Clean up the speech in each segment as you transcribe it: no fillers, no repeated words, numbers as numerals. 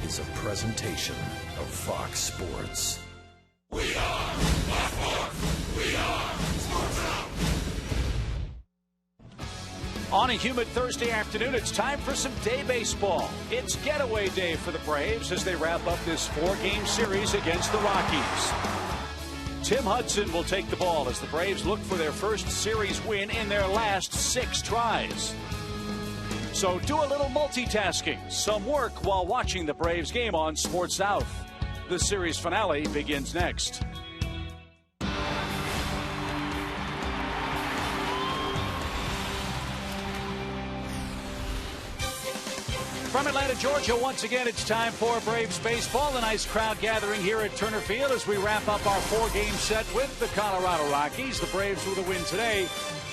is a presentation of Fox Sports. We are Fox Sports. We are Sports Now. On a humid Thursday afternoon, it's time for some day baseball. It's getaway day for the Braves as they wrap up this 4-game series against the Rockies. Tim Hudson will take the ball as the Braves look for their first series win in their last 6 tries. So do a little multitasking, some work while watching the Braves game on Sports South. The series finale begins next. From Atlanta, Georgia, once again, it's time for Braves baseball. A nice crowd gathering here at Turner Field as we wrap up our 4-game set with the Colorado Rockies. The Braves, with a win today,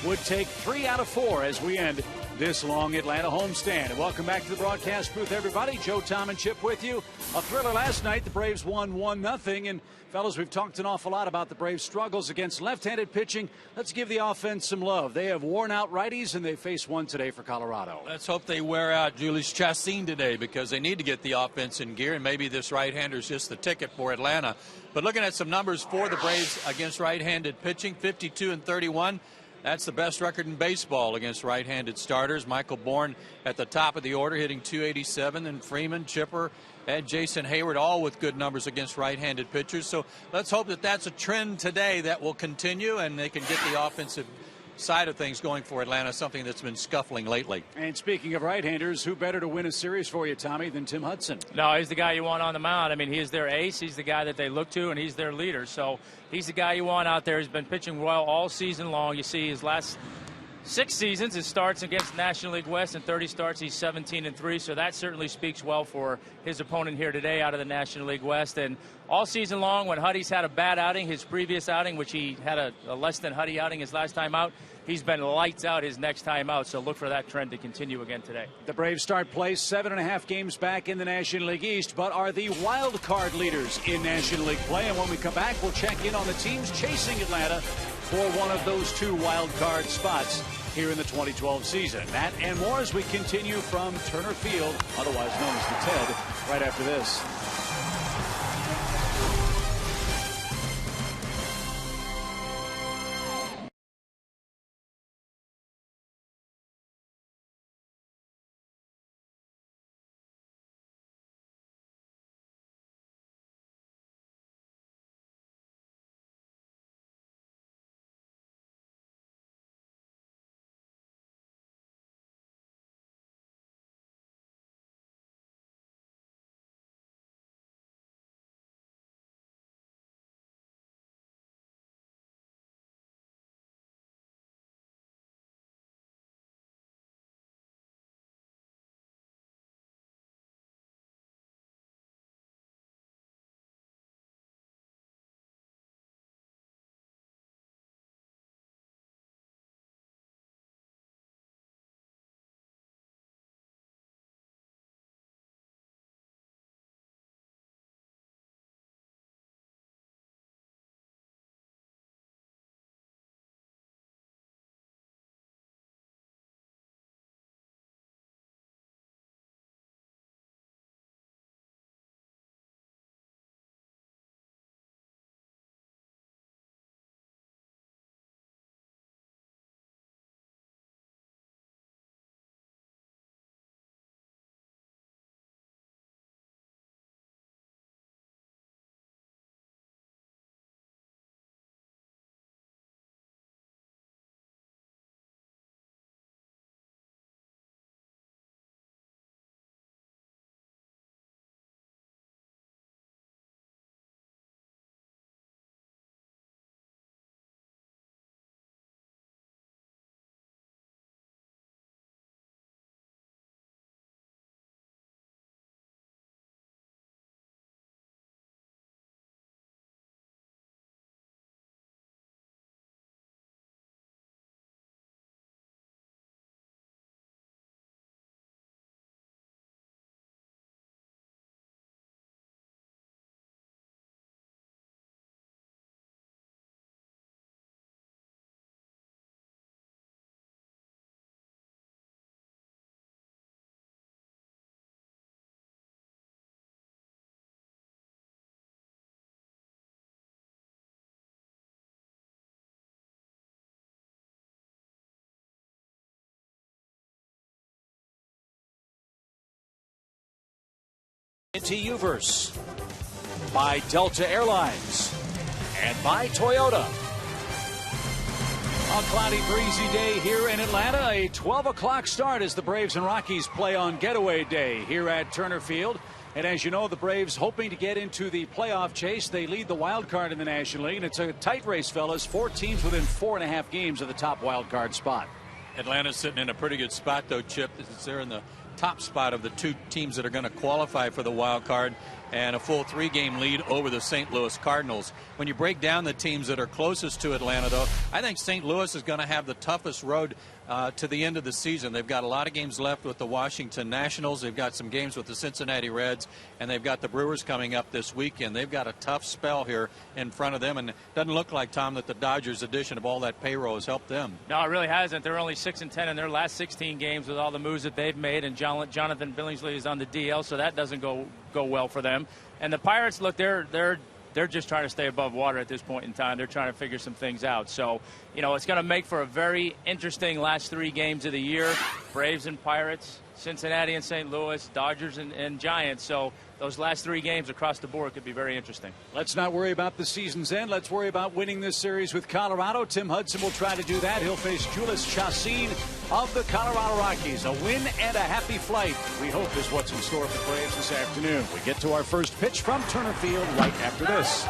would take 3 out of 4 as we end this long Atlanta homestand. And welcome back to the broadcast booth, everybody. Joe, Tom, and Chip with you. A thriller last night. The Braves won 1-0. And, fellas, we've talked an awful lot about the Braves' struggles against left-handed pitching. Let's give the offense some love. They have worn out righties, and they face one today for Colorado. Let's hope they wear out Julius Chastain today because they need to get the offense in gear, and maybe this right-hander is just the ticket for Atlanta. But looking at some numbers for the Braves against right-handed pitching, 52-31. That's the best record in baseball against right-handed starters. Michael Bourne at the top of the order, hitting .287, and Freeman, Chipper, and Jason Hayward, all with good numbers against right-handed pitchers. So let's hope that that's a trend today that will continue, and they can get the offensive side of things going for Atlanta, something that's been scuffling lately. And speaking of right-handers, who better to win a series for you, Tommy, than Tim Hudson? No, he's the guy you want on the mound. I mean, he's their ace. He's the guy that they look to, and he's their leader. So he's the guy you want out there. He's been pitching well all season long. You see his last 6 seasons, his starts against National League West, and 30 starts, he's 17-3. So that certainly speaks well for his opponent here today out of the National League West. And all season long, when Huddy's had a bad outing, his previous outing, which he had a less than Huddy outing his last time out, he's been lights out his next time out. So look for that trend to continue again today. The Braves start play 7.5 games back in the National League East, but are the wild card leaders in National League play. And when we come back, we'll check in on the teams chasing Atlanta for one of those 2 wild card spots here in the 2012 season. That and more as we continue from Turner Field, otherwise known as the TED, right after this. Into Uverse, by Delta Airlines, and by Toyota. A cloudy, breezy day here in Atlanta. A 12 o'clock start as the Braves and Rockies play on getaway day here at Turner Field. And as you know, the Braves hoping to get into the playoff chase. They lead the wild card in the National League, and it's a tight race, fellas. 4 teams within 4.5 games of the top wild card spot. Atlanta's sitting in a pretty good spot, though, Chip. They're in the top spot of the 2 teams that are going to qualify for the wild card, and a full 3-game lead over the St. Louis Cardinals. When you break down the teams that are closest to Atlanta, though, I think St. Louis is going to have the toughest road to the end of the season. They've got a lot of games left with the Washington Nationals. They've got some games with the Cincinnati Reds, and they've got the Brewers coming up this weekend. They've got a tough spell here in front of them, and it doesn't look like, Tom, that the Dodgers' addition of all that payroll has helped them. No, it really hasn't. They're only 6-10 in their last 16 games with all the moves that they've made, and Jonathan Billingsley is on the DL, so that doesn't go well for them. And the Pirates, look, they're just trying to stay above water at this point in time. They're trying to figure some things out. So, you know, it's going to make for a very interesting last 3 games of the year. Braves and Pirates, Cincinnati and St. Louis, Dodgers and Giants. So those last 3 games across the board could be very interesting. Let's not worry about the season's end. Let's worry about winning this series with Colorado. Tim Hudson will try to do that. He'll face Julius Chassin of the Colorado Rockies. A win and a happy flight, we hope, is what's in store for the Braves this afternoon. We get to our first pitch from Turner Field right after this.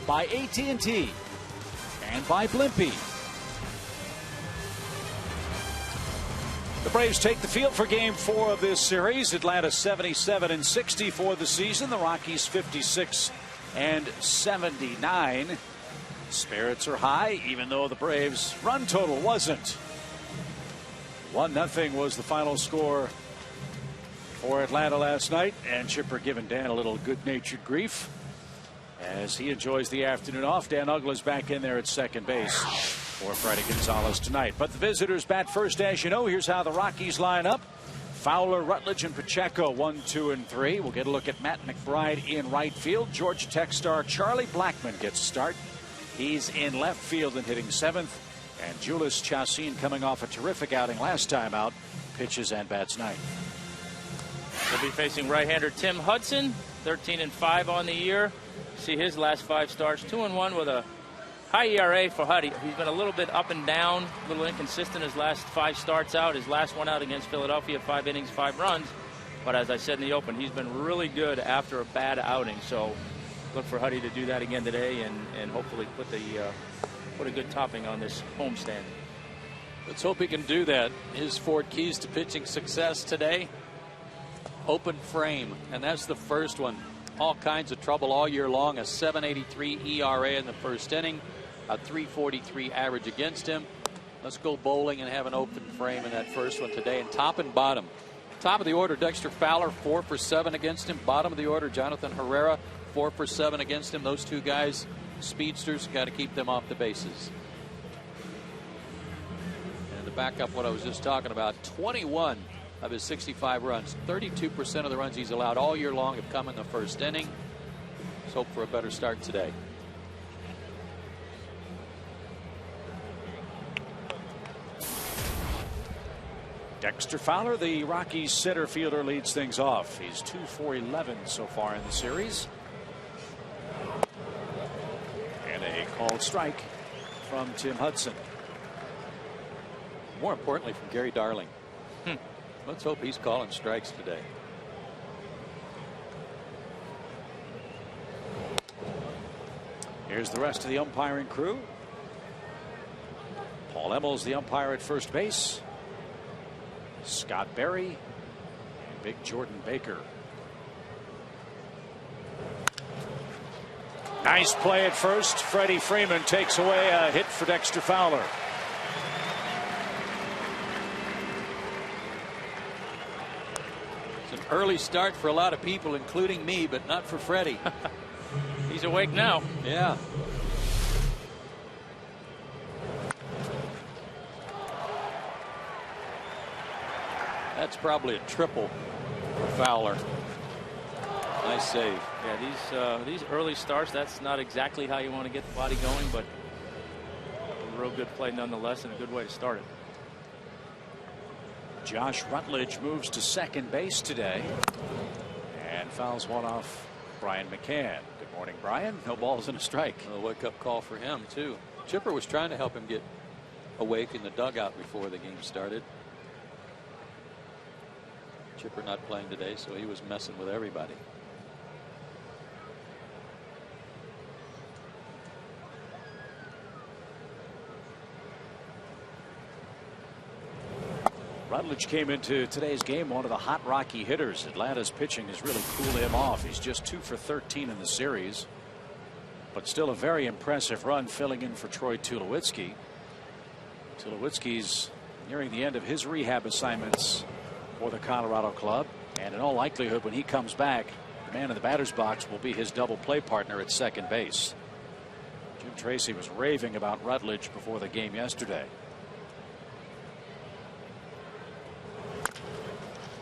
By AT&T and by Blimpie. The Braves take the field for Game 4 of this series. Atlanta 77-60 for the season. The Rockies 56-79. Spirits are high, even though the Braves' run total wasn't. 1-0 was the final score for Atlanta last night, and Chipper giving Dan a little good-natured grief as he enjoys the afternoon off. Dan Uggla's back in there at second base for Freddie Gonzalez tonight. But the visitors bat first, as you know. Here's how the Rockies line up. Fowler, Rutledge, and Pacheco 1, 2, and 3. We'll get a look at Matt McBride in right field. Georgia Tech star Charlie Blackmon gets a start. He's in left field and hitting 7th. And Julius Chassin, coming off a terrific outing last time out, pitches and bats 9th. He'll be facing right-hander Tim Hudson, 13-5 on the year. See his last 5 starts, 2-1 with a High ERA for Huddy. He's been a little bit up and down, a little inconsistent his last 5 starts out. His last one out against Philadelphia, 5 innings, 5 runs. But as I said in the open, he's been really good after a bad outing. So look for Huddy to do that again today and hopefully put a good topping on this homestand. Let's hope he can do that. His 4 keys to pitching success today. Open frame, and that's the first one. All kinds of trouble all year long. A 7.83 ERA in the first inning, a 3.43 average against him. Let's go bowling and have an open frame in that first one today. And top and bottom. Top of the order, Dexter Fowler, 4 for 7 against him. Bottom of the order, Jonathan Herrera, 4 for 7 against him. Those 2 guys, speedsters, got to keep them off the bases. And to back up what I was just talking about, 21 of his 65 runs, 32% of the runs he's allowed all year long have come in the first inning. Let's hope for a better start today. Dexter Fowler, the Rockies center fielder, leads things off. He's 2 for 11 so far in the series. And a called strike from Tim Hudson. More importantly, from Gary Darling. Let's hope he's calling strikes today. Here's the rest of the umpiring crew. Paul Emmels, the umpire at first base. Scott Berry and Big Jordan Baker. Nice play at first. Freddie Freeman takes away a hit for Dexter Fowler. It's an early start for a lot of people, including me, but not for Freddie. He's awake now. Yeah. That's probably a triple for Fowler. Nice save. Yeah, these early starts, that's not exactly how you want to get the body going, but a real good play nonetheless and a good way to start it. Josh Rutledge moves to second base today and fouls one off Brian McCann. Good morning, Brian. No balls and a strike. A wake-up call for him, too. Chipper was trying to help him get awake in the dugout before the game started. Chipper not playing today, so he was messing with everybody. Rutledge came into today's game one of the hot Rocky hitters. Atlanta's pitching has really cooled him off. He's just 2 for 13 in the series, but still a very impressive run filling in for Troy Tulowitzki. Tulowitzki's nearing the end of his rehab assignments for the Colorado club, and in all likelihood when he comes back, the man in the batter's box will be his double play partner at second base. Jim Tracy was raving about Rutledge before the game yesterday.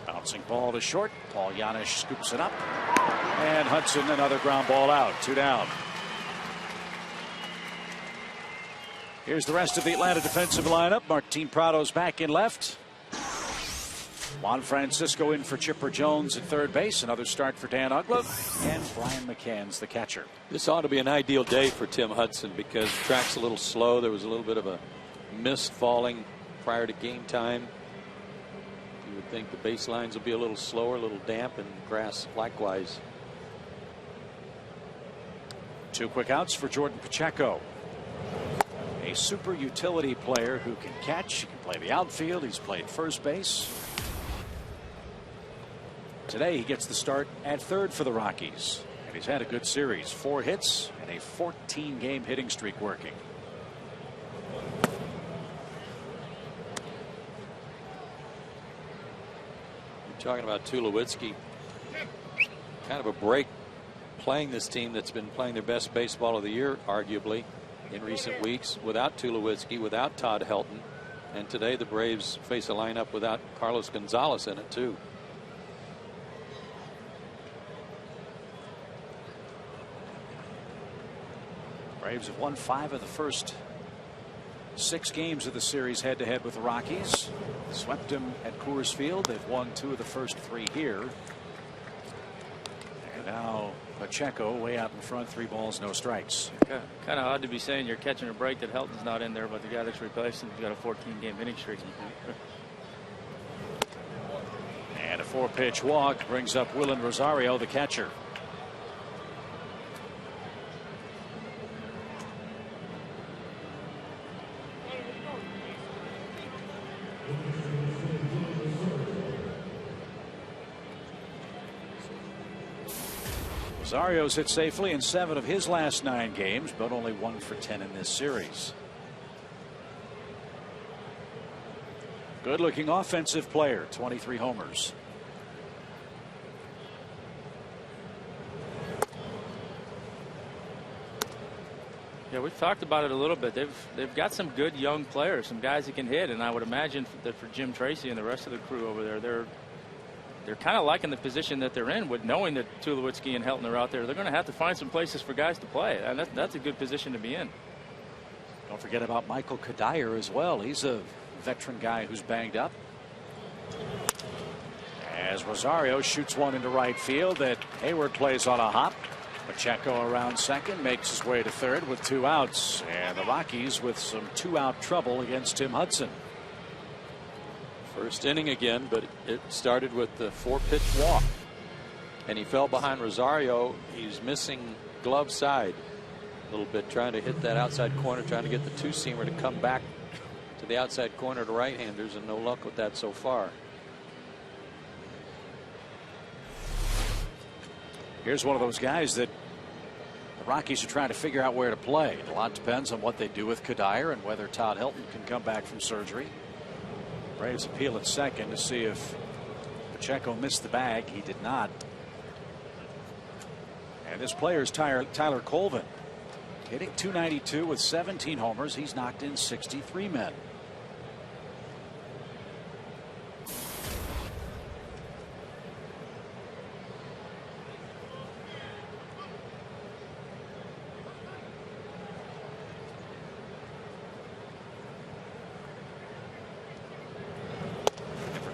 Bouncing ball to short. Paul Janisch scoops it up, and Hudson another ground ball out. 2 down. Here's the rest of the Atlanta defensive lineup. Martin Prado's back in left. Juan Francisco in for Chipper Jones at third base. Another start for Dan Uggla, and Brian McCann's the catcher. This ought to be an ideal day for Tim Hudson because the track's a little slow. There was a little bit of a mist falling prior to game time. You would think the baselines will be a little slower, a little damp, and grass likewise. 2 quick outs for Jordan Pacheco. A super utility player who can catch, he can play the outfield, he's played first base. Today he gets the start at third for the Rockies, and he's had a good series. 4 hits and a 14-game hitting streak working. You're talking about Tulowitzki. Kind of a break playing this team that's been playing their best baseball of the year, arguably, in recent weeks, without Tulowitzki, without Todd Helton. And today the Braves face a lineup without Carlos Gonzalez in it, too. Braves have won 5 of the first 6 games of the series head-to-head with the Rockies. Swept them at Coors Field. They've won 2 of the first 3 here. And now Pacheco way out in front, 3 balls, no strikes. Kind of odd to be saying you're catching a break that Helton's not in there, but the guy that's replacing him's got a 14-game hitting streak. And a 4-pitch walk brings up Willen Rosario, the catcher. Rosario's hit safely in 7 of his last 9 games, but only 1 for 10 in this series. Good looking offensive player, 23 homers. Yeah, we've talked about it a little bit. They've got some good young players, some guys that can hit, and I would imagine that for Jim Tracy and the rest of the crew over there, they're kind of liking the position that they're in, with knowing that Tulowitzki and Helton are out there. They're going to have to find some places for guys to play, and that's a good position to be in. Don't forget about Michael Kadire as well. He's a veteran guy who's banged up. As Rosario shoots one into right field that Hayward plays on a hop. Pacheco around second, makes his way to third with 2 outs, and the Rockies with some 2-out trouble against Tim Hudson. First inning again, but it started with the 4-pitch walk, and he fell behind Rosario. He's missing glove side a little bit, trying to hit that outside corner, trying to get the 2-seamer to come back to the outside corner to right-handers, and no luck with that so far. Here's one of those guys that the Rockies are trying to figure out where to play. A lot depends on what they do with Kadire and whether Todd Helton can come back from surgery. Braves appeal at second to see if Pacheco missed the bag. He did not. And this player is Tyler Colvin, hitting .292 with 17 homers. He's knocked in 63 men.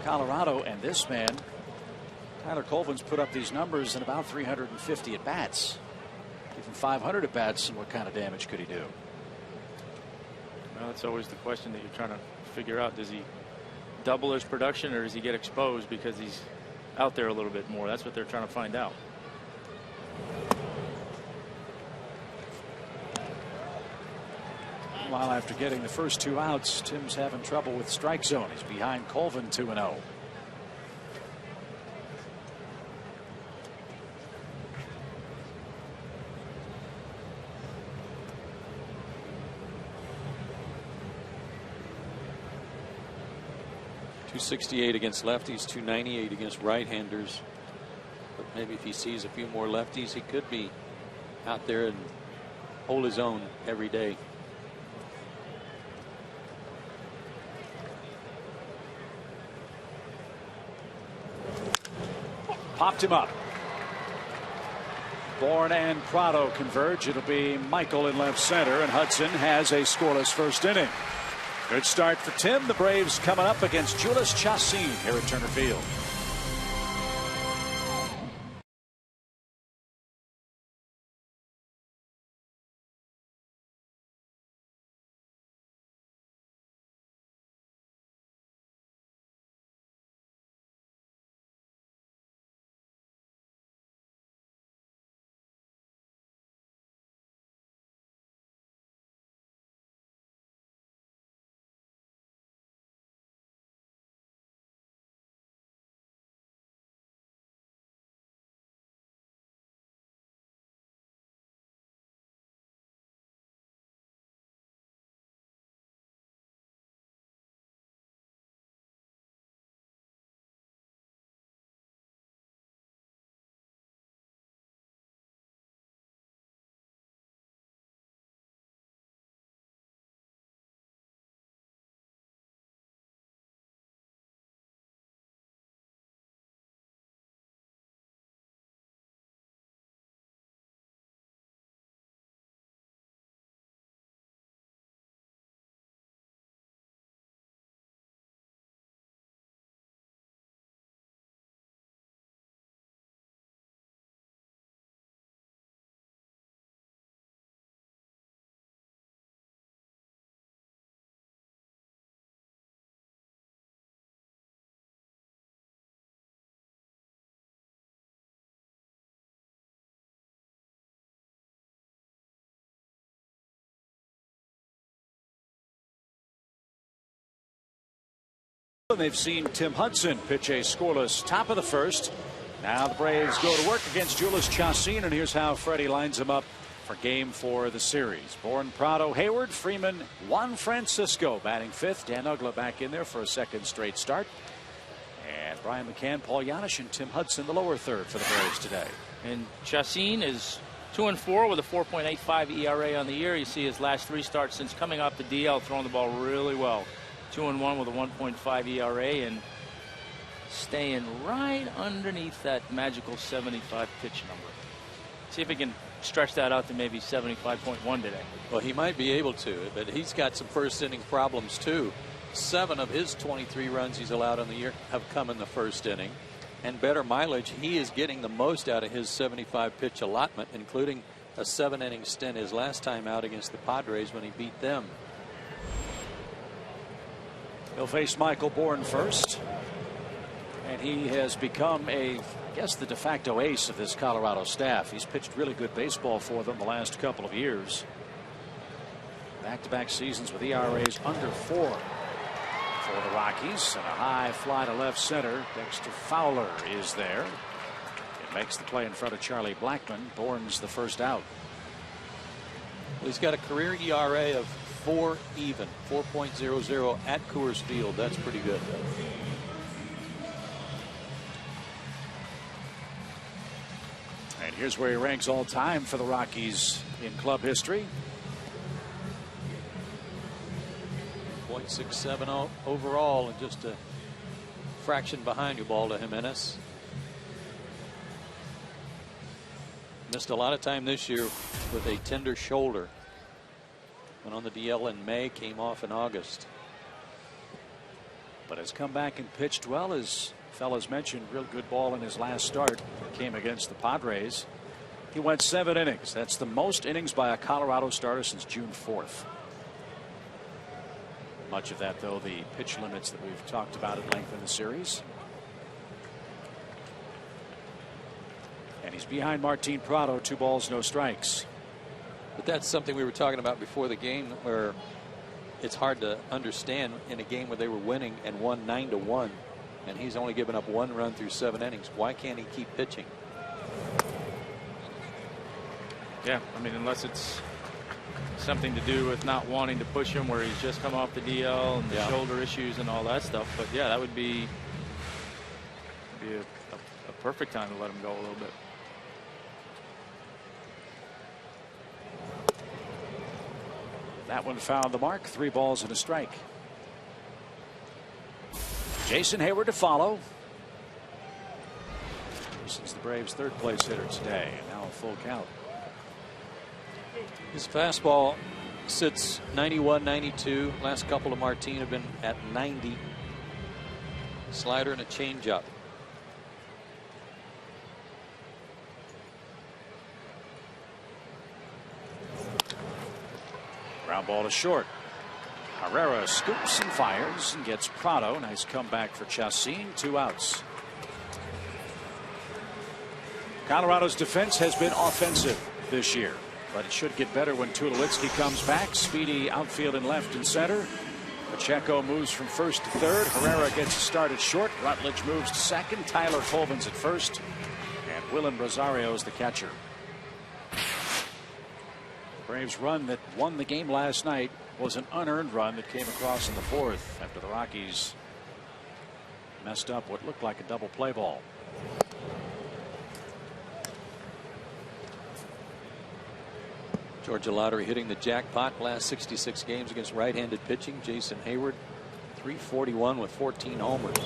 Colorado and this man, Tyler Colvin's put up these numbers in about 350 at bats. Give him 500 at bats, and what kind of damage could he do? Well, that's always the question that you're trying to figure out. Does he double his production, or does he get exposed because he's out there a little bit more? That's what they're trying to find out. While after getting the first 2 outs, Tim's having trouble with strike zone. He's behind Colvin 2-0. .268 against lefties, .298 against right-handers. But maybe if he sees a few more lefties, he could be out there and hold his own every day. Popped him up. Bourne and Prado converge. It'll be Michael in left center, and Hudson has a scoreless first inning. Good start for Tim. The Braves coming up against Jhoulys Chacín here at Turner Field. And they've seen Tim Hudson pitch a scoreless top of the first. Now the Braves go to work against Jhoulys Chacín, and here's how Freddie lines them up for game 4 of the series. Bourne, Prado, Hayward, Freeman, Juan Francisco batting 5th. Dan Uggla back in there for a second straight start. And Brian McCann, Paul Janisch, and Tim Hudson the lower third for the Braves today. And Chacín is 2-4 with a 4.85 ERA on the year. You see his last 3 starts since coming off the DL, throwing the ball really well. 2-1 with a 1.5 ERA and staying right underneath that magical 75 pitch number. See if he can stretch that out to maybe 75.1 today. Well, he might be able to, but he's got some first inning problems too. 7 of his 23 runs he's allowed on the year have come in the first inning. And better mileage, he is getting the most out of his 75 pitch allotment, including a 7-inning stint his last time out against the Padres when he beat them. He'll face Michael Bourne first. And he has become I guess, the de facto ace of this Colorado staff. He's pitched really good baseball for them the last couple of years. Back-to-back seasons with ERAs under 4 for the Rockies. And a high fly to left center. Dexter Fowler is there. It makes the play in front of Charlie Blackmon. Bourne's the first out. Well, he's got a career ERA of 4 even, 4.00 at Coors Field. That's pretty good. And here's where he ranks all time for the Rockies in club history. .67 overall, and just a fraction behind Ubaldo Jimenez. Missed a lot of time this year with a tender shoulder. Went on the DL in May, came off in August. But has come back and pitched well, as fellas mentioned. Real good ball in his last start. Came against the Padres. He went 7 innings. That's the most innings by a Colorado starter since June 4th. Much of that, though, the pitch limits that we've talked about at length in the series. And he's behind Martin Prado, 2 balls, no strikes. But that's something we were talking about before the game, where it's hard to understand in a game where they were winning and won 9-1, and he's only given up 1 run through 7 innings. Why can't he keep pitching? Yeah, I mean, unless it's something to do with not wanting to push him, where he's just come off the DL and the shoulder issues and all that stuff. But yeah, that would be a perfect time to let him go a little bit. That one found the mark. 3 balls and a strike. Jason Hayward to follow. Jason's the Braves' 3rd place hitter today, and now a full count. His fastball sits 91, 92. Last couple of Martin have been at 90. Slider and a changeup. Ground ball to short. Herrera scoops and fires and gets Prado. Nice comeback for Chacín. 2 outs. Colorado's defense has been offensive this year, but it should get better when Tulowitzki comes back. Speedy outfield and left and center. Pacheco moves from first to third. Herrera gets a start at short. Rutledge moves to second. Tyler Colvin's at first. And Willem Rosario's the catcher. The Braves run that won the game last night was an unearned run that came across in the 4th after the Rockies messed up what looked like a double play ball. Georgia Lottery hitting the jackpot last 66 games against right-handed pitching. Jason Hayward, 341 with 14 homers.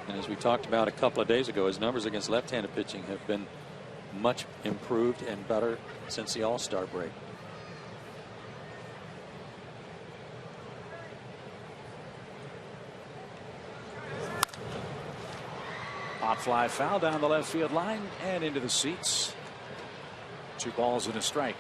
And as we talked about a couple of days ago, his numbers against left-handed pitching have been much improved and better since the All-Star break. Pop fly foul down the left field line and into the seats. 2 balls and a strike.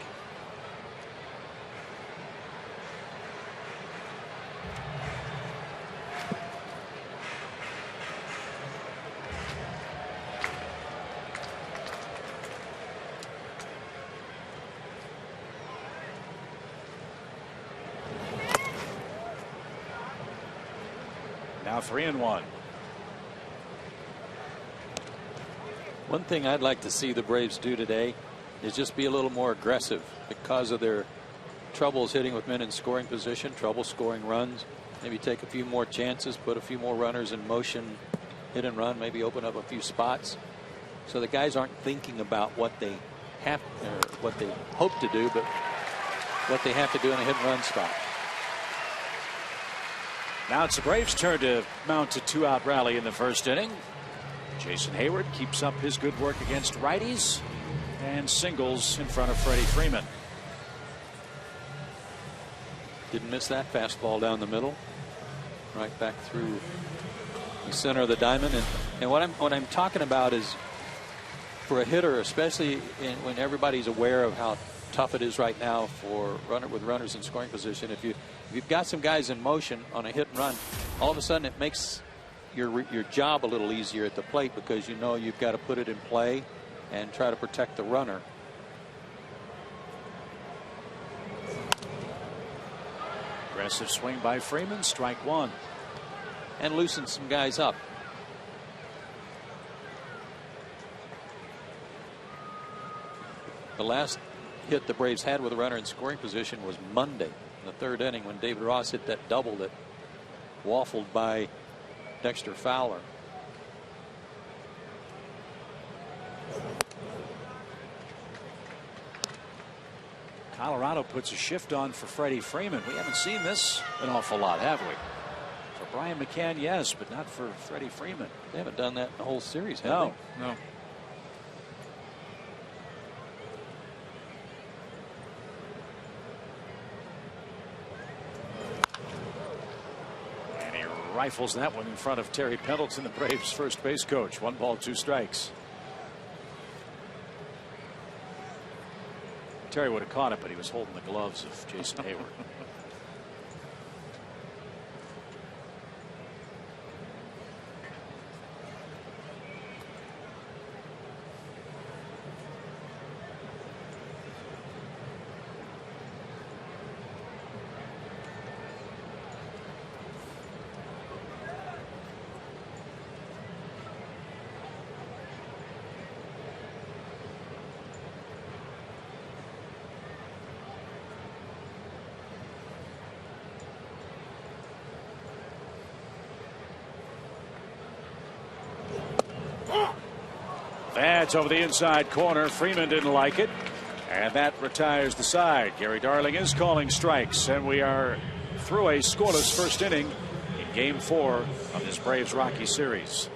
Now 3-1. One thing I'd like to see the Braves do today is just be a little more aggressive because of their troubles hitting with men in scoring position, trouble scoring runs. Maybe take a few more chances, put a few more runners in motion, hit and run, maybe open up a few spots. So the guys aren't thinking about what they have or what they hope to do, but what they have to do in a hit and run spot. Now it's the Braves' turn to mount a 2-out rally in the first inning. Jason Hayward keeps up his good work against righties and singles in front of Freddie Freeman. Didn't miss that fastball down the middle, right back through the center of the diamond. And what I'm talking about is, for a hitter, especially when everybody's aware of how tough it is right now for with runners in scoring position, if you've got some guys in motion on a hit and run, all of a sudden it makes your job a little easier at the plate, because you know you've got to put it in play and try to protect the runner. Aggressive swing by Freeman, strike one. And loosen some guys up. The last hit the Braves had with a runner in scoring position was Monday in the third inning, when David Ross hit that double that waffled by Dexter Fowler. Colorado puts a shift on for Freddie Freeman. We haven't seen this an awful lot, have we? For Brian McCann, yes, but not for Freddie Freeman. They haven't done that in the whole series, have they? No. And he rifles that one in front of Terry Pendleton, the Braves' first base coach. 1 ball, 2 strikes. Terry would have caught it, but he was holding the gloves of Jason Hayward. That's over the inside corner. Freeman didn't like it, and that retires the side. Gary Darling is calling strikes, and we are through a scoreless first inning in Game 4 of this Braves-Rockies series.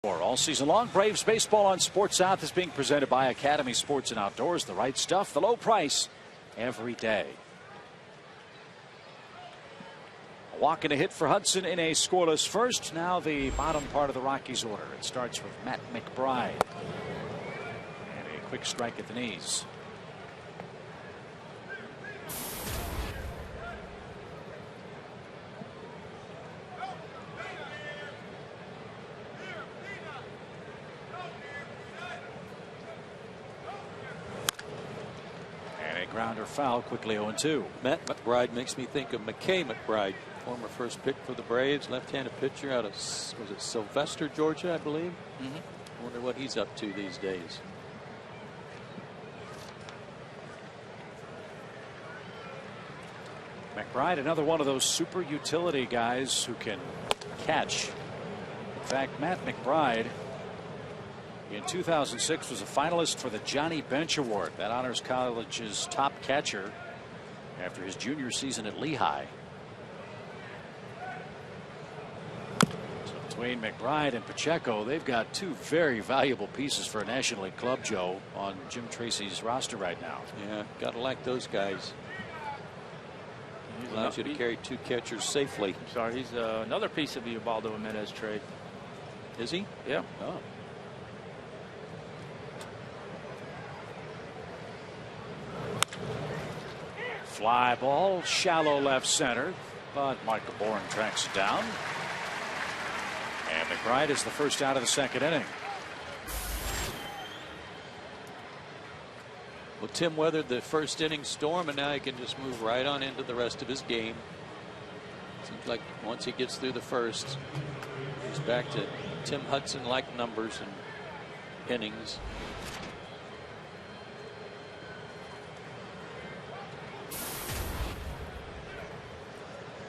All season long, Braves baseball on Sports South is being presented by Academy Sports and Outdoors. The right stuff, the low price every day. walk and a hit for Hudson in a scoreless first. Now the bottom part of the Rockies order. It starts with Matt McBride. And a quick strike at the knees. Grounder foul, quickly 0-2. Matt McBride makes me think of McKay McBride, former first pick for the Braves, left-handed pitcher out of, was it Sylvester, Georgia, I believe? I wonder what he's up to these days. McBride, another one of those super utility guys who can catch. In fact, Matt McBride in 2006 was a finalist for the Johnny Bench Award. That honors college's top catcher after his junior season at Lehigh. So between McBride and Pacheco, they've got two very valuable pieces for a National League club, Joe, on Jim Tracy's roster right now. Yeah, gotta like those guys. Allows you to carry two catchers safely. Sorry, he's another piece of the Ubaldo Jimenez trade. Is he? Yeah. Oh. Fly ball, shallow left center, but Michael Bourne tracks it down. And McBride is the first out of the second inning. Well, Tim weathered the first inning storm, and now he can just move right on into the rest of his game. Seems like once he gets through the first, he's back to Tim Hudson-like numbers and innings.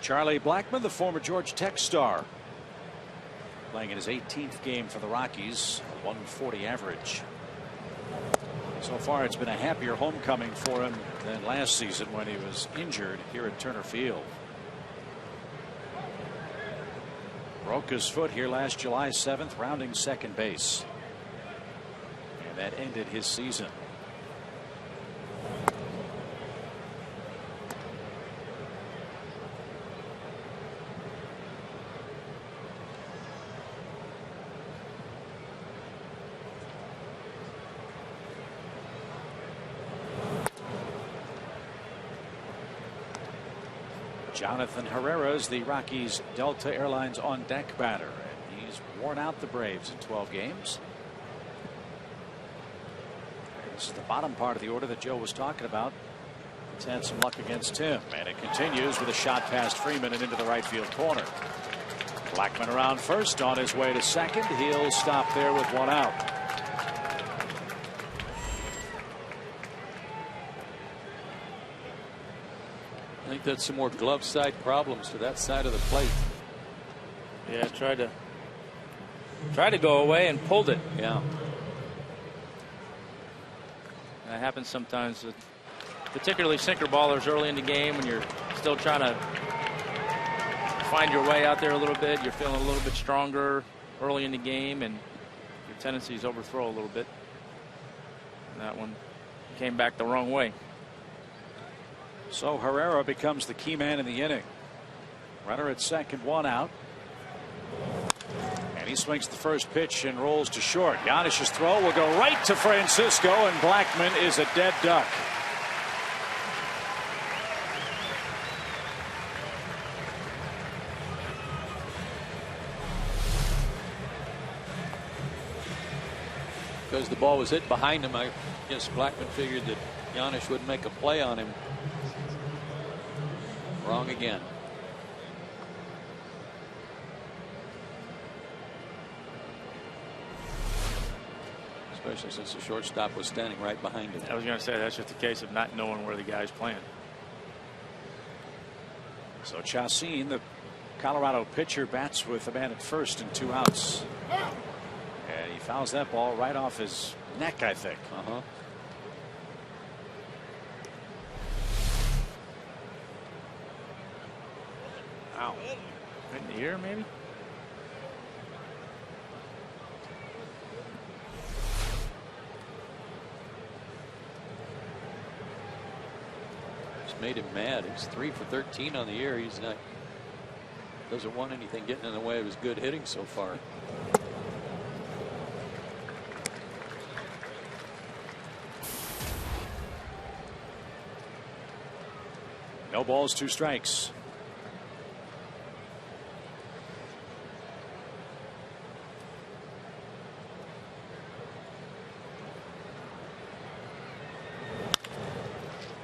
Charlie Blackmon, the former Georgia Tech star, playing in his 18th game for the Rockies, a 140 average. So far, it's been a happier homecoming for him than last season when he was injured here at Turner Field. Broke his foot here last July 7th, rounding second base. And that ended his season. Jonathan Herrera is the Rockies Delta Airlines on deck batter, and he's worn out the Braves in 12 games. This is the bottom part of the order that Joe was talking about. It's had some luck against him, and it continues with a shot past Freeman and into the right field corner. Blackmon around first, on his way to second. He'll stop there with one out. I think that's some more glove side problems for that side of the plate. Yeah, tried to go away and pulled it. Yeah. That happens sometimes, with particularly sinker ballers early in the game when you're still trying to find your way out there a little bit. You're feeling a little bit stronger early in the game, and your tendency is overthrow a little bit. And that one came back the wrong way. So Herrera becomes the key man in the inning. Runner at second, one out. And he swings the first pitch and rolls to short. Janish's throw will go right to Francisco, and Blackmon is a dead duck. Because the ball was hit behind him, I guess Blackmon figured that Janish would make a play on him. Wrong again. Especially since the shortstop was standing right behind him. I was going to say that's just a case of not knowing where the guy's playing. So Chacin, the Colorado pitcher, bats with a man at first and 2 outs. And he fouls that ball right off his neck, I think. Ow. Right in the ear, maybe? Just made him mad. He's 3 for 13 on the year. He's not Doesn't want anything getting in the way of his good hitting so far. No balls, 2 strikes.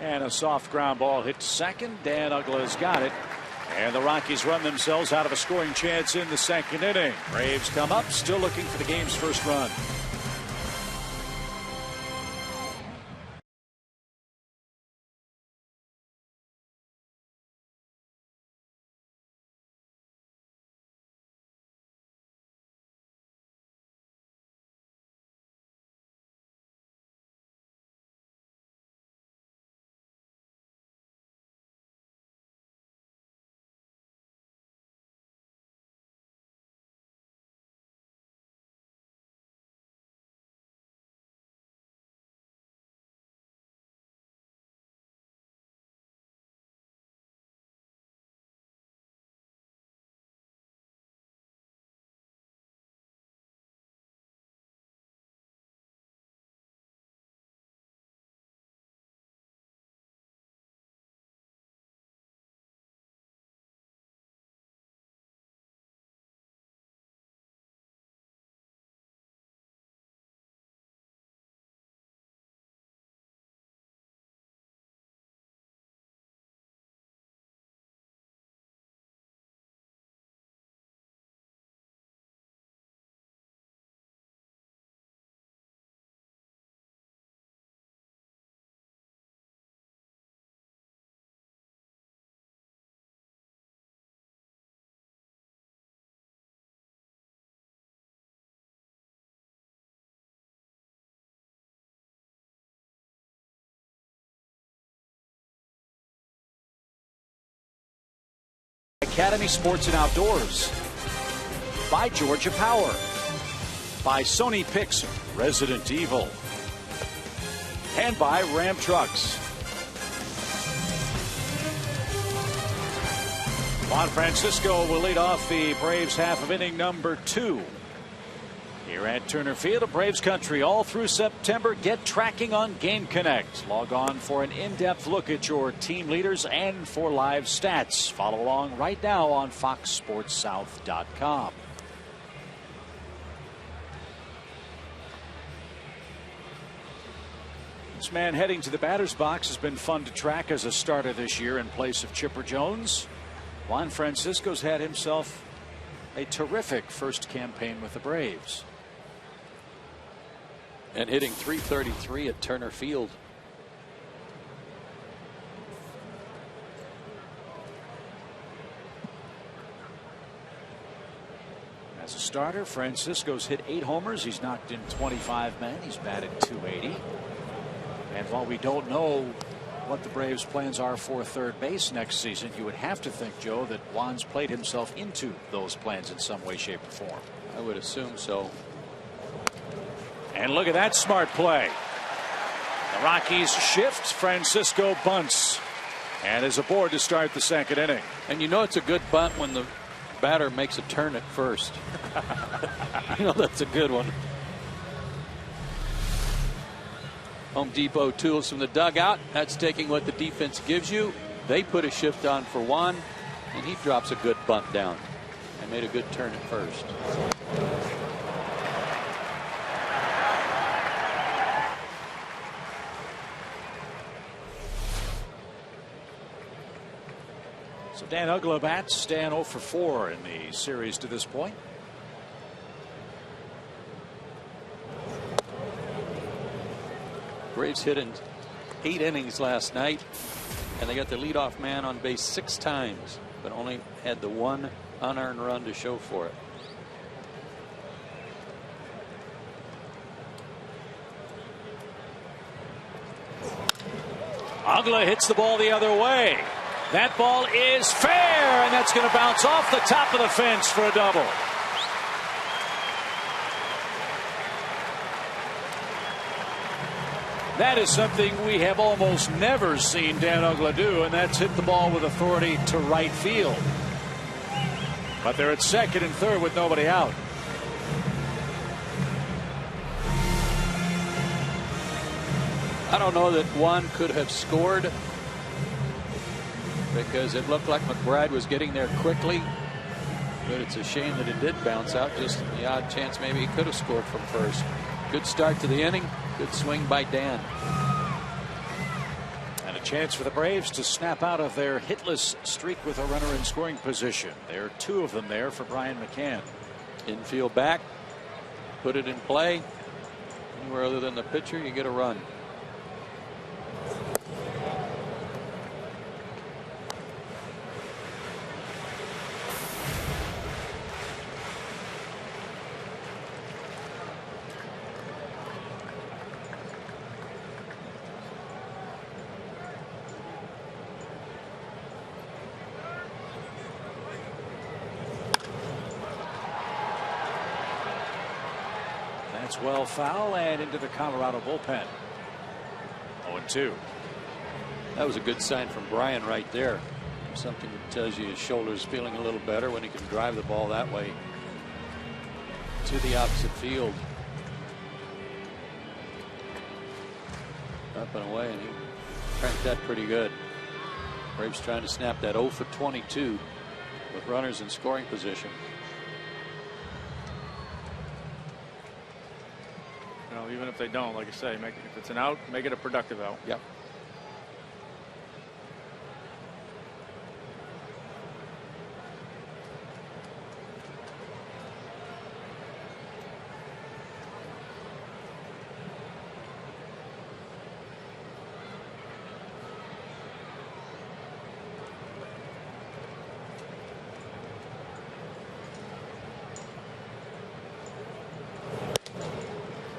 And a soft ground ball hit to second. Dan Uggla's got it. And the Rockies run themselves out of a scoring chance in the second inning. Braves come up, still looking for the game's first run. Academy Sports and Outdoors, by Georgia Power, by Sony Pixel, Resident Evil, and by Ram Trucks. Juan Francisco will lead off the Braves half of inning number 2. Here at Turner Field of Braves Country all through September. Get tracking on Game Connect. Log on for an in-depth look at your team leaders and for live stats. Follow along right now on FoxSportsSouth.com. This man heading to the batter's box has been fun to track as a starter this year in place of Chipper Jones. Juan Francisco's had himself a terrific first campaign with the Braves. And hitting .333 at Turner Field. As a starter, Francisco's hit 8 homers. He's knocked in 25 men. He's batted .280. And while we don't know what the Braves' plans are for third base next season, you would have to think, Joe, that Juan's played himself into those plans in some way, shape, or form. I would assume so. And look at that smart play. The Rockies shift. Francisco bunts and is aboard to start the second inning. And you know it's a good bunt when the batter makes a turn at first. You know that's a good one. Home Depot tools from the dugout. That's taking what the defense gives you. They put a shift on for Juan, and he drops a good bunt down and made a good turn at first. So Dan Uggla bats. Dan 0 for 4 in the series to this point. Braves hit in 8 innings last night, and they got the leadoff man on base 6 times, but only had the 1 unearned run to show for it. Uggla hits the ball the other way. That ball is fair, and that's going to bounce off the top of the fence for a double. That is something we have almost never seen Dan Uggla do, and that's hit the ball with authority to right field. But they're at second and third with nobody out. I don't know that Juan could have scored because it looked like McBride was getting there quickly. But it's a shame that it did bounce out. Just the odd chance maybe he could have scored from first. Good start to the inning. Good swing by Dan. And a chance for the Braves to snap out of their hitless streak with a runner in scoring position. There are two of them there for Brian McCann. Infield back. Put it in play. Anywhere other than the pitcher, you get a run. That's well foul and into the Colorado bullpen. 0-2. That was a good sign from Brian right there. Something that tells you his shoulder's feeling a little better when he can drive the ball that way to the opposite field. Up and away, and he cranked that pretty good. Braves trying to snap that 0 for 22 with runners in scoring position. Even if they don't, like I say, if it's an out, make it a productive out. Yep.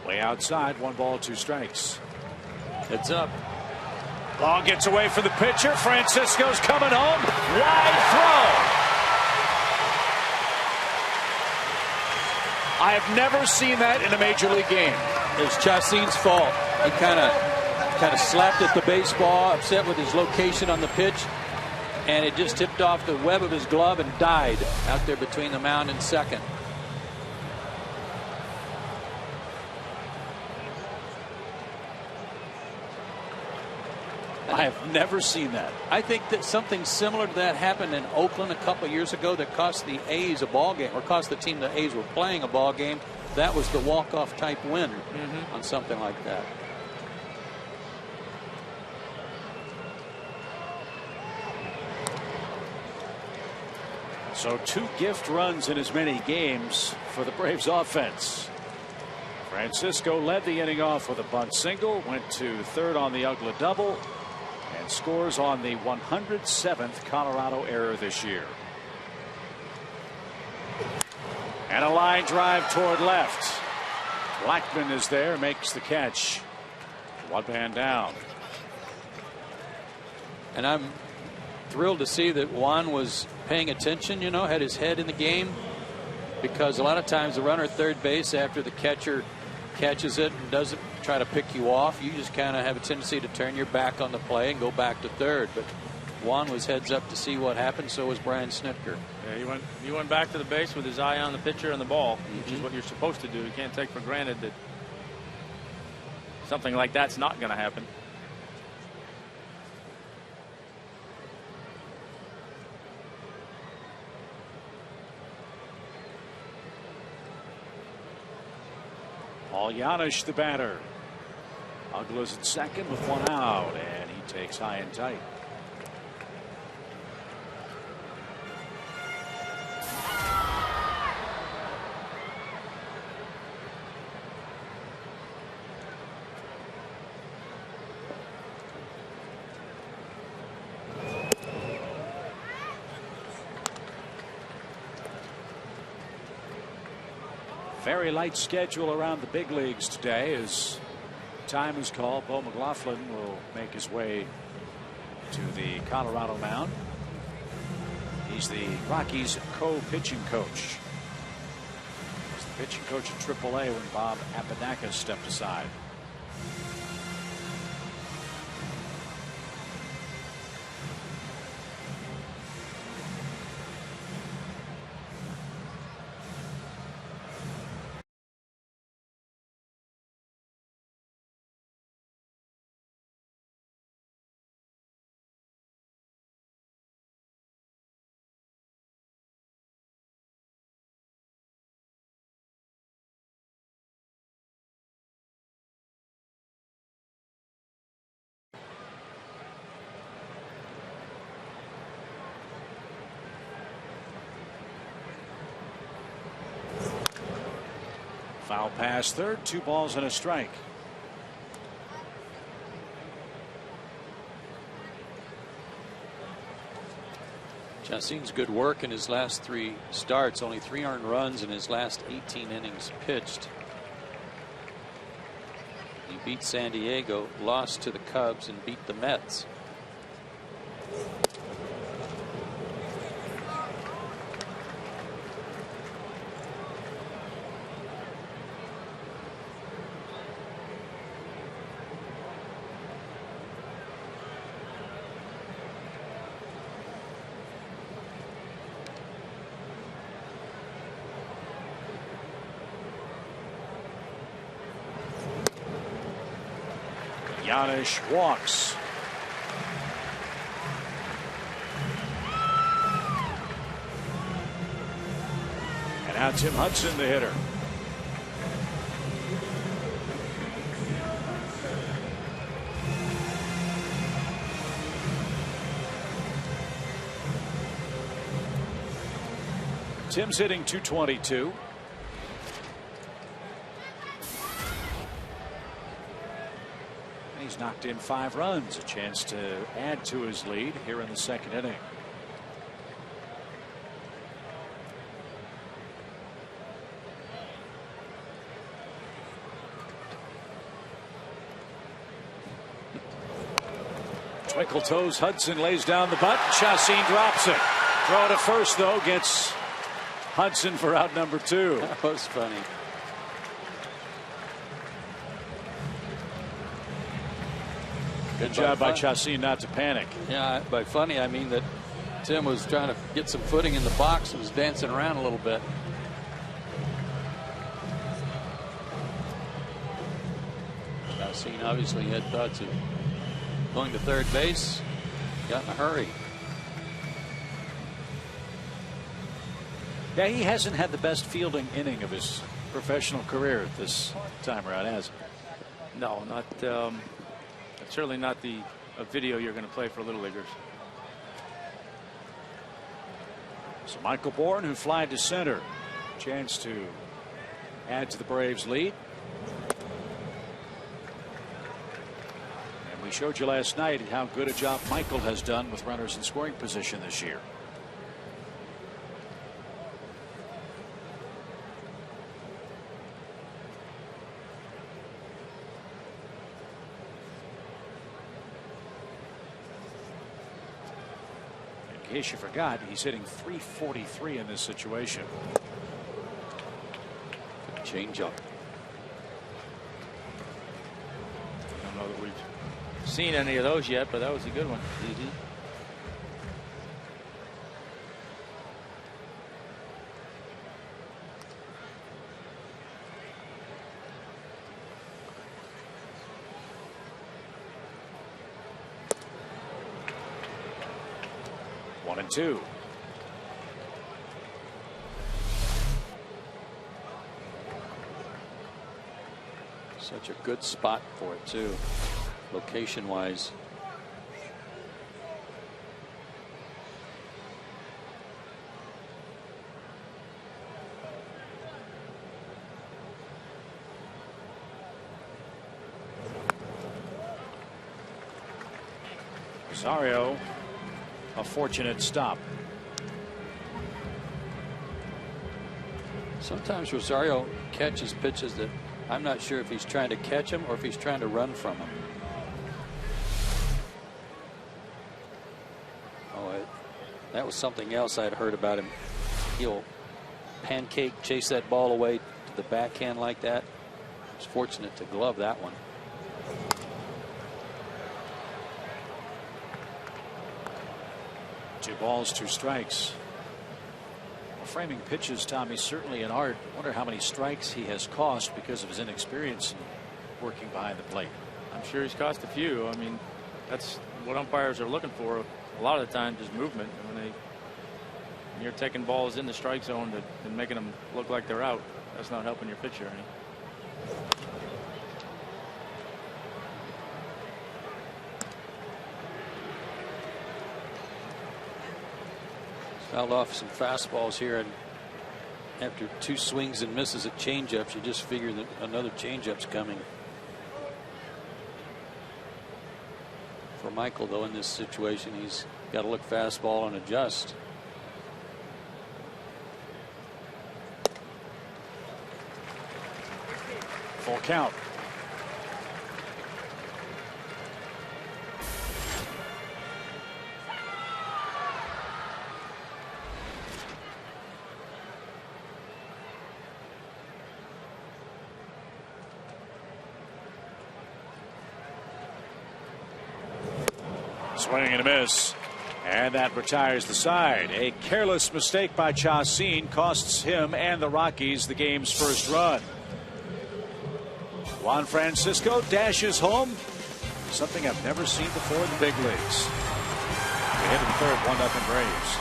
Way outside, 1 ball, 2 strikes. Heads up. Ball gets away from the pitcher. Francisco's coming home. Wide throw. I have never seen that in a major league game. It was Chacin's fault. He kind of slapped at the baseball, upset with his location on the pitch, and it just tipped off the web of his glove and died out there between the mound and second. I have never seen that. I think that something similar to that happened in Oakland a couple of years ago that cost the A's a ball game, or cost the team the A's were playing a ball game. That was the walk-off type win on something like that. So 2 gift runs in as many games for the Braves offense. Francisco led the inning off with a bunt single, went to third on the Ugla double, and scores on the 107th Colorado error this year. And a line drive toward left. Blackman is there, makes the catch. 1 man down. And I'm thrilled to see that Juan was paying attention, you know, had his head in the game, because a lot of times the runner at third base, after the catcher catches it and doesn't try to pick you off, you just kind of have a tendency to turn your back on the play and go back to third. But Juan was heads up to see what happened. So was Brian Snitker. Yeah, he went back to the base with his eye on the pitcher and the ball, which is what you're supposed to do. You can't take for granted that something like that's not going to happen. Paul Janisch, the batter. Ugla's at second with 1 out, and he takes high and tight. Very light schedule around the big leagues today as time is called. Bo McLaughlin will make his way to the Colorado mound. He's the Rockies co-pitching coach. He's the pitching coach at AAA when Bob Apodaca stepped aside. Foul pass third, 2 balls and a strike. Chacin's good work in his last 3 starts. Only 3 earned runs in his last 18 innings pitched. He beat San Diego, lost to the Cubs, and beat the Mets. Yanish walks. And now Tim Hudson, the hitter. Tim's hitting .222. He's knocked in 5 runs, a chance to add to his lead here in the 2nd inning. Twinkle toes, Hudson lays down the bunt. Chacin drops it. Throw to first, though, gets Hudson for out number 2. That was funny. Good job by Chacin not to panic. Yeah, by funny I mean that Tim was trying to get some footing in the box and was dancing around a little bit. Chacin obviously had thoughts of going to third base. Got in a hurry. Yeah, he hasn't had the best fielding inning of his professional career this time around, has he? No, not certainly not a video you're going to play for little leaguers. So Michael Bourne, who flied to center, chance to add to the Braves' lead. And we showed you last night how good a job Michael has done with runners in scoring position this year. In case you forgot, he's hitting .343 in this situation. Change up. I don't know that we've seen any of those yet, but that was a good one. One and two. Such a good spot for it too, location wise. Rosario, a fortunate stop. Sometimes Rosario catches pitches that I'm not sure if he's trying to catch him or if he's trying to run from him. Oh, that was something else I'd heard about him. He'll pancake, chase that ball away to the backhand like that. He was fortunate to glove that one. Two balls, two strikes. Framing pitches, Tommy, certainly an art. Wonder how many strikes he has cost because of his inexperience in working behind the plate. I'm sure he's cost a few. I mean, that's what umpires are looking for a lot of the time, just movement. When you're taking balls in the strike zone and making them look like they're out, that's not helping your pitcher any. Fouled off some fastballs here in After 2 swings and misses at changeups, you just figure that another changeup's coming. For Michael, though, in this situation, he's got to look fastball and adjust. Full count. Swing and a miss. And that retires the side. A careless mistake by Chacin costs him and the Rockies the game's first run. Juan Francisco dashes home. Something I've never seen before in the big leagues. They hit in third, 1-0 Braves.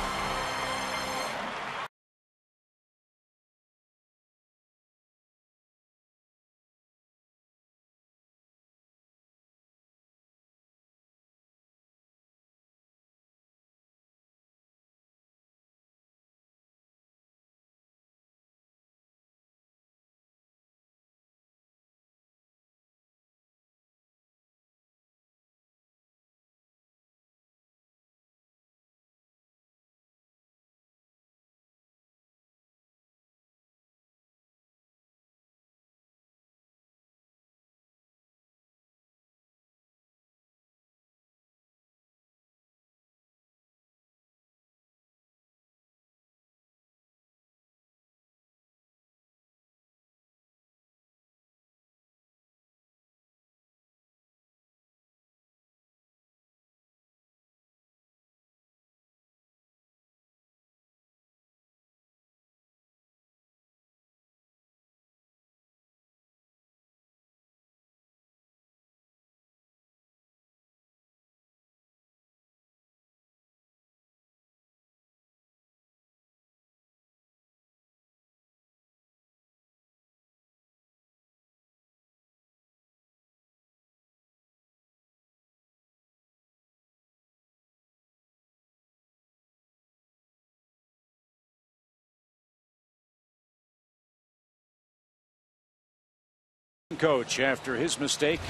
Coach, after his mistake,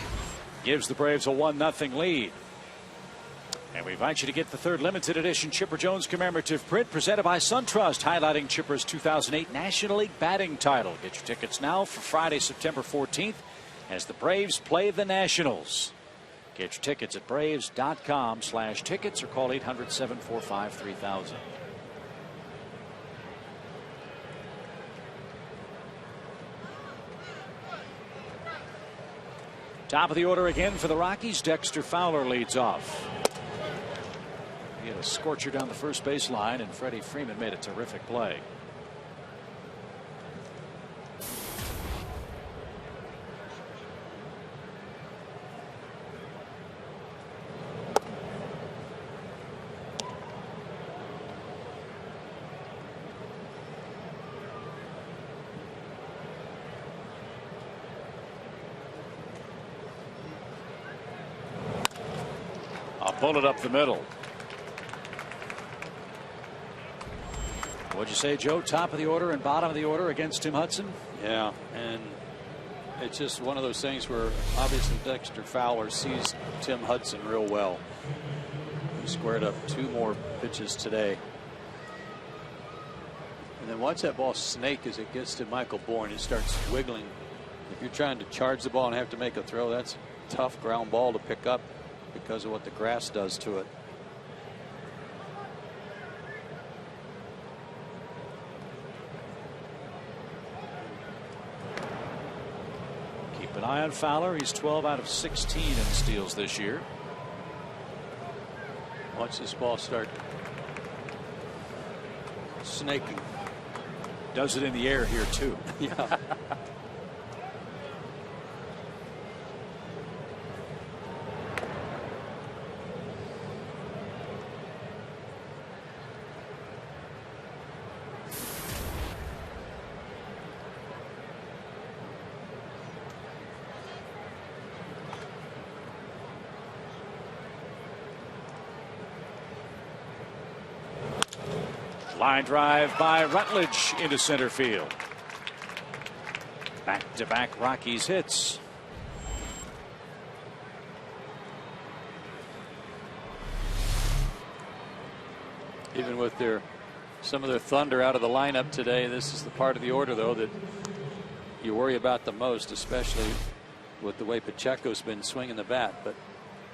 gives the Braves a 1-0 lead. And we invite you to get the third limited edition Chipper Jones commemorative print presented by SunTrust, highlighting Chipper's 2008 National League batting title. Get your tickets now for Friday, September 14th, as the Braves play the Nationals. Get your tickets at braves.com/tickets or call 800-745-3000. Top of the order again for the Rockies. Dexter Fowler leads off. He had a scorcher down the first base line, and Freddie Freeman made a terrific play. Bullet up the middle. What'd you say, Joe? Top of the order and bottom of the order against Tim Hudson? Yeah, and it's just one of those things where obviously Dexter Fowler sees Tim Hudson real well. He squared up 2 more pitches today. And then watch that ball snake as it gets to Michael Bourne. It starts wiggling. If you're trying to charge the ball and have to make a throw, that's a tough ground ball to pick up because of what the grass does to it. Keep an eye on Fowler. He's 12 out of 16 in steals this year. Watch this ball start snaking. Does it in the air here too. Yeah. Line drive by Rutledge into center field. Back-to-back Rockies hits. Even with some of their thunder out of the lineup today, this is the part of the order, though, that you worry about the most, especially with the way Pacheco's been swinging the bat. But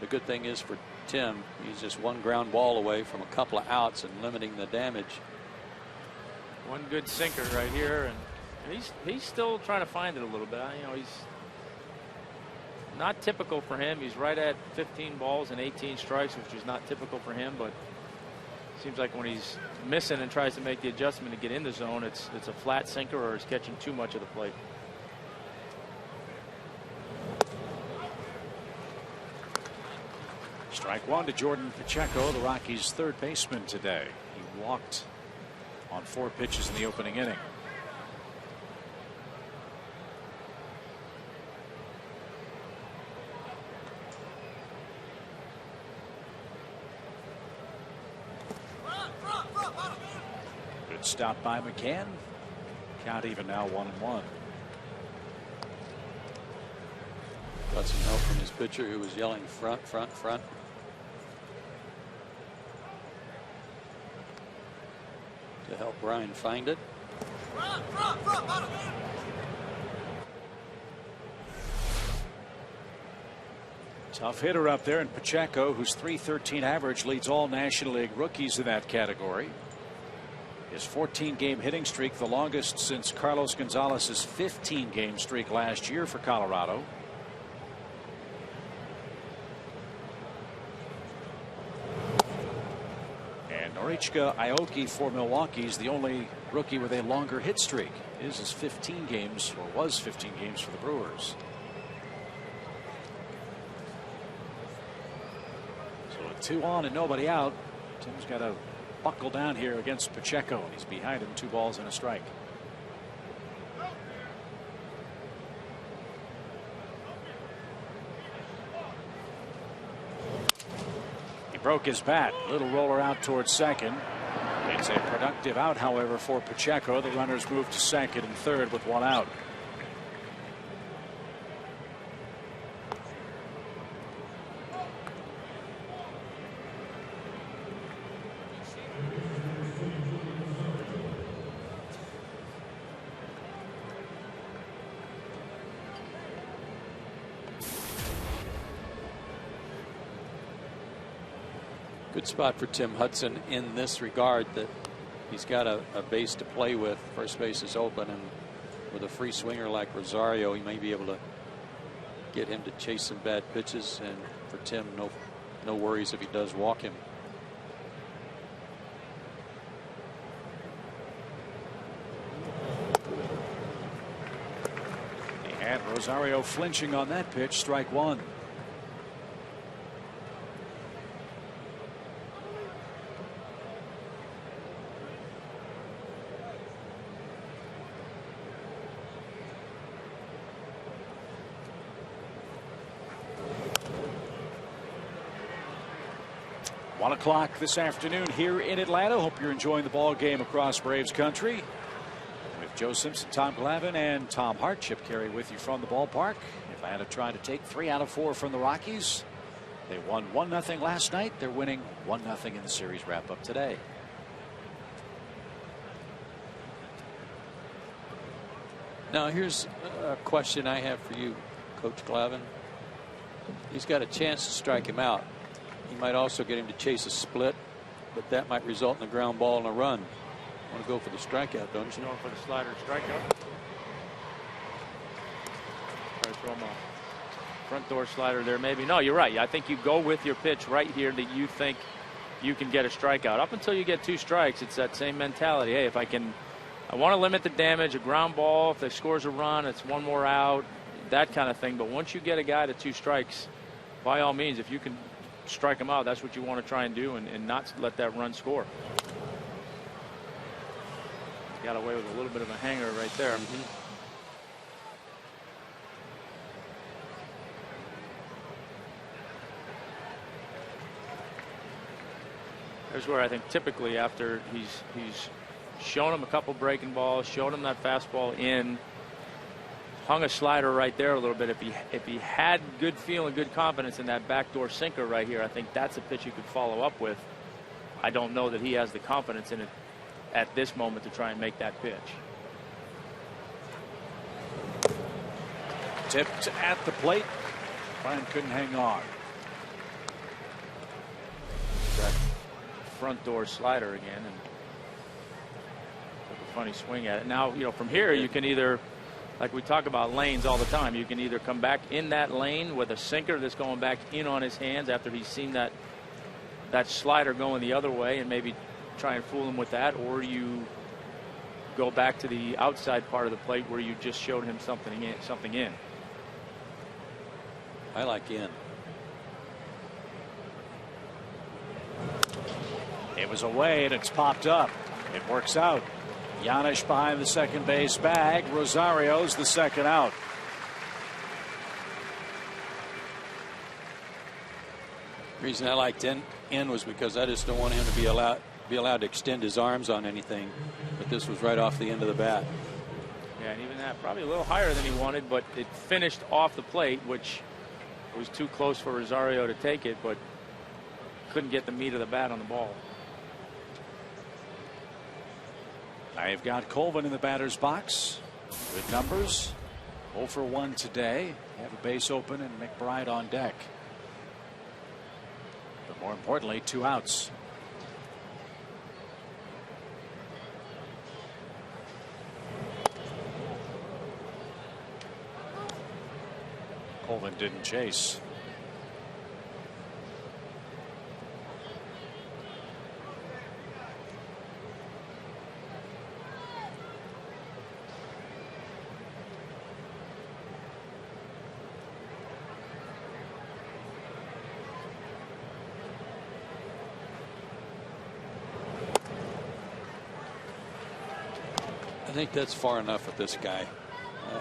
the good thing is for Tim, he's just one ground ball away from a couple of outs and limiting the damage. One good sinker right here, and he's still trying to find it a little bit. You know, he's not typical for him. He's right at 15 balls and 18 strikes, which is not typical for him, but seems like when he's missing and tries to make the adjustment to get in the zone, it's a flat sinker or he's catching too much of the plate. Strike one to Jordan Pacheco, the Rockies' third baseman today. He walked on 4 pitches in the opening inning. Good stop by McCann. Count even now 1-1. Got some help from his pitcher, who was yelling front, front, front. To help Brian find it. Tough hitter up there in Pacheco, whose .313 average leads all National League rookies in that category. His 14-game hitting streak, the longest since Carlos Gonzalez's 15-game streak last year for Colorado. And Norichika Aoki for Milwaukee is the only rookie with a longer hit streak. His is 15 games, or was 15 games for the Brewers. So with 2 on and nobody out, Tim's got to buckle down here against Pacheco, and he's behind him 2 balls and a strike. He broke his bat. Little roller out towards second. It's a productive out, however, for Pacheco. The runners move to second and third with 1 out. Good spot for Tim Hudson in this regard, that he's got a base to play with. First base is open, and with a free swinger like Rosario, he may be able to get him to chase some bad pitches. And for Tim, no worries if he does walk him. He had Rosario flinching on that pitch. Strike 1. One o'clock this afternoon here in Atlanta. Hope you're enjoying the ball game across Braves country. With Joe Simpson, Tom Glavine, and Tom Hart. Chip Carey with you from the ballpark. Atlanta trying to take 3 out of 4 from the Rockies. They won 1-0 last night. They're winning 1-0 in the series wrap up today. Now here's a question I have for you, Coach Glavine. He's got a chance to strike him out. He might also get him to chase a split, but that might result in a ground ball and a run. You want to go for the strikeout, don't you? Going for the slider strikeout. Try to throw him a front door slider there, maybe. No, you're right. I think you go with your pitch right here that you think you can get a strikeout. Up until you get 2 strikes, it's that same mentality. Hey, I want to limit the damage. A ground ball, if they scores a run, it's 1 more out, that kind of thing. But once you get a guy to 2 strikes, by all means, if you can strike him out, that's what you want to try and do, and not let that run score. Got away with a little bit of a hanger right there. There's where I think typically after he's shown him a couple breaking balls, showed him that fastball in, hung a slider right there a little bit. If he had good feel and good confidence in that backdoor sinker right here, I think that's a pitch he could follow up with. I don't know that he has the confidence in it at this moment to try and make that pitch. Tipped at the plate. Bryant couldn't hang on. That front door slider again, and took a funny swing at it. Now, you know, from here you can either, like we talk about lanes all the time, you can either come back in that lane with a sinker that's going back in on his hands after he's seen that slider going the other way and maybe try and fool him with that, or you go back to the outside part of the plate where you just showed him something in. I like in. It was away and it's popped up. It works out. Giannis behind the second base bag. Rosario's the second out. The reason I liked in was because I just don't want him to be allowed to extend his arms on anything. But this was right off the end of the bat. Yeah, and even that probably a little higher than he wanted, but it finished off the plate, which was too close for Rosario to take it, but couldn't get the meat of the bat on the ball. I've got Colvin in the batter's box. Good numbers. 0 for 1 today. Have a base open and McBride on deck. But more importantly, 2 outs. Colvin didn't chase. I think that's far enough with this guy.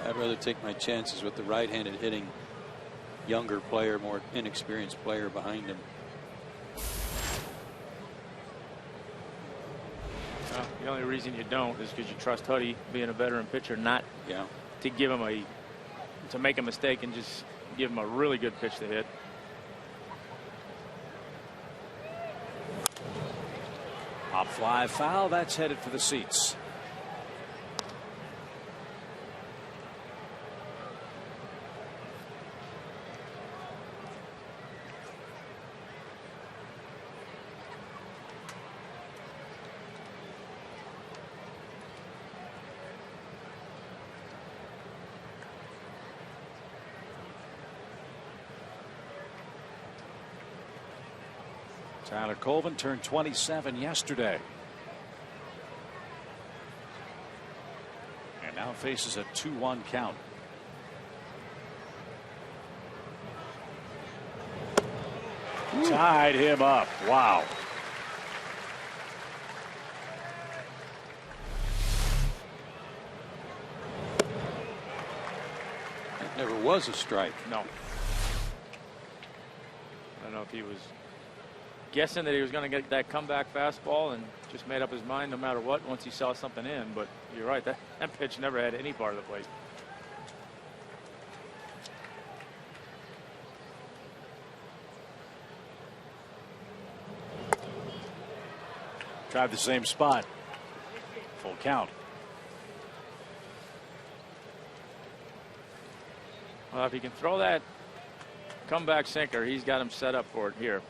I'd rather take my chances with the right-handed hitting younger player, more inexperienced player behind him. Well, the only reason you don't is because you trust Huddy, being a veteran pitcher, not to give him to make a mistake and just give him a really good pitch to hit. Pop fly foul. That's headed for the seats. Tyler Colvin turned 27 yesterday. And now faces a 2-1 count. Tied him up. Wow. That never was a strike. No. I don't know if he was guessing that he was going to get that comeback fastball and just made up his mind no matter what once he saw something in. But you're right, that pitch never had any part of the plate. Tried the same spot. Full count. Well, if he can throw that comeback sinker, he's got him set up for it here.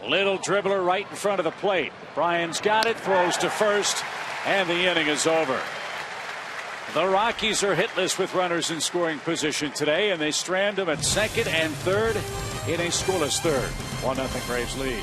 Little dribbler right in front of the plate. Bryan's got it, throws to first, and the inning is over. The Rockies are hitless with runners in scoring position today, and they strand them at second and third in a scoreless third. 1-0 Braves lead.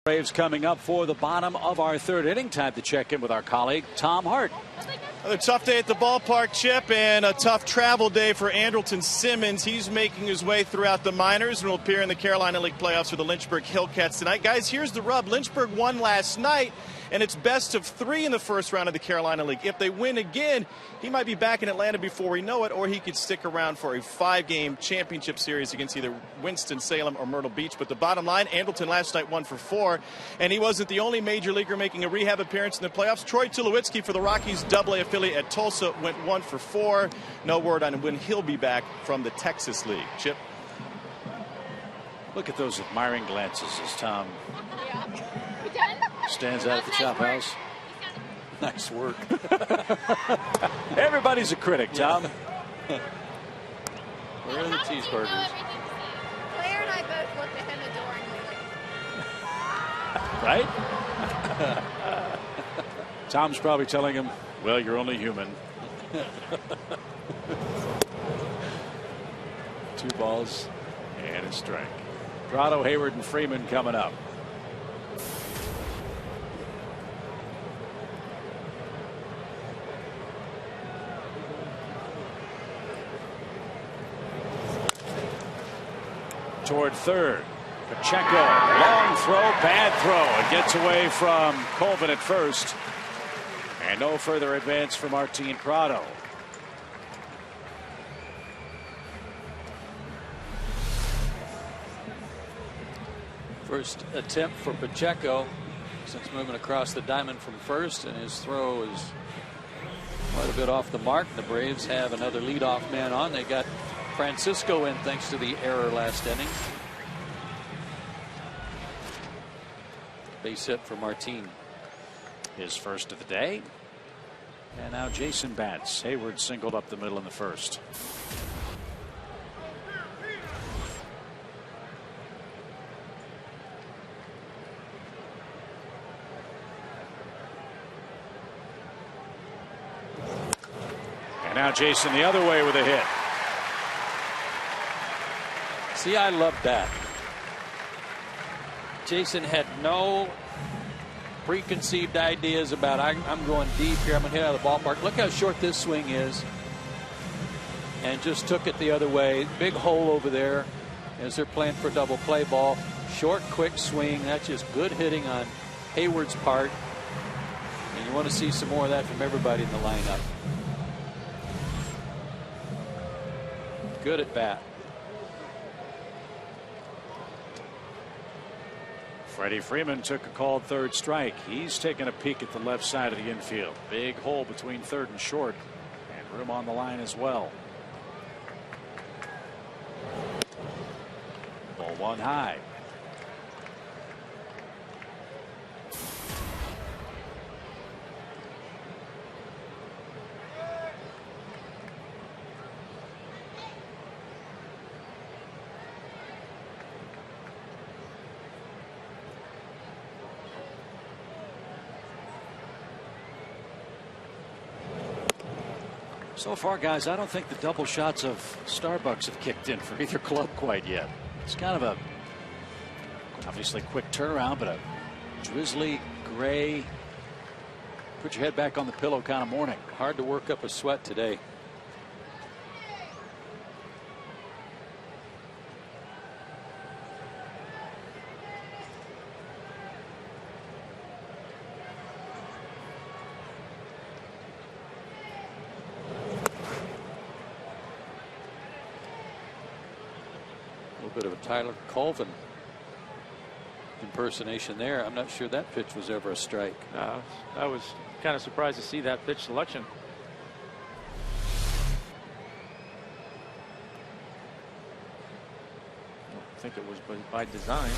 Braves coming up for the bottom of our third inning. Time to check in with our colleague Tom Hart. Another tough day at the ballpark, Chip, and a tough travel day for Andrelton Simmons. He's making his way throughout the minors and will appear in the Carolina League playoffs for the Lynchburg Hillcats tonight. Guys, here's the rub. Lynchburg won last night, and it's best of 3 in the first round of the Carolina League. If they win again, he might be back in Atlanta before we know it, or he could stick around for a 5-game championship series against either Winston-Salem or Myrtle Beach. But the bottom line, Andrelton last night won for 4, and he wasn't the only major leaguer making a rehab appearance in the playoffs. Troy Tulowitzki for the Rockies AA affiliate at Tulsa went 1 for 4. No word on when he'll be back from the Texas League. Chip? Look at those admiring glances as Tom stands out at the chop house. Nice work. Everybody's a critic, Tom. Where are the cheeseburgers? Claire and I both looked at him adoringly. Right? Tom's probably telling him, well, you're only human. 2 balls and a strike. Prado, Hayward, and Freeman coming up. Toward third. Pacheco, long throw, bad throw. It gets away from Colvin at first. And no further advance for Martin Prado. First attempt for Pacheco since moving across the diamond from first, and his throw is quite a bit off the mark. The Braves have another leadoff man on. They got Francisco in thanks to the error last inning. Base hit for Martin. His first of the day. And now Jason bats. Hayward singled up the middle in the first. And now Jason the other way with a hit. See, I love that. Jason had no preconceived ideas about I'm going deep here, I'm going to hit out of the ballpark. Look how short this swing is, and just took it the other way. Big hole over there as they're playing for double play ball. Short, quick swing. That's just good hitting on Hayward's part, and you want to see some more of that from everybody in the lineup. Good at bat. Freddie Freeman took a called third strike. He's taking a peek at the left side of the infield. Big hole between third and short, and room on the line as well. Ball 1 high. So far, guys, I don't think the double shots of Starbucks have kicked in for either club quite yet. It's kind of a obviously quick turnaround, but a drizzly, gray, put your head back on the pillow kind of morning. Hard to work up a sweat today. Bit of a Tyler Colvin impersonation there. I'm not sure that pitch was ever a strike. I was kind of surprised to see that pitch selection. I don't think it was by design,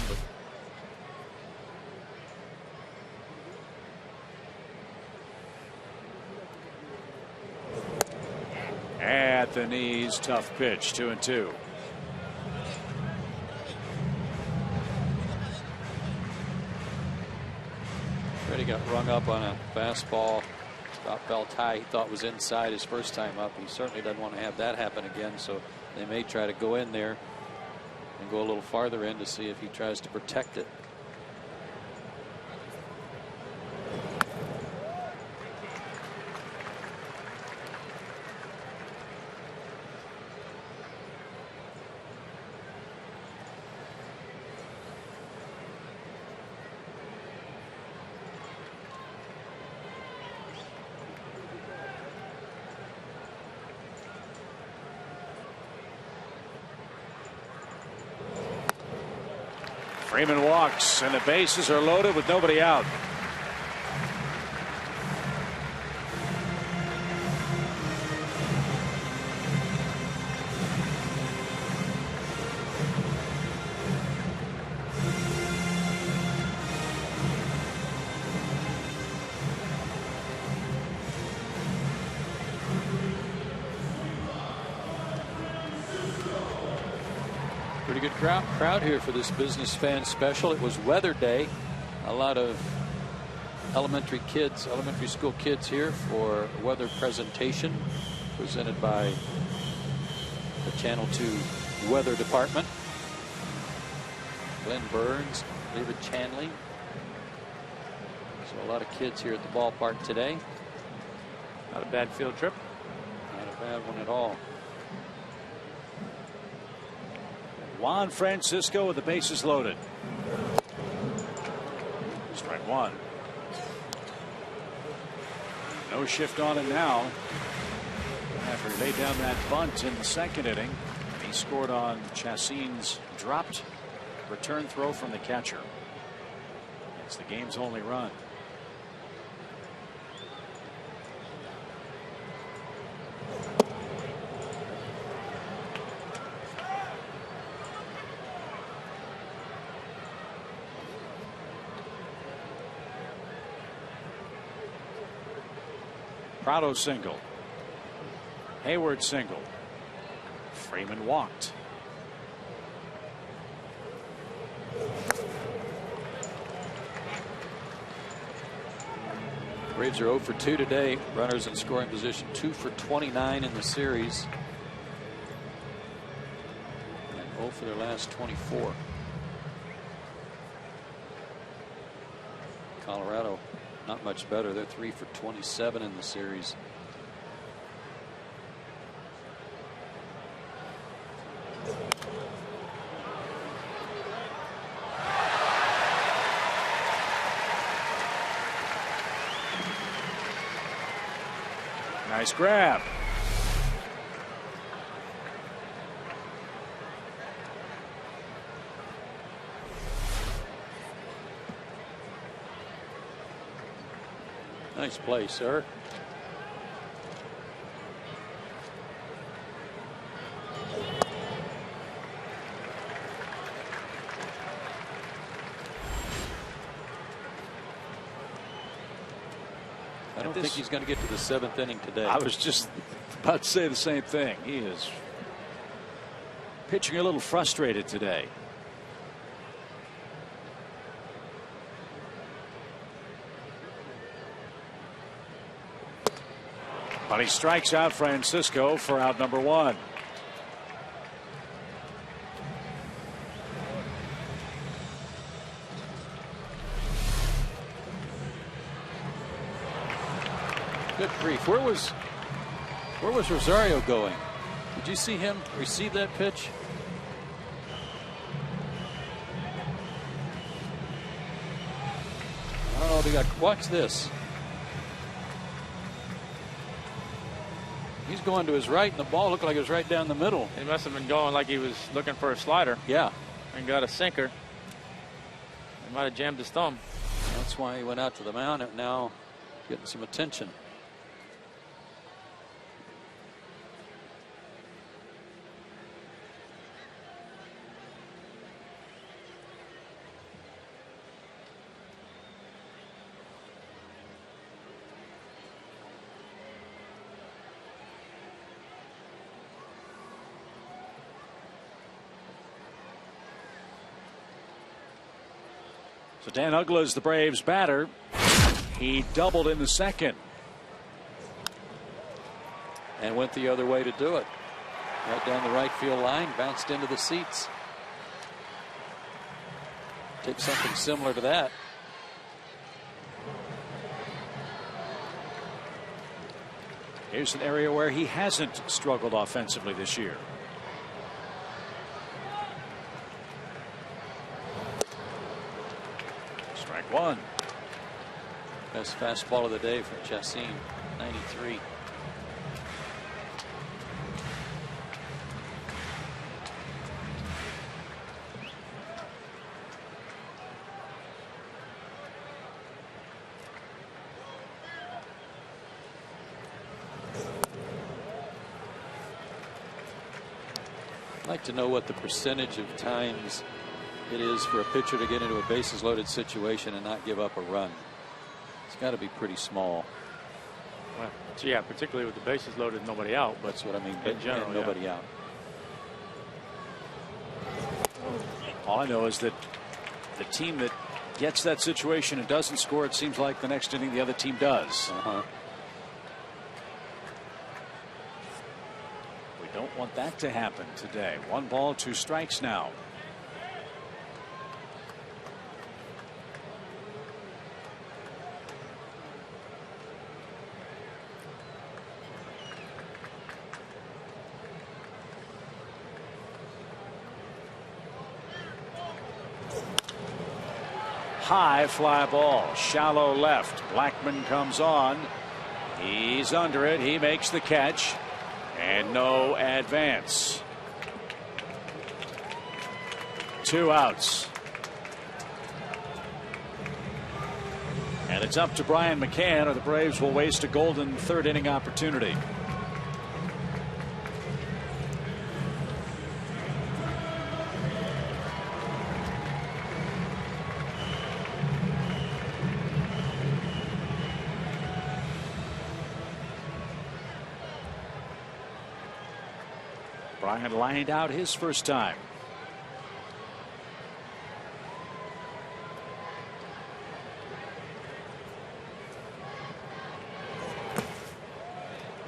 but at the knees, tough pitch, 2-2. Freddie got rung up on a fastball. About belt high. He thought was inside his first time up. He certainly doesn't want to have that happen again. So they may try to go in there and go a little farther in to see if he tries to protect it. Freeman walks, and the bases are loaded with nobody out. Pretty good crowd here for this business fan special. It was weather day. A lot of elementary school kids here for a weather presentation presented by the Channel 2 Weather Department. Glenn Burns, David Chanley. So a lot of kids here at the ballpark today. Not a bad field trip. Not a bad one at all. Juan Francisco with the bases loaded. Strike one. No shift on it now. After he laid down that bunt in the second inning, he scored on Chassin's dropped return throw from the catcher. It's the game's only run. Prado single. Hayward single. Freeman walked. Braves are 0 for 2 today. Runners in scoring position, 2 for 29 in the series. And 0 for their last 24. Colorado not much better. They're 3 for 27 in the series. Nice grab. Nice play, sir. I don't think he's going to get to the 7th inning today. I was just about to say the same thing. He is pitching a little frustrated today. But he strikes out Francisco for out number 1. Good grief. Where was Rosario going? Did you see him receive that pitch? I don't know if he got. Watch this. He's going to his right, and the ball looked like it was right down the middle. He must have been going like he was looking for a slider. Yeah. And got a sinker. He might have jammed his thumb. That's why he went out to the mound, and now getting some attention. So Dan Uggla is the Braves batter. He doubled in the second. And went the other way to do it. Right down the right field line, bounced into the seats. Take something similar to that. Here's an area where he hasn't struggled offensively this year. Strike one. Best fastball of the day for Chassin, 93. like to know what the percentage of times it is for a pitcher to get into a bases loaded situation and not give up a run. It's got to be pretty small. Well, yeah, particularly with the bases loaded, nobody out. But that's what I mean. In general, nobody out. All I know is that the team that gets that situation and doesn't score, it seems like the next inning the other team does. We don't want that to happen today. 1 ball, 2 strikes now. High fly ball, shallow left. Blackman comes on. He's under it. He makes the catch. And no advance. 2 outs. And it's up to Brian McCann, or the Braves will waste a golden 3rd inning opportunity. Brian lined out his first time.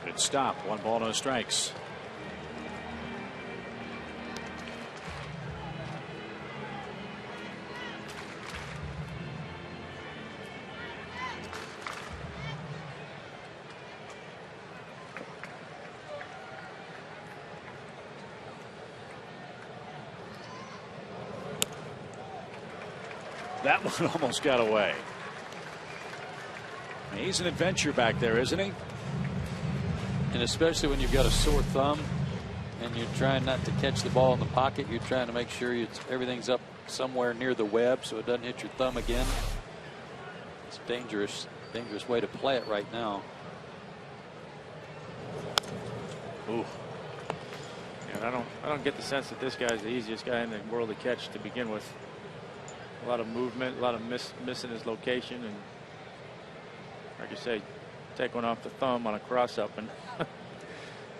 Good stop. 1 ball, no strikes. That one almost got away. He's an adventure back there, isn't he? And especially when you've got a sore thumb and you're trying not to catch the ball in the pocket, you're trying to make sure everything's up somewhere near the web so it doesn't hit your thumb again. It's a dangerous way to play it right now. Ooh. And I don't get the sense that this guy's the easiest guy in the world to catch to begin with. A lot of movement, a lot of missing his location, and like you say, take one off the thumb on a cross up, and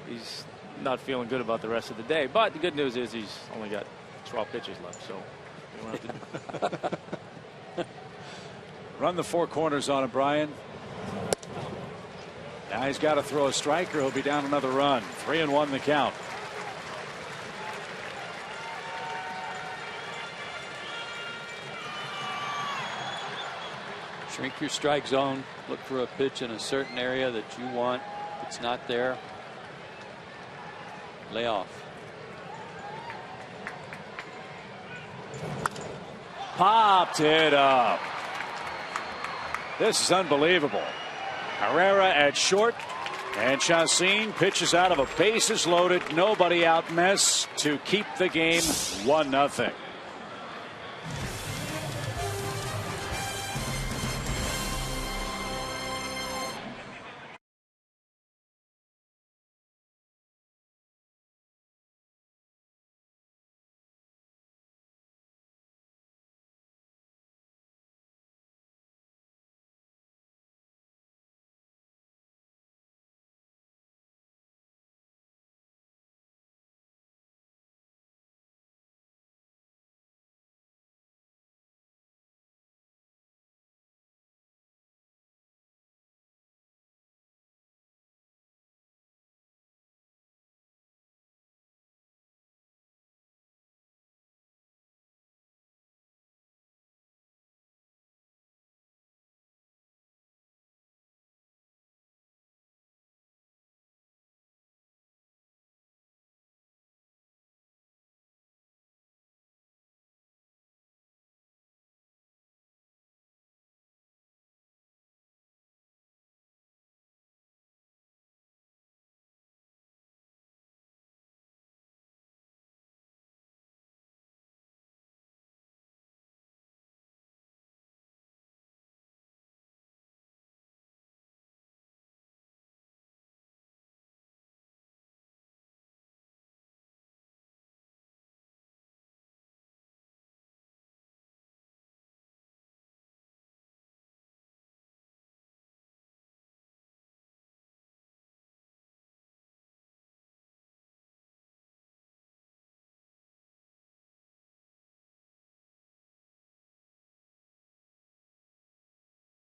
he's not feeling good about the rest of the day. But the good news is he's only got 12 pitches left, so we won't have to run the 4 corners on him, Brian. Now he's got to throw a striker. He'll be down another run. 3-1 the count. Shrink your strike zone. Look for a pitch in a certain area that you want. If it's not there, lay off. Popped it up. This is unbelievable. Herrera at short, and Chacín pitches out of a bases loaded, nobody out mess to keep the game 1-0.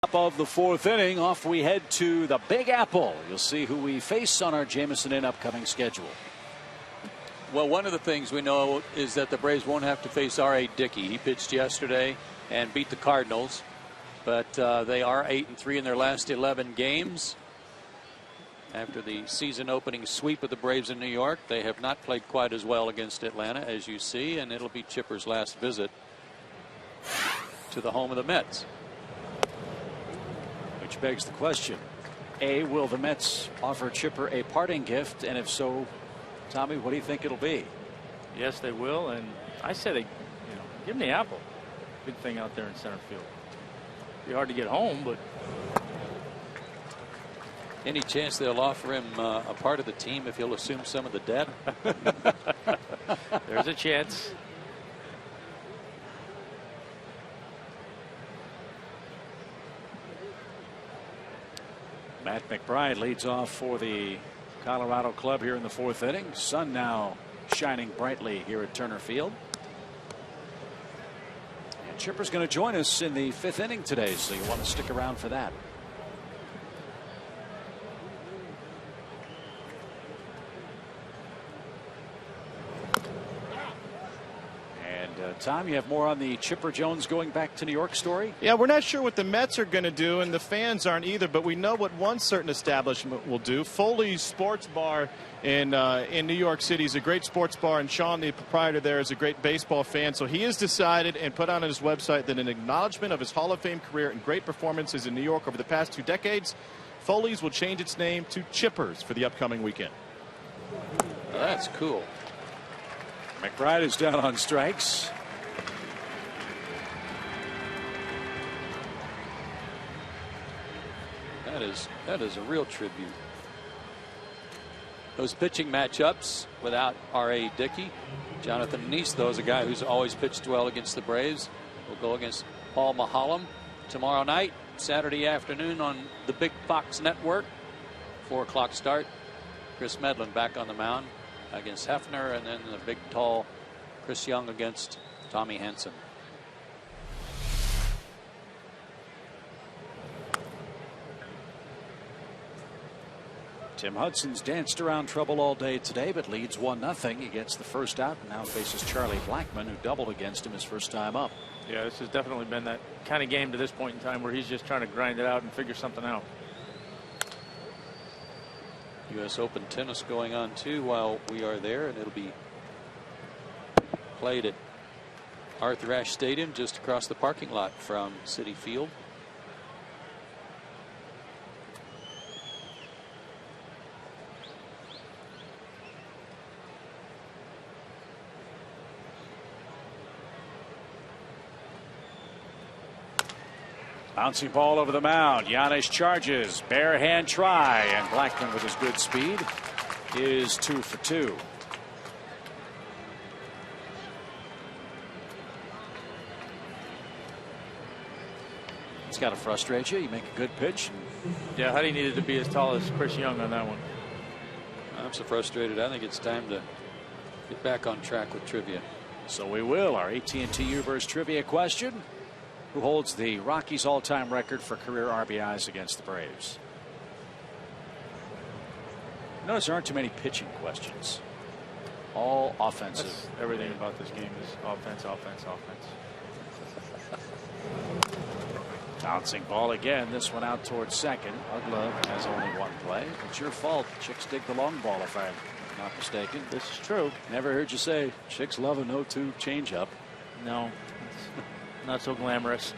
Top of the fourth inning, off we head to the Big Apple. You'll see who we face on our Jamison Inn upcoming schedule. Well, one of the things we know is that the Braves won't have to face R.A. Dickey. He pitched yesterday and beat the Cardinals, but they are 8-3 in their last 11 games. After the season opening sweep of the Braves in New York, they have not played quite as well against Atlanta, as you see, and it'll be Chipper's last visit to the home of the Mets. Which begs the question, A, will the Mets offer Chipper a parting gift? And if so, Tommy, what do you think it'll be? Yes, they will. And I say they, give him the apple. Big thing out there in center field. Be hard to get home, but. Any chance they'll offer him a part of the team if he'll assume some of the debt? There's a chance. Matt McBride leads off for the Colorado club here in the fourth inning. Sun now shining brightly here at Turner Field. And Chipper's going to join us in the fifth inning today, so you want to stick around for that. Tom, you have more on the Chipper Jones going back to New York story? Yeah, we're not sure what the Mets are going to do, and the fans aren't either, but we know what one certain establishment will do. Foley's Sports Bar in New York City is a great sports bar, and Sean, the proprietor there, is a great baseball fan. So he has decided and put on his website that in acknowledgement of his Hall of Fame career and great performances in New York over the past 2 decades, Foley's will change its name to Chippers for the upcoming weekend. Well, that's cool. McBride is down on strikes. That is a real tribute. Those pitching matchups without R.A. Dickey. Jonathan Neese, though, is a guy who's always pitched well against the Braves. Will go against Paul Maholm tomorrow night, Saturday afternoon on the Big Fox Network. 4 o'clock start. Chris Medlin back on the mound against Hefner, and then the big, tall Chris Young against Tommy Hanson. Tim Hudson's danced around trouble all day today, but leads 1-0. He gets the first out and now faces Charlie Blackmon, who doubled against him his first time up. Yeah, this has definitely been that kind of game to this point in time where he's just trying to grind it out and figure something out. U.S. Open tennis going on too while we are there, and it'll be played at Arthur Ashe Stadium just across the parking lot from Citi Field. Bouncing ball over the mound. Giannis charges. Bare hand try. And Blackmon, with his good speed, is 2 for 2. It's got to frustrate you. You make a good pitch. Yeah, Huddy needed to be as tall as Chris Young on that one. I'm so frustrated. I think it's time to get back on track with trivia. So we will. Our AT&T Universe trivia question. Who holds the Rockies all-time record for career RBIs against the Braves? Notice there aren't too many pitching questions. All offensive. That's everything about this game is offense, offense, offense. Bouncing ball again. This one out towards second. Ugla has only one play. It's your fault. Chicks dig the long ball, if I'm not mistaken. This is true. Never heard you say Chicks love a 0-2 changeup. No. Not so glamorous.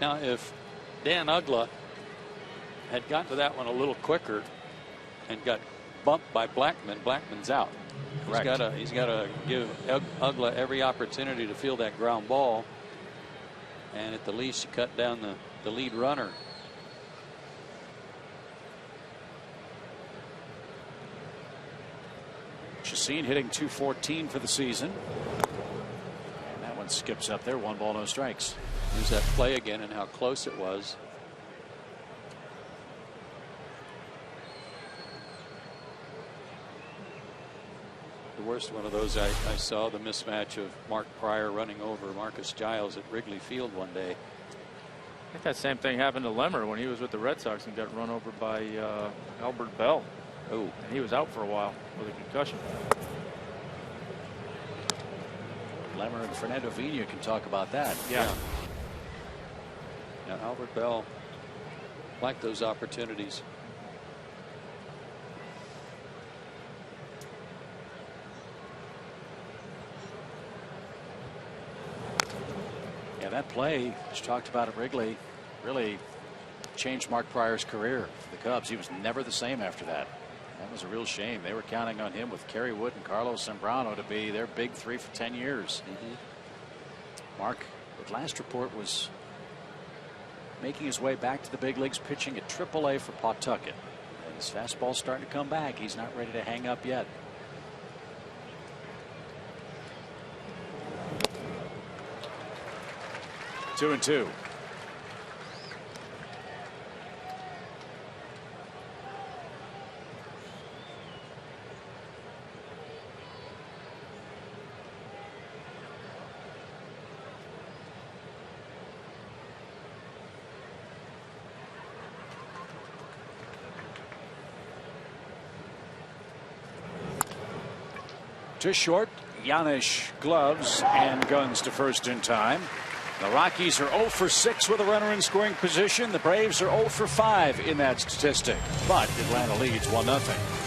Now, if Dan Ugla had gotten to that one a little quicker and got bumped by Blackmon, Blackmon's out. Correct. He's got to give Ugla every opportunity to field that ground ball, and at the least you cut down the lead runner. Chacin hitting .214 for the season. Skips up there. 1 ball, no strikes. There's that play again and how close it was. The worst one of those I saw, the mismatch of Mark Pryor running over Marcus Giles at Wrigley Field one day. I think that same thing happened to Lemmer when he was with the Red Sox and got run over by Albert Bell. Oh, and he was out for a while with a concussion. Lemmer and Fernando Vina can talk about that. Yeah. Albert Bell liked those opportunities. Yeah, that play, which talked about at Wrigley, really changed Mark Pryor's career for the Cubs. He was never the same after that. That was a real shame. They were counting on him with Kerry Wood and Carlos Zambrano to be their big three for 10 years. Mark, at last report, was making his way back to the big leagues, pitching at AAA for Pawtucket. And his fastball's starting to come back. He's not ready to hang up yet. Two and two. To short, Yanish gloves and guns to first in time. The Rockies are 0 for 6 with a runner in scoring position. The Braves are 0 for 5 in that statistic. But Atlanta leads 1-0.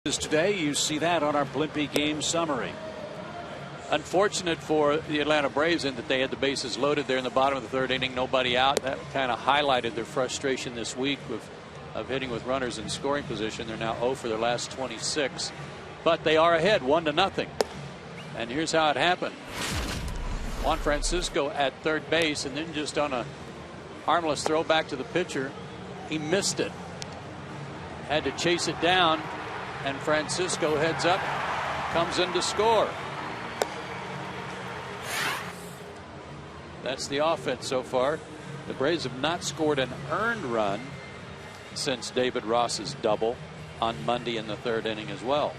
Today, you see that on our Blimpie game summary. Unfortunate for the Atlanta Braves in that they had the bases loaded there in the bottom of the third inning, nobody out. That kind of highlighted their frustration this week of hitting with runners in scoring position. They're now 0 for their last 26, but they are ahead 1-0. And here's how it happened. Juan Francisco at third base, and then just on a harmless throw back to the pitcher, he missed it. Had to chase it down. And Francisco heads up, comes in to score. That's the offense so far. The Braves have not scored an earned run since David Ross's double on Monday in the third inning as well.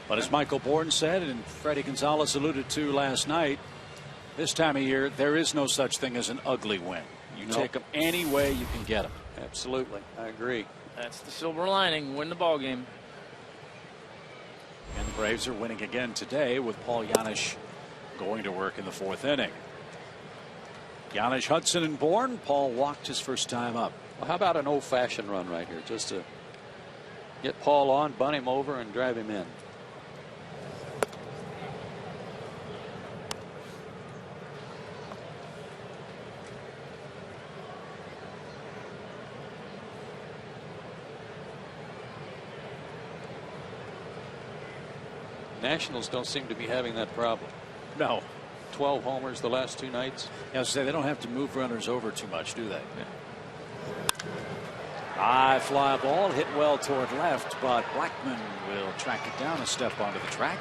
But as Michael Bourne said, and Freddie Gonzalez alluded to last night, this time of year, there is no such thing as an ugly win. You take them any way you can get them. Absolutely. I agree. That's the silver lining. Win the ball game. And the Braves are winning again today with Paul Yanish going to work in the fourth inning. Yanish, Hudson, and Bourne. Paul walked his first time up. Well, how about an old-fashioned run right here? Just to get Paul on, bunt him over, and drive him in. Nationals don't seem to be having that problem. No. 12 homers the last 2 nights. I was say they don't have to move runners over too much, do they? Yeah. High fly ball hit well toward left, but Blackman will track it down a step onto the track.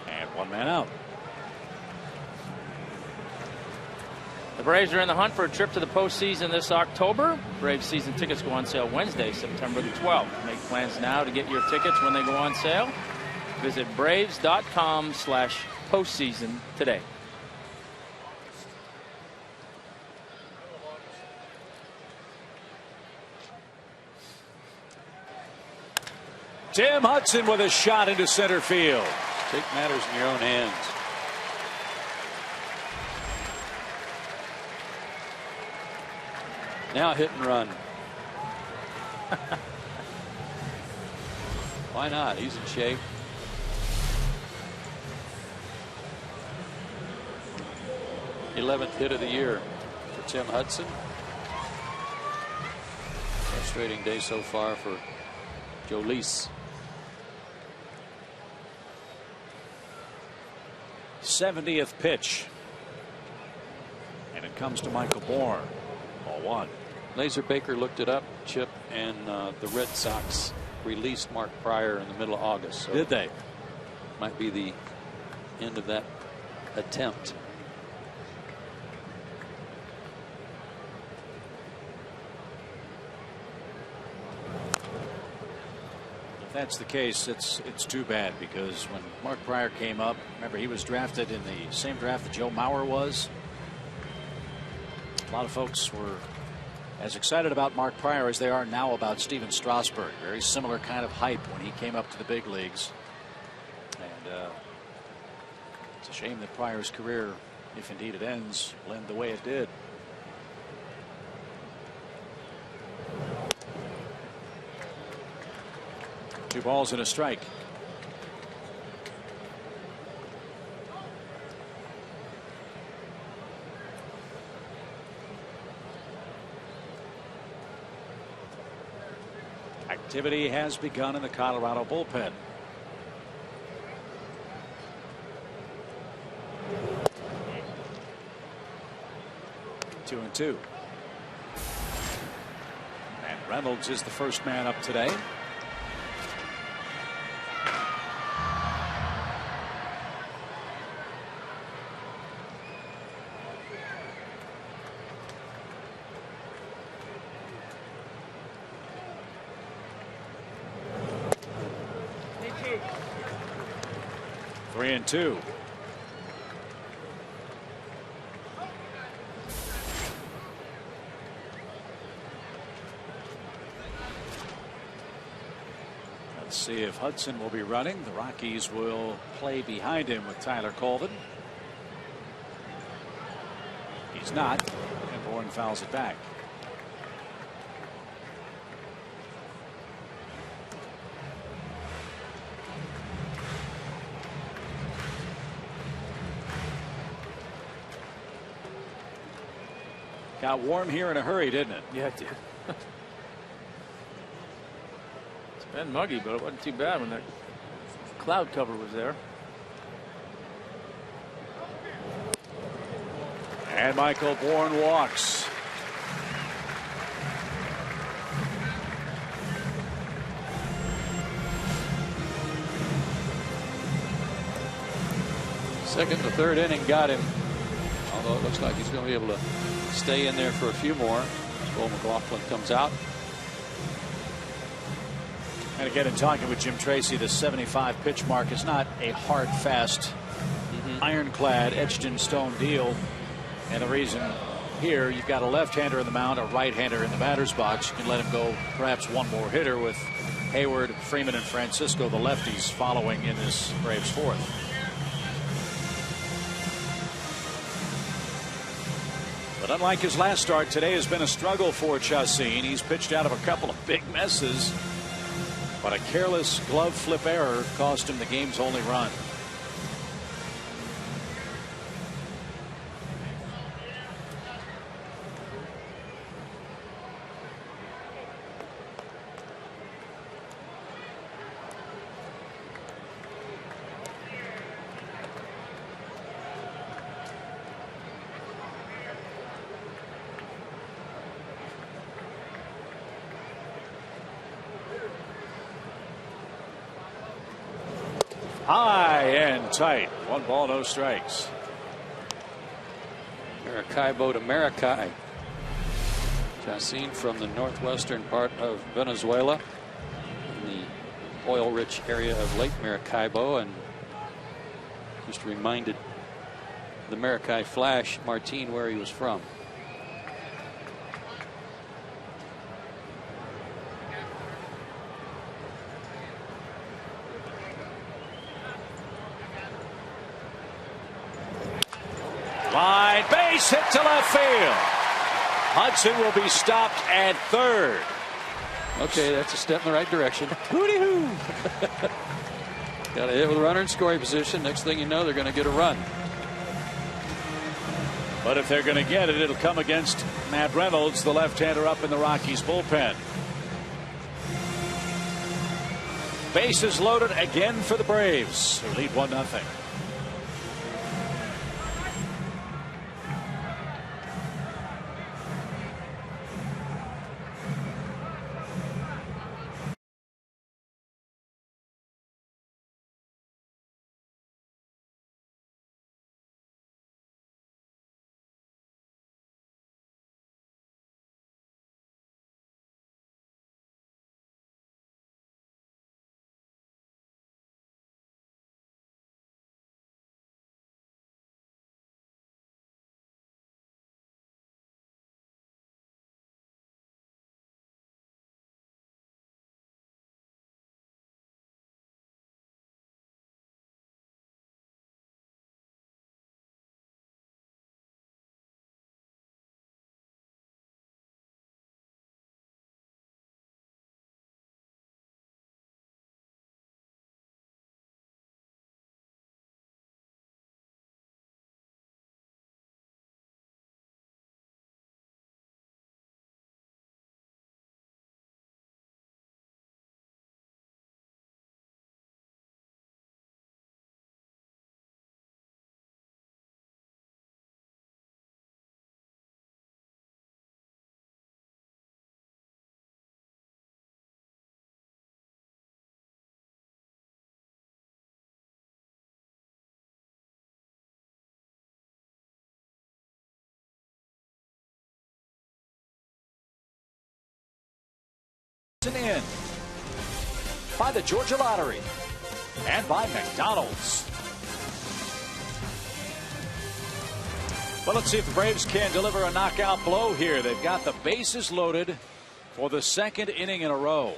And 1 man out. The Braves are in the hunt for a trip to the postseason this October. Braves season tickets go on sale Wednesday, September the 12th. Make plans now to get your tickets when they go on sale. Visit braves.com/postseason today. Tim Hudson with a shot into center field. Take matters in your own hands. Now hit and run. Why not? He's in shape. '11th hit of the year for Tim Hudson. Frustrating day so far for Joe Lease. 70th pitch. And it comes to Michael Bourne. Ball 1. Laser Baker looked it up, Chip, and the Red Sox released Mark Pryor in the middle of August. So did they? Might be the end of that attempt. If that's the case, it's too bad, because when Mark Pryor came up, remember he was drafted in the same draft that Joe Mauer was. A lot of folks were as excited about Mark Pryor as they are now about Steven Strasburg. Very similar kind of hype when he came up to the big leagues. And it's a shame that Pryor's career, if indeed it ends, will end the way it did. Two balls and a strike. Activity has begun in the Colorado bullpen. Two and two. And Reynolds is the first man up today. Three and two. Let's see if Hudson will be running. The Rockies will play behind him with Tyler Colvin. He's not, and Bourne fouls it back. Got warm here in a hurry, didn't it? Yeah, it did. It's been muggy, but it wasn't too bad when that cloud cover was there. And Michael Bourne walks. Second to third inning got him. Although it looks like he's going to be able to stay in there for a few more. Will McLaughlin comes out. And again, in talking with Jim Tracy, the 75 pitch mark is not a hard, fast, ironclad, etched in stone deal. And the reason here, you've got a left-hander in the mound, a right-hander in the batter's box. You can let him go perhaps one more hitter with Hayward, Freeman, and Francisco, the lefties, following in this Braves fourth. But unlike his last start, today has been a struggle for Chacín. He's pitched out of a couple of big messes, but a careless glove flip error cost him the game's only run. High and tight. 1 ball, no strikes. Maracaibo to Maracay. Chacín from the northwestern part of Venezuela, in the oil-rich area of Lake Maracaibo, and just reminded the Maracay Flash Martin where he was from. Line base hit to left field. Hudson will be stopped at third. Okay, that's a step in the right direction. Hooty-hoo! Got a hit with a runner in scoring position. Next thing you know, they're going to get a run. But if they're going to get it, it'll come against Matt Reynolds, the left-hander up in the Rockies bullpen. Bases loaded again for the Braves, who lead 1-0. In by the Georgia Lottery and by McDonald's. Well, let's see if the Braves can deliver a knockout blow here. They've got the bases loaded for the second inning in a row.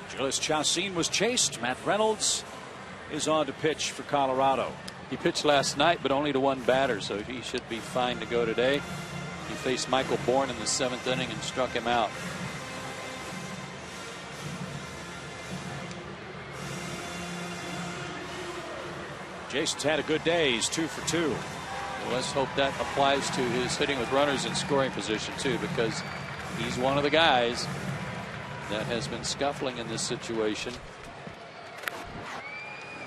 Julius Chacín was chased. Matt Reynolds is on to pitch for Colorado. He pitched last night, but only to one batter, so he should be fine to go today. He faced Michael Bourne in the 7th inning and struck him out. Jason's had a good day. He's 2 for 2. Well, let's hope that applies to his hitting with runners in scoring position, too, because he's one of the guys that has been scuffling in this situation.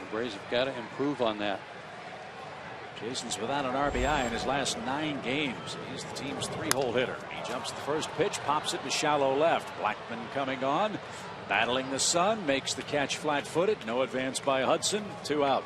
The Braves have got to improve on that. Jason's without an RBI in his last 9 games. He's the team's 3-hole hitter. He jumps the first pitch, pops it to shallow left. Blackman coming on, battling the sun, makes the catch flat-footed. No advance by Hudson. 2 out.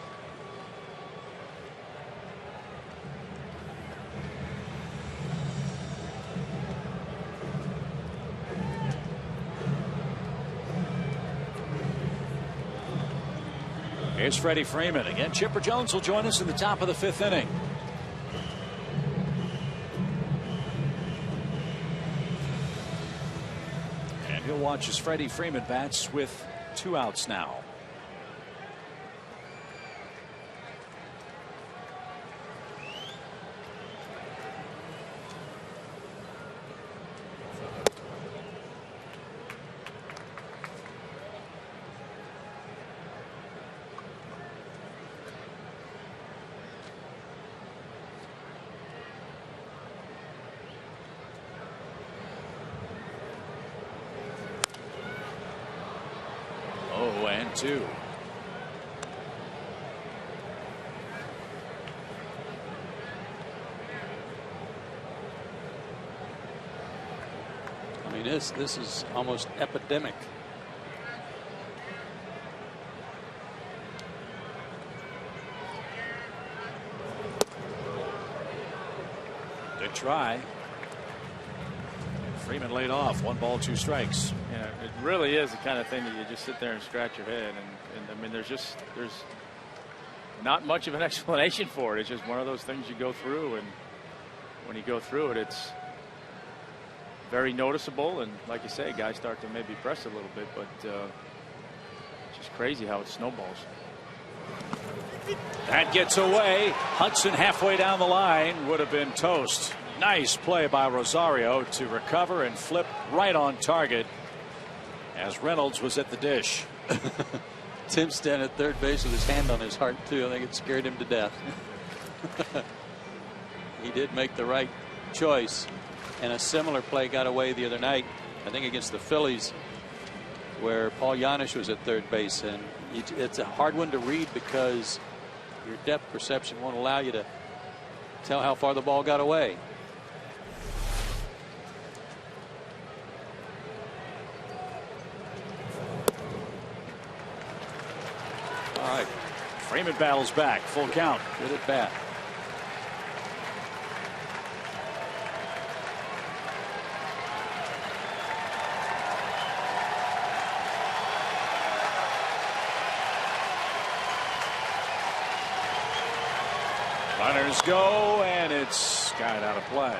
Here's Freddie Freeman. Again, Chipper Jones will join us in the top of the 5th inning. And he'll watch as Freddie Freeman bats with 2 outs now. And 2. this is almost epidemic. Good try. Freeman laid off. 1 ball, 2 strikes. You know, it really is the kind of thing that you just sit there and scratch your head. And I mean, there's not much of an explanation for it. It's just one of those things you go through, and when you go through it, it's very noticeable. And like you say, guys start to maybe press a little bit, but it's just crazy how it snowballs. That gets away. Hudson halfway down the line would have been toast. Nice play by Rosario to recover and flip right on target as Reynolds was at the dish. Tim standing at third base with his hand on his heart too. I think it scared him to death. He did make the right choice, and a similar play got away the other night, I think against the Phillies, where Paul Janisch was at third base, and it's a hard one to read because your depth perception won't allow you to tell how far the ball got away. All right, Freeman battles back. Full count. Good at bat. Runners go, and it's got out of play.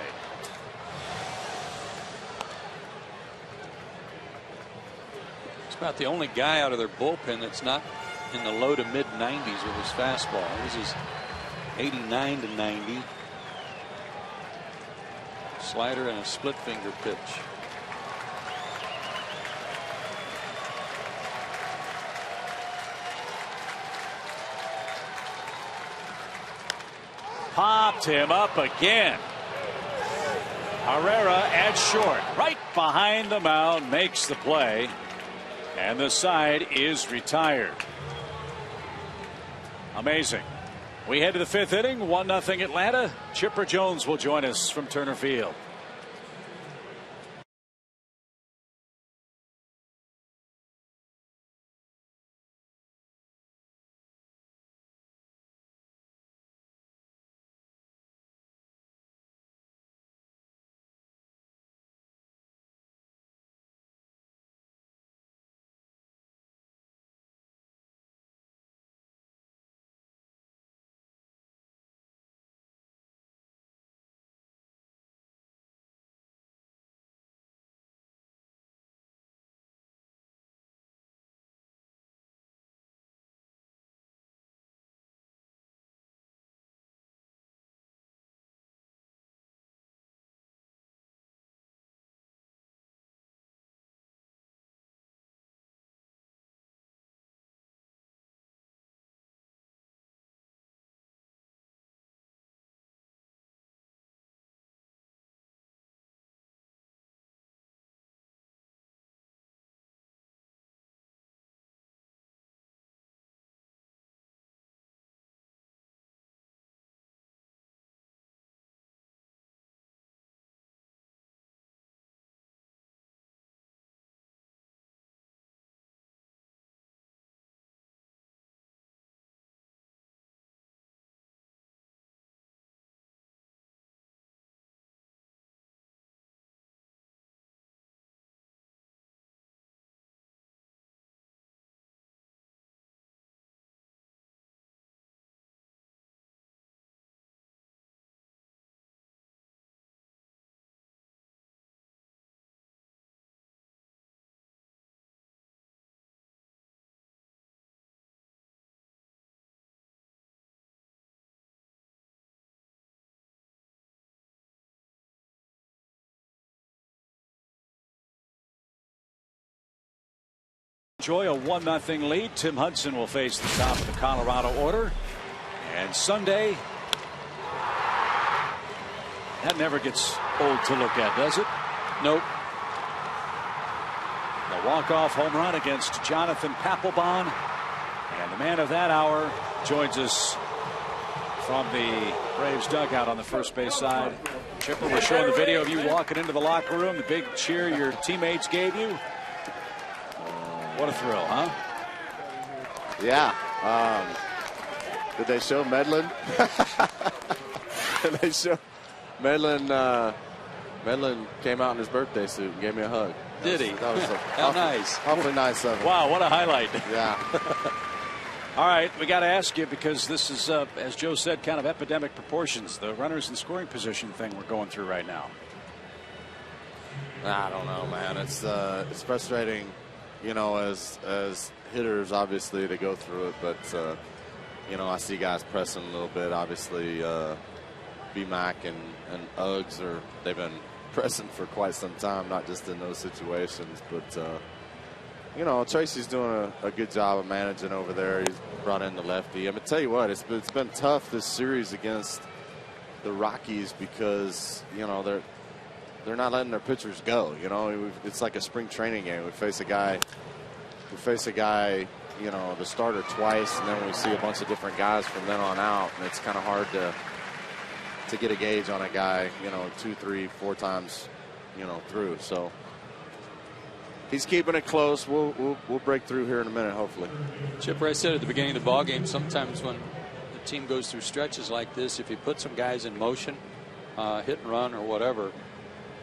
It's about the only guy out of their bullpen that's not in the low to mid 90s with his fastball. This is 89 to 90. Slider and a split finger pitch. Popped him up again. Herrera at short, right behind the mound, makes the play, and the side is retired. Amazing. We head to the 5th inning, 1-0 Atlanta. Chipper Jones will join us from Turner Field. Enjoy a 1-0 lead. Tim Hudson will face the top of the Colorado order. And Sunday, that never gets old to look at, does it? Nope. The walk-off home run against Jonathan Papelbon. And the man of that hour joins us from the Braves dugout on the first base side. Chipper, we're showing the video of you walking into the locker room, the big cheer your teammates gave you. What a thrill, huh? Yeah. Did they show Medlin? Did they show Medlin? Medlin came out in his birthday suit and gave me a hug. Did he? That was How nice. Awfully nice of him. Wow, what a highlight. Yeah. All right, we got to ask you, because this is, as Joe said, kind of epidemic proportions, the runners in scoring position thing we're going through right now. I don't know, man. It's frustrating, you know, as hitters, obviously, to go through it. But, you know, I see guys pressing a little bit. Obviously, B-Mac and Uggs, they've been pressing for quite some time, not just in those situations. But, you know, Tracy's doing a good job of managing over there. He's brought in the lefty. I'm going to tell you what, it's been tough this series against the Rockies because, you know, they're not letting their pitchers go. You know, it's like a spring training game. We face a guy, you know, the starter twice, and then we see a bunch of different guys from then on out, and it's kind of hard to get a gauge on a guy, you know, 2, 3, 4 times, you know, through. So he's keeping it close. We'll break through here in a minute, hopefully. Chipper, I said at the beginning of the ball game, sometimes when the team goes through stretches like this, if you put some guys in motion, hit and run or whatever,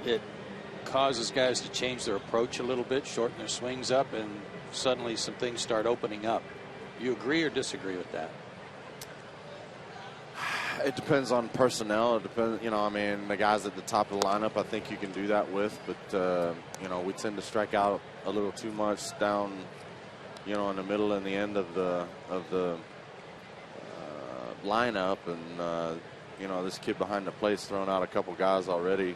it causes guys to change their approach a little bit, shorten their swings up, and suddenly some things start opening up. You agree or disagree with that? It depends on personnel. It depends, you know, I mean, the guys at the top of the lineup, I think you can do that with, but, you know, we tend to strike out a little too much down, you know, in the middle and the end of the lineup. And, you know, this kid behind the plate's thrown out a couple guys already.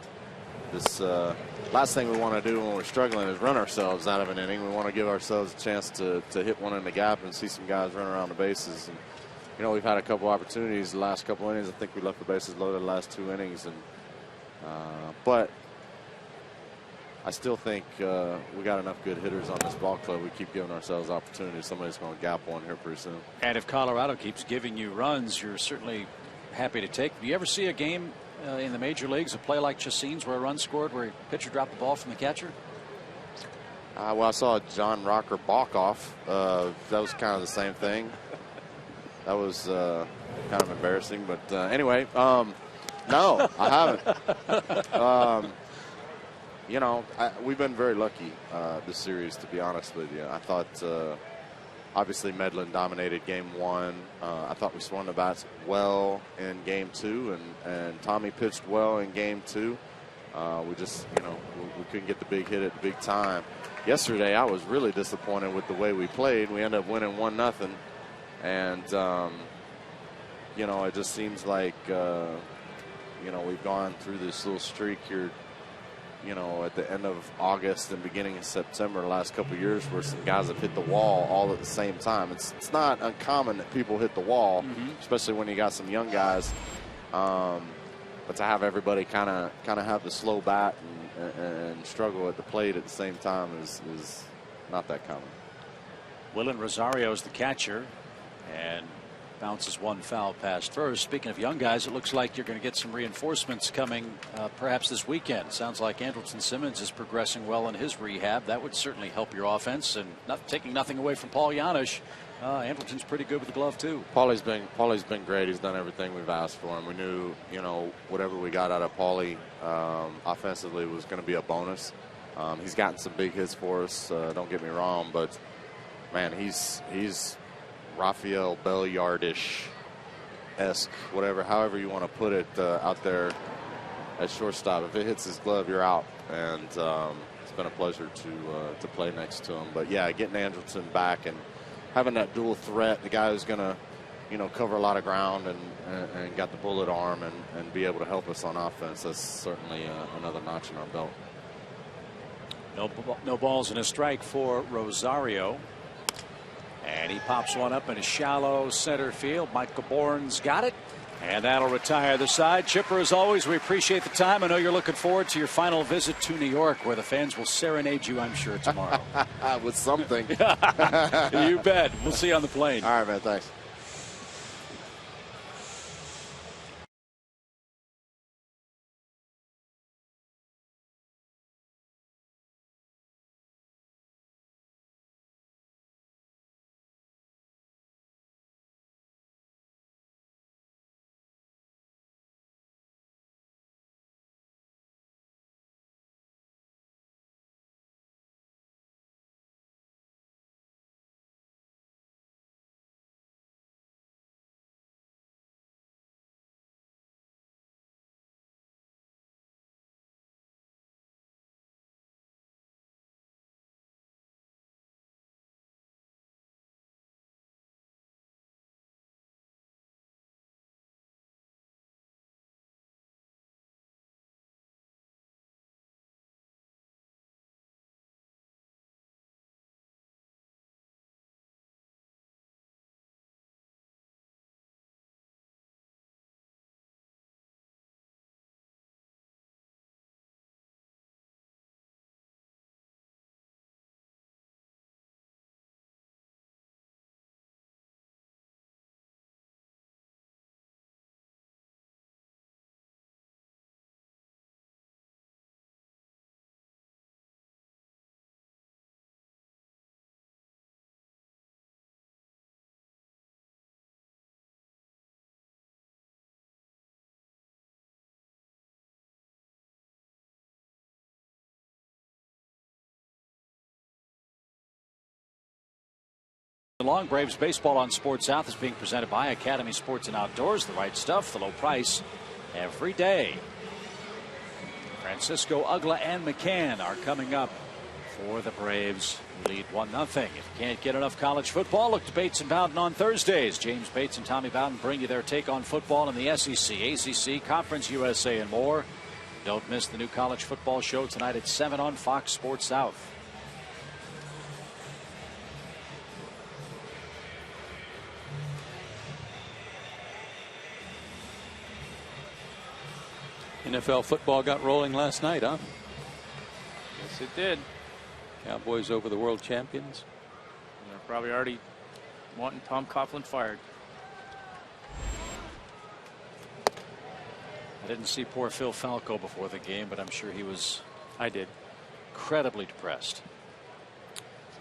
This last thing we want to do when we're struggling is run ourselves out of an inning. We want to give ourselves a chance to hit one in the gap and see some guys run around the bases. And, you know, we've had a couple opportunities the last couple innings. I think we left the bases loaded the last 2 innings. And but I still think we got enough good hitters on this ball club. We keep giving ourselves opportunities. Somebody's going to gap one here pretty soon. And if Colorado keeps giving you runs, you're certainly happy to take. Do you ever see a game in the major leagues, a play like Chacin's where a run scored, where a pitcher dropped the ball from the catcher? Well, I saw John Rocker balk off. That was kind of the same thing. That was kind of embarrassing, but anyway, no, I haven't. You know, we've been very lucky this series, to be honest with you. I thought, obviously, Medlin dominated Game 1. I thought we swung the bats well in Game 2, and Tommy pitched well in Game 2. We just, you know, we couldn't get the big hit at the big time. Yesterday, I was really disappointed with the way we played. We ended up winning 1-0. And, you know, it just seems like, you know, we've gone through this little streak here, you know, at the end of August and beginning of September, the last couple of years, where some guys have hit the wall all at the same time. It's not uncommon that people hit the wall, especially when you got some young guys. But to have everybody kind of have the slow bat and struggle at the plate at the same time is not that common. Willen Rosario's the catcher, and bounces one foul past first. Speaking of young guys, it looks like you're going to get some reinforcements coming perhaps this weekend. Sounds like Andrelton Simmons is progressing well in his rehab. That would certainly help your offense, and taking nothing away from Paul Janisch. Andrelton's pretty good with the glove too. Paulie's been great. He's done everything we've asked for him. We knew, you know, whatever we got out of Paulie offensively was going to be a bonus. He's gotten some big hits for us. Don't get me wrong, but man, he's Rafael Belliardish-esque, however you want to put it, out there at shortstop. If it hits his glove, you're out. And it's been a pleasure to play next to him. But yeah, getting Andrelton back and having that dual threat, the guy who's going to, you know, cover a lot of ground and got the bullet arm and be able to help us on offense, that's certainly another notch in our belt. No balls and a strike for Rosario. And he pops one up in a shallow center field. Michael Bourne's got it. And that'll retire the side. Chipper, as always, we appreciate the time. I know you're looking forward to your final visit to New York, where the fans will serenade you, I'm sure, tomorrow. With something. You bet. We'll see you on the plane. All right, man. Thanks. Long Braves baseball on Sports South is being presented by Academy Sports and Outdoors. The right stuff, the low price every day. Francisco, Ugla, and McCann are coming up for the Braves, who lead 1-0. If you can't get enough college football, look to Bates and Bowden on Thursdays. James Bates and Tommy Bowden bring you their take on football in the SEC, ACC, Conference USA, and more. Don't miss the new college football show tonight at 7 on Fox Sports South. NFL football got rolling last night, huh? Yes, it did. Cowboys over the world champions. They're probably already wanting Tom Coughlin fired. I didn't see poor Phil Falco before the game, but I'm sure he was. I did. Incredibly depressed.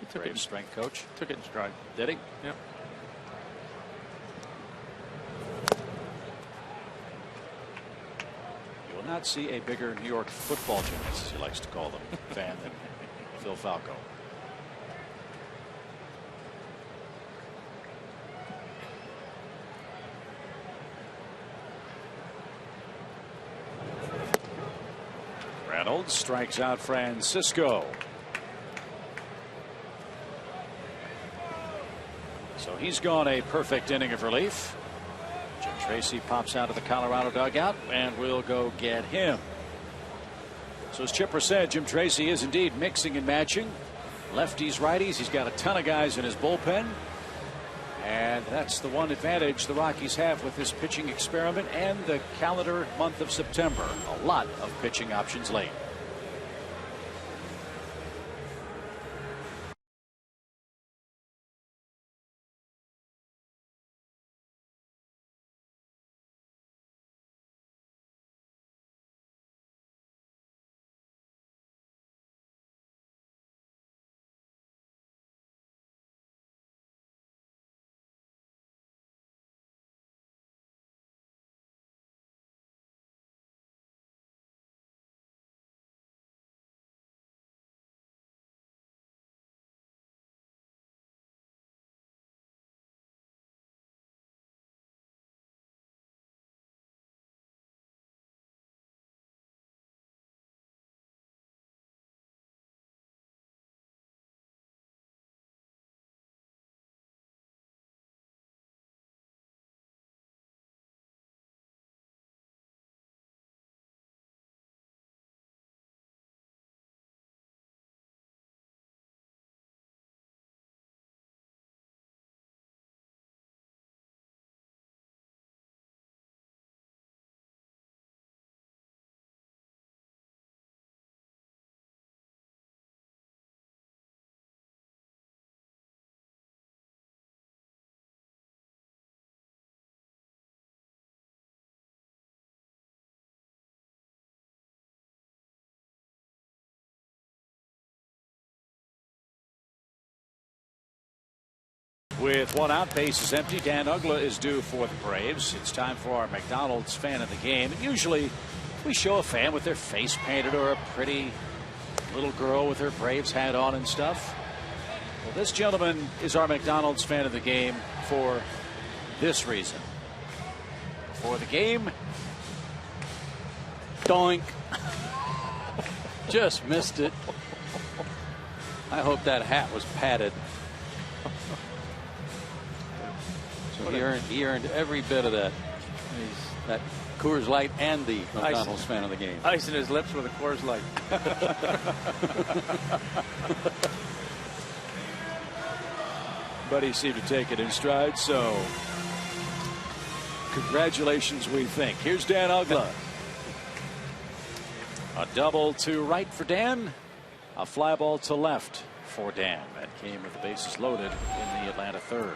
He took Braves strength coach. Took it in stride. Did he? Yep. You will not see a bigger New York football gymnast, as he likes to call them, fan than Phil Falco. Reynolds strikes out Francisco. So he's gone a perfect inning of relief. Jim Tracy pops out of the Colorado dugout, and we'll go get him. So as Chipper said, Jim Tracy is indeed mixing and matching. Lefties, righties. He's got a ton of guys in his bullpen. And that's the one advantage the Rockies have with this pitching experiment and the calendar month of September. A lot of pitching options late. With one out, base is empty. Dan Ugla is due for the Braves. It's time for our McDonald's fan of the game. And usually we show a fan with their face painted or a pretty little girl with her Braves hat on and stuff. Well, this gentleman is our McDonald's fan of the game for this reason. For the game, Doink. Just missed it. I hope that hat was padded. So he earned every bit of that. That Coors Light and the McDonald's fan of the game. Icing his lips with a Coors Light. But he seemed to take it in stride, so congratulations, we think. Here's Dan Ugla. A double to right for Dan. A fly ball to left for Dan. That came with the bases loaded in the Atlanta third.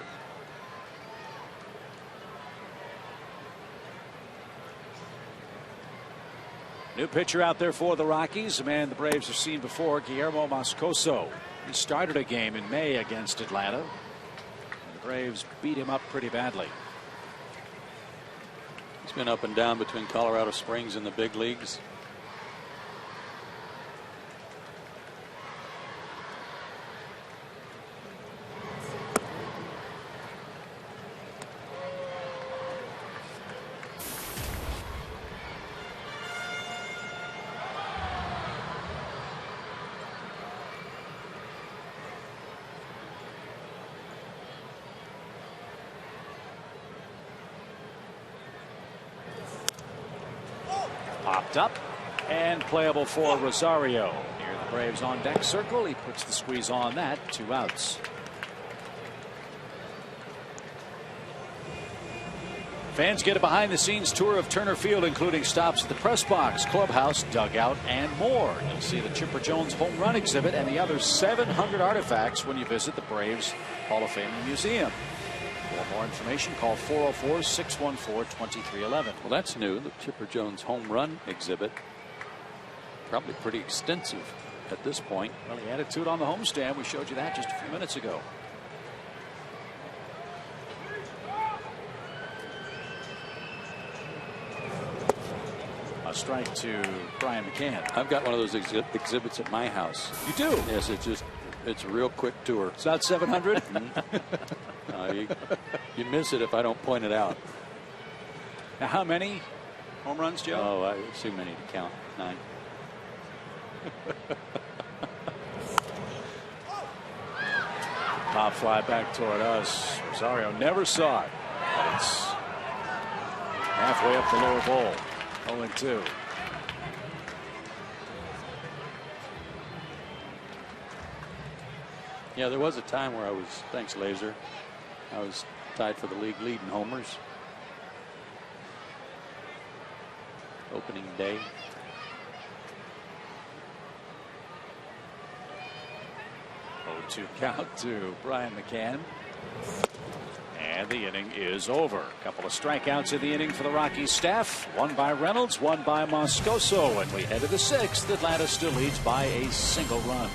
New pitcher out there for the Rockies, a man the Braves have seen before, Guillermo Moscoso. He started a game in May against Atlanta. And the Braves beat him up pretty badly. He's been up and down between Colorado Springs and the big leagues. Popped up and playable for Rosario. Near the Braves on deck circle. He puts the squeeze on that. 2 outs. Fans get a behind-the-scenes tour of Turner Field, including stops at the press box, clubhouse, dugout, and more. You'll see the Chipper Jones home run exhibit and the other 700 artifacts when you visit the Braves Hall of Fame Museum. For more information, call 404-614-2311. Well, that's new. The Chipper Jones home run exhibit. Probably pretty extensive at this point. Well, he added to it on the homestand. We showed you that just a few minutes ago. A strike to Brian McCann. I've got one of those exhibits at my house. You do? Yes, it's a real quick tour. It's about 700. You miss it if I don't point it out. Now, how many home runs, Joe? Oh, it's too many to count. 9. Pop fly back toward us. Rosario never saw it. But it's halfway up the lower bowl. 0-2. Yeah, there was a time where thanks Laser, I was tied for the league lead in homers. Opening day. 0-2 count to Brian McCann. And the inning is over. A couple of strikeouts in the inning for the Rockies staff. One by Reynolds, one by Moscoso. And we head to the 6th. Atlanta still leads by a single run.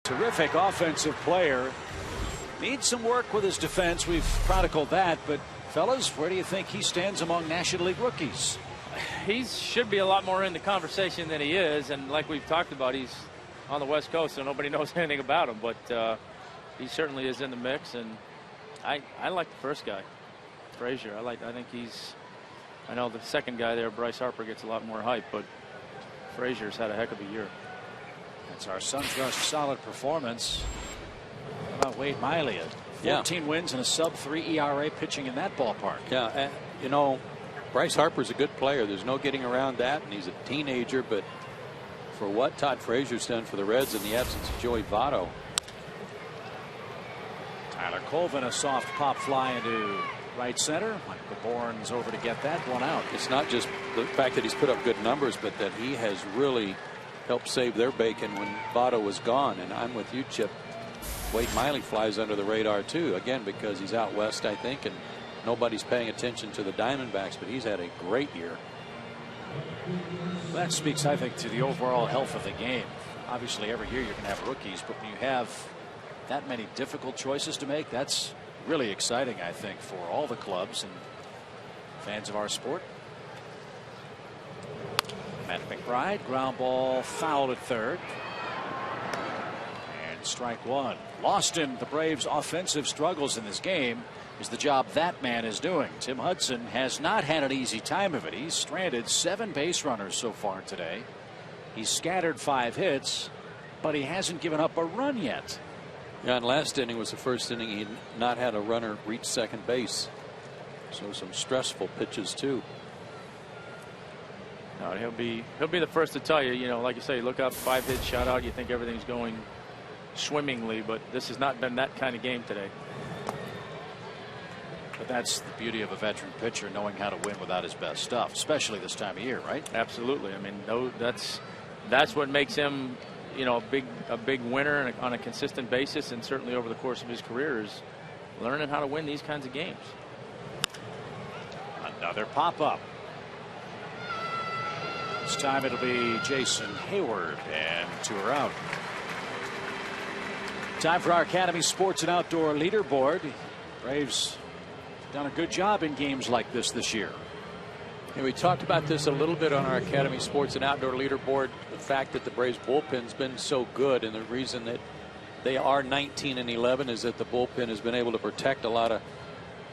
Terrific offensive player. Needs some work with his defense. We've chronicled that. But, fellas, where do you think he stands among National League rookies? He should be a lot more in the conversation than he is. And like we've talked about, he's on the West Coast, so nobody knows anything about him. But he certainly is in the mix. And I like the first guy, Frazier. I think he's – I know the second guy there, Bryce Harper, gets a lot more hype. But Frazier's had a heck of a year. That's our SunTrust solid performance. How about Wade Miley? 14 wins and a sub-3 ERA pitching in that ballpark. Yeah, you know, Bryce Harper's a good player. There's no getting around that, and he's a teenager. But for what Todd Frazier's done for the Reds in the absence of Joey Votto. Tyler Colvin, a soft pop fly into right center. Michael Bourne's over to get that one out. It's not just the fact that he's put up good numbers, but that he has really helped save their bacon when Votto was gone. And I'm with you, Chip. Wade Miley flies under the radar too, again because he's out west, I think, and nobody's paying attention to the Diamondbacks, but he's had a great year. That speaks, I think, to the overall health of the game. Obviously every year you're going to have rookies, but when you have that many difficult choices to make, that's really exciting, I think, for all the clubs and fans of our sport. And McBride, ground ball fouled at third. And strike one. Lost in the Braves' offensive struggles in this game is the job that man is doing. Tim Hudson has not had an easy time of it. He's stranded 7 base runners so far today. He's scattered 5 hits, but he hasn't given up a run yet. Yeah, and last inning was the first inning he'd not had a runner reach second base. So some stressful pitches too. No, he'll be the first to tell you. You know, like you say, you look up 5-hit shutout, you think everything's going swimmingly, but this has not been that kind of game today. But that's the beauty of a veteran pitcher, knowing how to win without his best stuff, especially this time of year, right? Absolutely. I mean, that's what makes him, you know, a big winner on a consistent basis, and certainly over the course of his career is learning how to win these kinds of games. Another pop-up. This time it'll be Jason Hayward, and 2 are out. Time for our Academy Sports and Outdoor Leaderboard. Braves done a good job in games like this year. And we talked about this a little bit on our Academy Sports and Outdoor Leaderboard. The fact that the Braves bullpen's been so good, and the reason that they are 19-11 is that the bullpen has been able to protect a lot of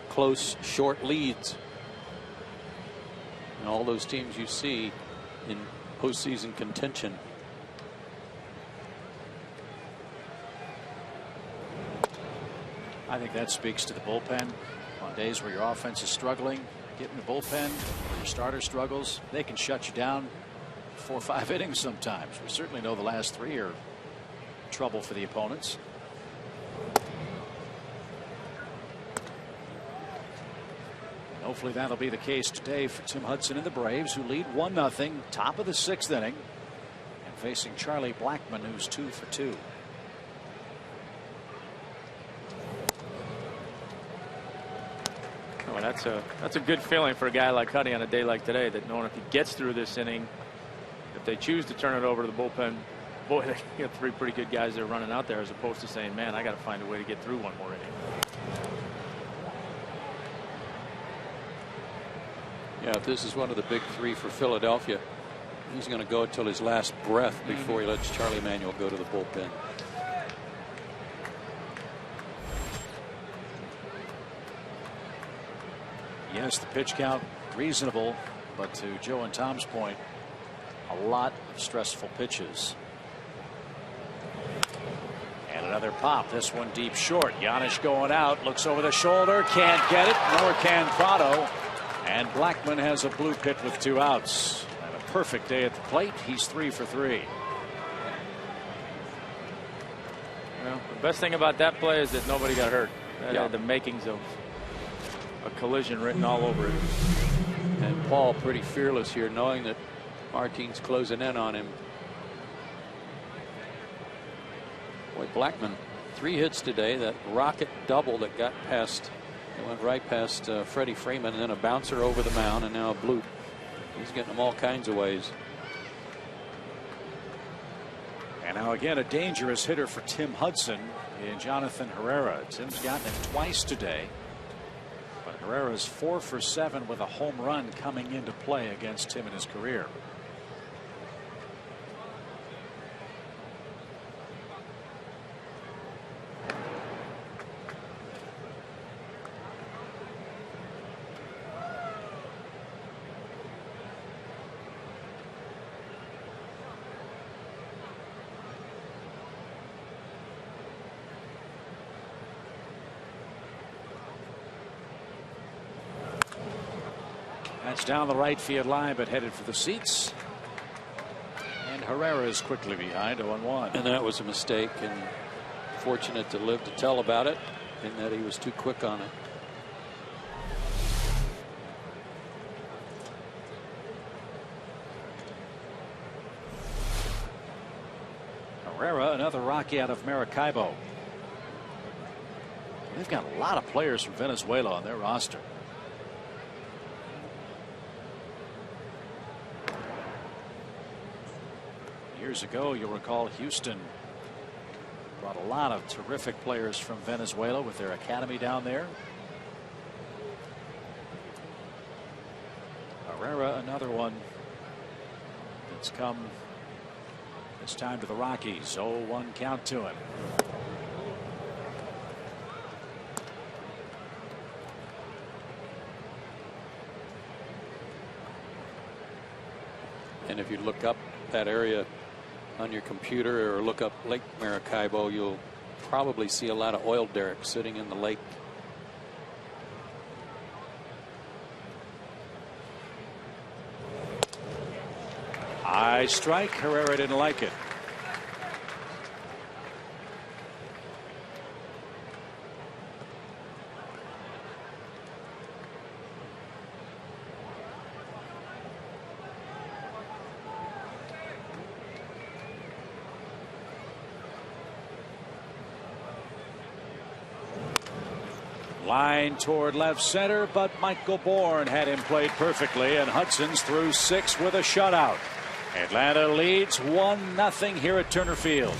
close, short leads. And all those teams you see in postseason contention. I think that speaks to the bullpen. On days where your offense is struggling, get in the bullpen, your starter struggles, they can shut you down 4 or 5 innings sometimes. We certainly know the last 3 are trouble for the opponents. And hopefully that'll be the case today for Tim Hudson and the Braves, who lead 1-0, top of the 6th inning, and facing Charlie Blackmon, who's 2 for 2. Well, that's a good feeling for a guy like Huddy on a day like today, that knowing if he gets through this inning, if they choose to turn it over to the bullpen, boy, they got 3 pretty good guys that are running out there, as opposed to saying, man, I got to find a way to get through one more inning. Yeah, if this is one of the big 3 for Philadelphia, he's going to go until his last breath before he lets Charlie Manuel go to the bullpen. Yes, the pitch count reasonable, but to Joe and Tom's point, a lot of stressful pitches. And another pop. This one deep short. Giannis going out, looks over the shoulder, can't get it, nor can Prado. And Blackmon has a blue pit with 2 outs. And a perfect day at the plate. He's 3 for 3. Well, the best thing about that play is that nobody got hurt. That had the makings of a collision written all over it. And Paul pretty fearless here, knowing that Martine's closing in on him. Boy, Blackmon, 3 hits today. That rocket double that got past, it went right past Freddie Freeman, and then a bouncer over the mound, and now a bloop. He's getting them all kinds of ways. And now again, a dangerous hitter for Tim Hudson in Jonathan Herrera. Tim's gotten him twice today. But Herrera's 4 for 7 with a home run coming into play against him in his career. That's down the right field line, but headed for the seats. And Herrera is quickly behind, 0-1. And that was a mistake, and fortunate to live to tell about it, in that he was too quick on it. Herrera, another Rocky out of Maracaibo. They've got a lot of players from Venezuela on their roster. Years ago, you'll recall Houston brought a lot of terrific players from Venezuela with their academy down there. Herrera, another one It's come this time to the Rockies. 0-1 count to him. And if you look up that area on your computer or look up Lake Maracaibo, you'll probably see a lot of oil derricks sitting in the lake. High strike. Herrera didn't like it. Line toward left center, but Michael Bourne had him played perfectly, and Hudson's threw 6 with a shutout. Atlanta leads 1-0 here at Turner Field.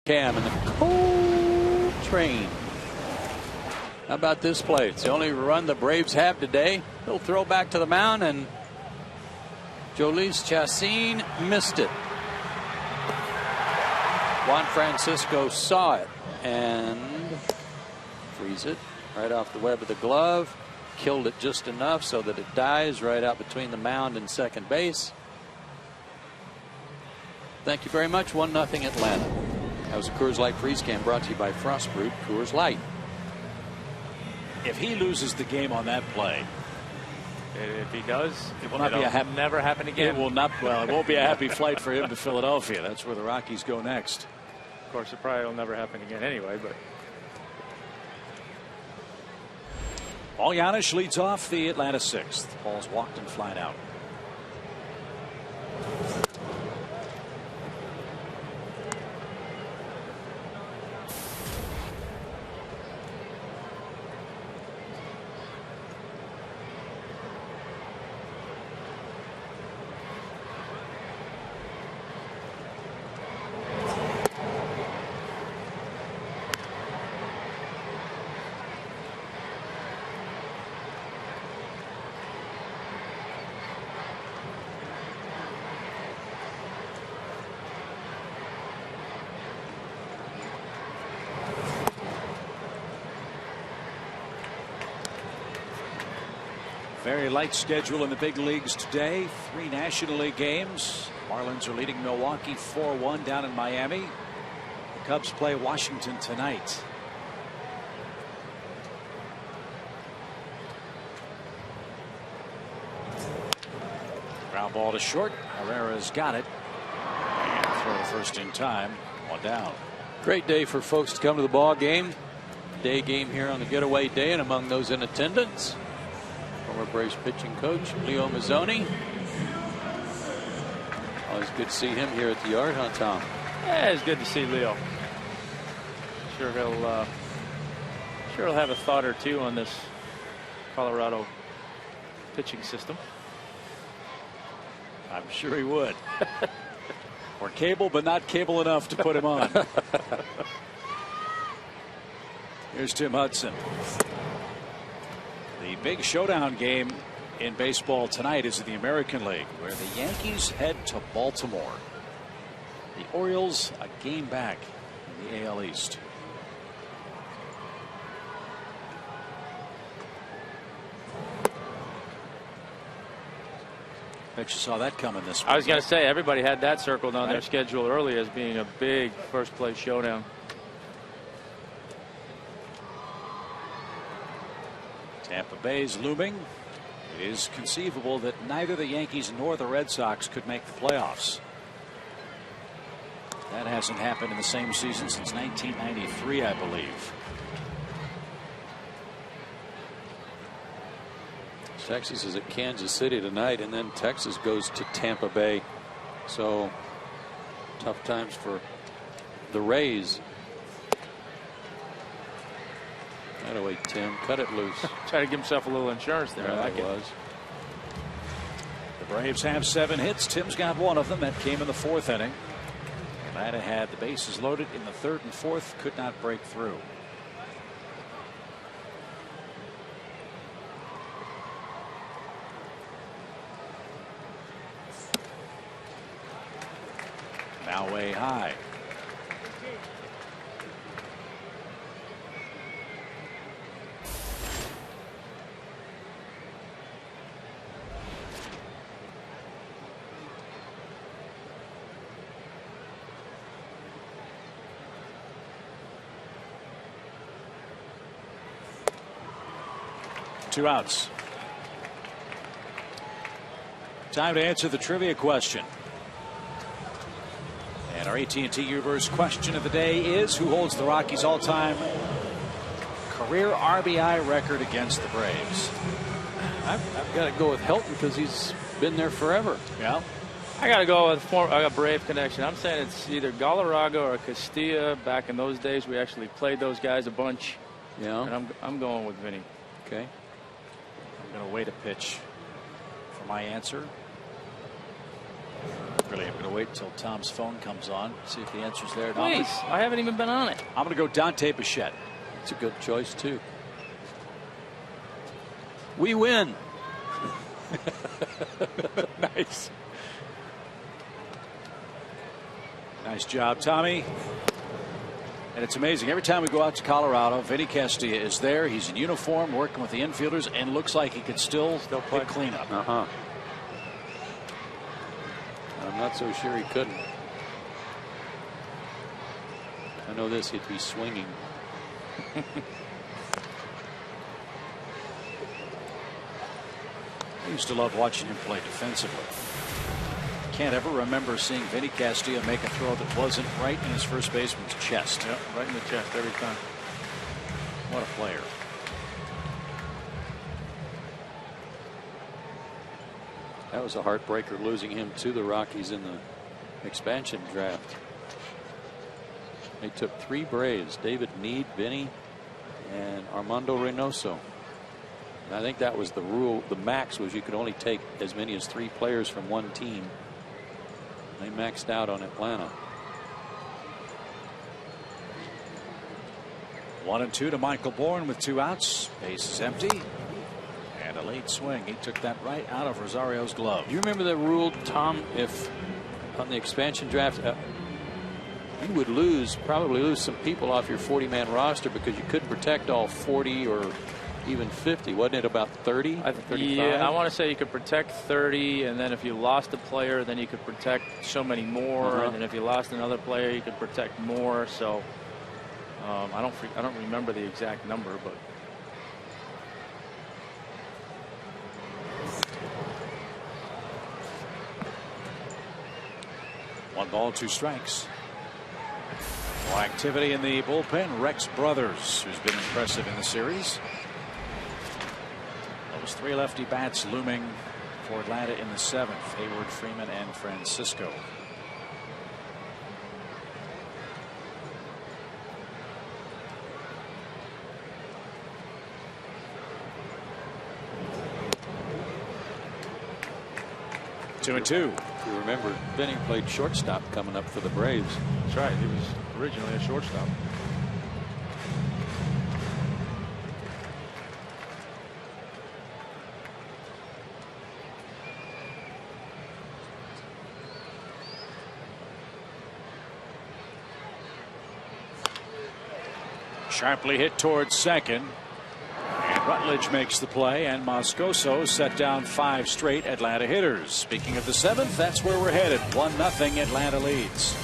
Cam and the cold train. How about this play? It's the only run the Braves have today. He'll throw back to the mound, and Jhoulys Chacín missed it. Juan Francisco saw it and frees it right off the web of the glove. Killed it just enough so that it dies right out between the mound and second base. Thank you very much. 1-0 Atlanta. That was a Coors Light freeze can brought to you by Frostbrewed Coors Light. If he loses the game on that play, if he does, it will not be a never happen again. It will not. Well, it won't be a happy flight for him to Philadelphia. That's where the Rockies go next. Of course, it probably will never happen again anyway. But Paul Janisch leads off the Atlanta 6th. Ball's walked and flying out. Very light schedule in the big leagues today. 3 National League games. Marlins are leading Milwaukee 4-1 down in Miami. The Cubs play Washington tonight. Ground ball to short. Herrera's got it. And throw to first in time. 1 down. Great day for folks to come to the ball game. Day game here on the getaway day, and among those in attendance, former Braves pitching coach Leo Mazzoni. Always good to see him here at the yard, huh, Tom? Yeah, it's good to see Leo. Sure he'll have a thought or two on this Colorado pitching system. I'm sure he would. Or cable, but not cable enough to put him on. Here's Tim Hudson. The big showdown game in baseball tonight is in the American League, where the Yankees head to Baltimore. The Orioles a game back in the AL East. Bet you saw that coming this week. I was going to say, everybody had that circled on their schedule early as being a big first place showdown. Tampa Bay's looming. It is conceivable that neither the Yankees nor the Red Sox could make the playoffs. That hasn't happened in the same season since 1993, I believe. Texas is at Kansas City tonight, and then Texas goes to Tampa Bay. So tough times for the Rays. That way, Tim, cut it loose. Try to give himself a little insurance there. Yeah, I like it. was. The Braves have 7 hits. Tim's got one of them. That came in the 4th inning. Atlanta had the bases loaded in the 3rd and 4th. Could not break through. Now way high. Two outs. Time to answer the trivia question. And our AT&T Universe question of the day is, who holds the Rockies' all-time career RBI record against the Braves? I've got to go with Helton because he's been there forever. Yeah. I got to go with a Brave connection. I'm saying it's either Galarraga or Castilla. Back in those days, we actually played those guys a bunch. Yeah. And I'm going with Vinny. Okay. I'm going to wait a pitch for my answer. Really, I'm going to wait until Tom's phone comes on, see if the answer's there. Please, I haven't even been on it. I'm going to go Dante Bichette. It's a good choice, too. We win. Nice. Nice job, Tommy. And it's amazing. Every time we go out to Colorado, Vinny Castilla is there. He's in uniform, working with the infielders, and looks like he could still play cleanup. I'm not so sure he couldn't. I know this, he'd be swinging. I used to love watching him play defensively. Can't ever remember seeing Vinny Castilla make a throw that wasn't right in his first baseman's chest. Yep, right in the chest every time. What a player. That was a heartbreaker, losing him to the Rockies in the expansion draft. They took 3 Braves: David Meade, Vinny, and Armando Reynoso. And I think that was the rule. The max was you could only take as many as 3 players from one team. They maxed out on Atlanta. 1-2 to Michael Bourne with 2 outs. Base is empty. And a late swing. He took that right out of Rosario's glove. You remember the rule, Tom, if on the expansion draft you would probably lose some people off your 40-man roster because you couldn't protect all 40 or even 50. Wasn't it about 30? 35? Yeah, I want to say you could protect 30, and then if you lost a player, then you could protect so many more, and then if you lost another player, you could protect more. So I don't remember the exact number, but. One ball, 2 strikes. More activity in the bullpen. Rex Brothers, who's been impressive in the series. Those 3 lefty bats looming for Atlanta in the 7th. Hayward, Freeman, and Francisco. 2-2. If you remember, Benny played shortstop coming up for the Braves. That's right. He was originally a shortstop. Sharply hit towards second. And Rutledge makes the play, and Moscoso set down 5 straight Atlanta hitters. Speaking of the 7th, that's where we're headed. 1-0 Atlanta leads.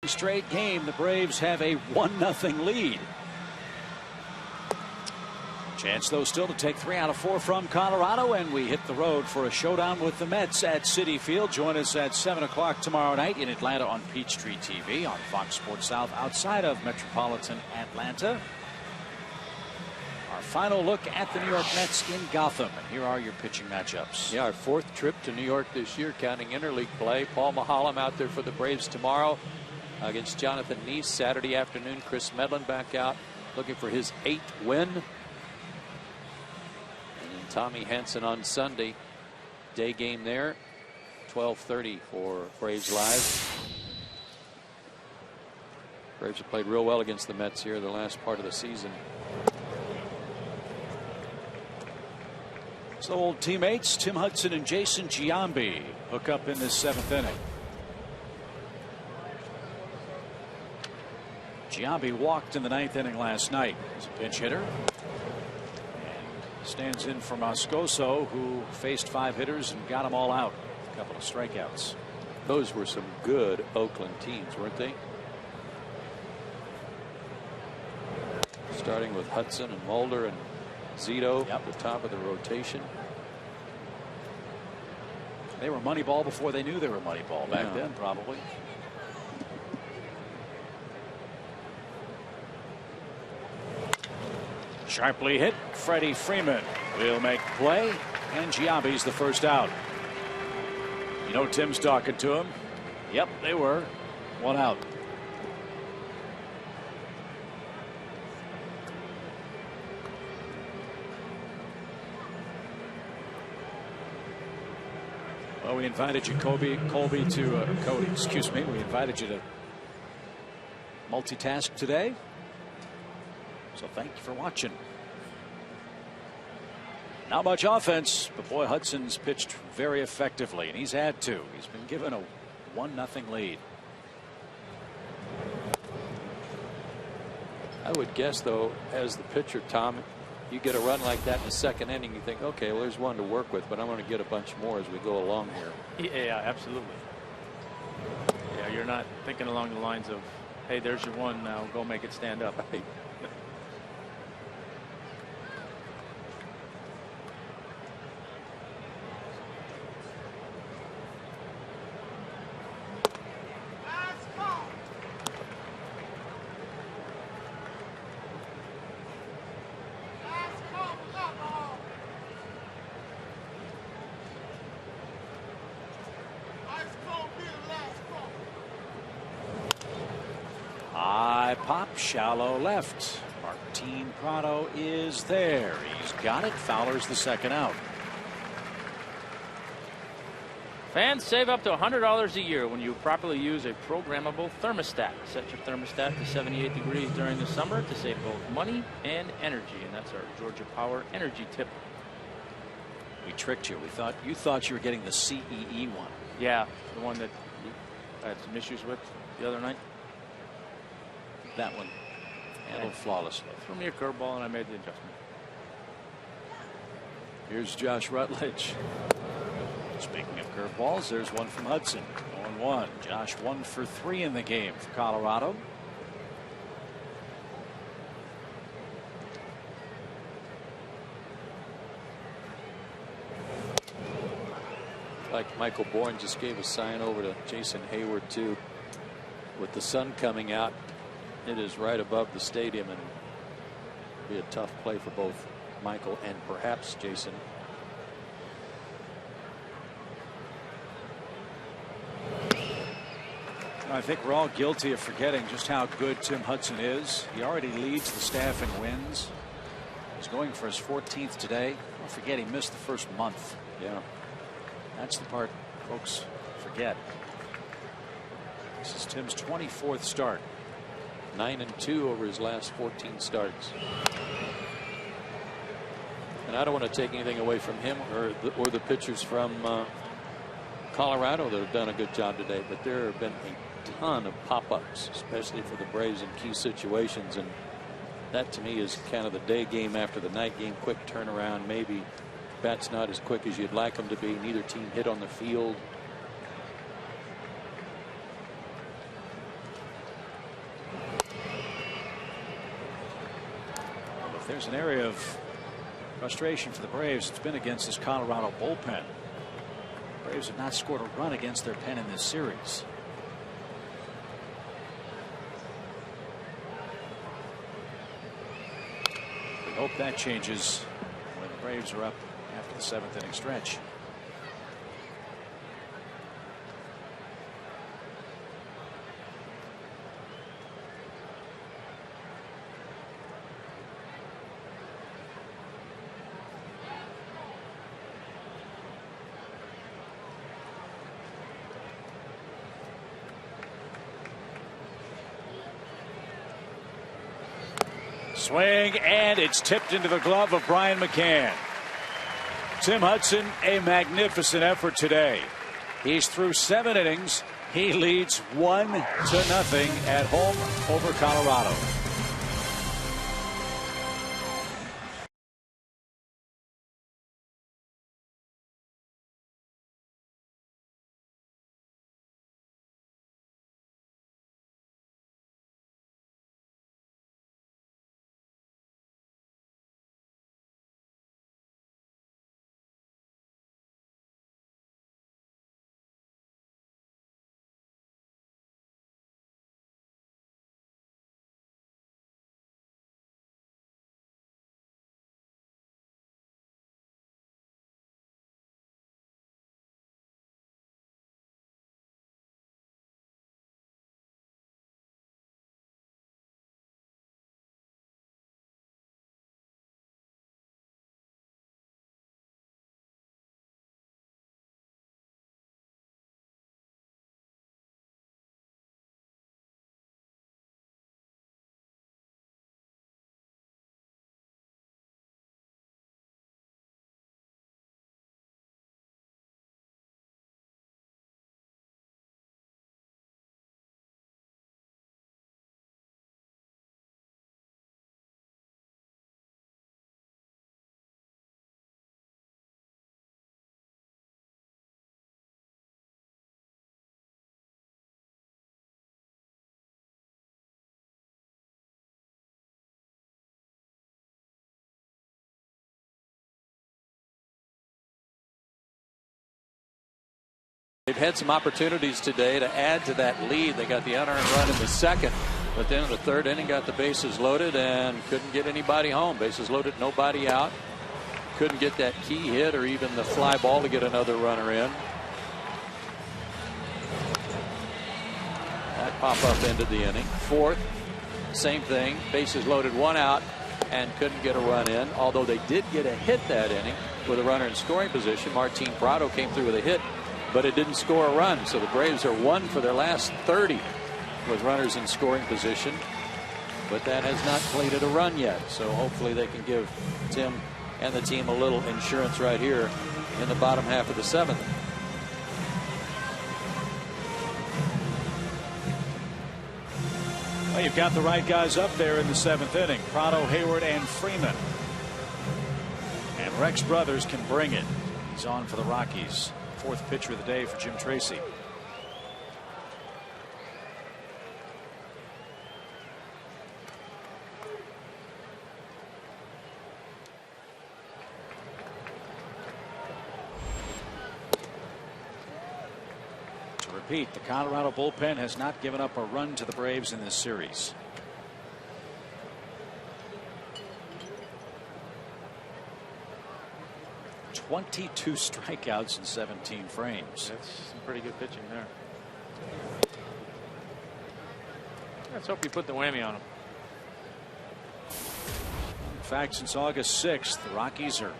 Straight game, the Braves have a 1-0 lead. Chance though still to take 3 out of 4 from Colorado, and we hit the road for a showdown with the Mets at Citi Field. Join us at 7 o'clock tomorrow night in Atlanta on Peachtree TV on Fox Sports South outside of metropolitan Atlanta. Our final look at the New York Mets in Gotham, and here are your pitching matchups. Yeah, our 4th trip to New York this year, counting interleague play. Paul Maholm out there for the Braves tomorrow against Jonathan Neese. Saturday afternoon, Chris Medlin back out looking for his 8th win. And then Tommy Hanson on Sunday. Day game there, 12:30 for Braves Live. Braves have played real well against the Mets here the last part of the season. So old teammates Tim Hudson and Jason Giambi hook up in this 7th inning. Giambi walked in the 9th inning last night. He's a pinch hitter. And stands in for Moscoso, who faced 5 hitters and got them all out. A couple of strikeouts. Those were some good Oakland teams, weren't they? Starting with Hudson and Mulder and Zito at the top of the rotation. They were Moneyball before they knew they were Moneyball back then, probably. Sharply hit. Freddie Freeman will make the play, and Giambi's the first out. You know Tim's talking to him. Yep, they were. 1 out. Well, we invited you, Cody, excuse me. We invited you to multitask today. So thank you for watching. Not much offense, but boy, Hudson's pitched very effectively, and he's had to. He's been given a 1-0 lead. I would guess, though, as the pitcher, Tom, you get a run like that in the 2nd inning, you think, okay, well, there's one to work with, but I'm going to get a bunch more as we go along here. Yeah, absolutely. Yeah, you're not thinking along the lines of, hey, there's your one, now go make it stand up. Right. Shallow left. Martin Prado is there. He's got it. Fowler's the second out. Fans save up to $100 a year when you properly use a programmable thermostat. Set your thermostat to 78 degrees during the summer to save both money and energy. And that's our Georgia Power energy tip. We tricked you. You thought you were getting the CEE one. Yeah, the one that I had some issues with the other night. That one handled flawlessly. Threw me a curveball and I made the adjustment. Here's Josh Rutledge. Speaking of curveballs, there's one from Hudson. 0-1. Josh 1 for 3 in the game for Colorado. Like Michael Bourne just gave a sign over to Jason Hayward too. With the sun coming out, it is right above the stadium, and it'll be a tough play for both Michael and perhaps Jason. I think we're all guilty of forgetting just how good Tim Hudson is. He already leads the staff in wins. He's going for his 14th today. Don't forget he missed the first month. Yeah. That's the part folks forget. This is Tim's 24th start. 9-2 over his last 14 starts. And I don't want to take anything away from him or the pitchers from Colorado that have done a good job today, but there have been a ton of pop-ups, especially for the Braves in key situations, and that to me is kind of the day game after the night game. Quick turnaround, maybe bat's not as quick as you'd like them to be. Neither team hit on the field. If there's an area of frustration for the Braves, it's been against this Colorado bullpen. The Braves have not scored a run against their pen in this series. We hope that changes when the Braves are up after the 7th inning stretch. Swing, and it's tipped into the glove of Brian McCann. Tim Hudson, a magnificent effort today. He's through 7 innings. He leads 1-0 at home over Colorado. They've had some opportunities today to add to that lead. They got the unearned run in the second, but then in the third inning got the bases loaded and couldn't get anybody home. Bases loaded, nobody out. Couldn't get that key hit or even the fly ball to get another runner in. That pop up ended the inning. Fourth, same thing. Bases loaded, 1 out, and couldn't get a run in. Although they did get a hit that inning with a runner in scoring position. Martin Prado came through with a hit, but it didn't score a run. So the Braves are 1 for their last 30 with runners in scoring position. But that has not plated a run yet. So hopefully they can give Tim and the team a little insurance right here in the bottom half of the 7th. Well, you've got the right guys up there in the 7th inning. Prado, Hayward, and Freeman. And Rex Brothers can bring it. He's on for the Rockies. 4th pitcher of the day for Jim Tracy. Repeat, the Colorado bullpen has not given up a run to the Braves in this series. .22 strikeouts in 17 frames. That's some pretty good pitching there. Let's hope you put the whammy on him. In fact, since August 6th, the Rockies are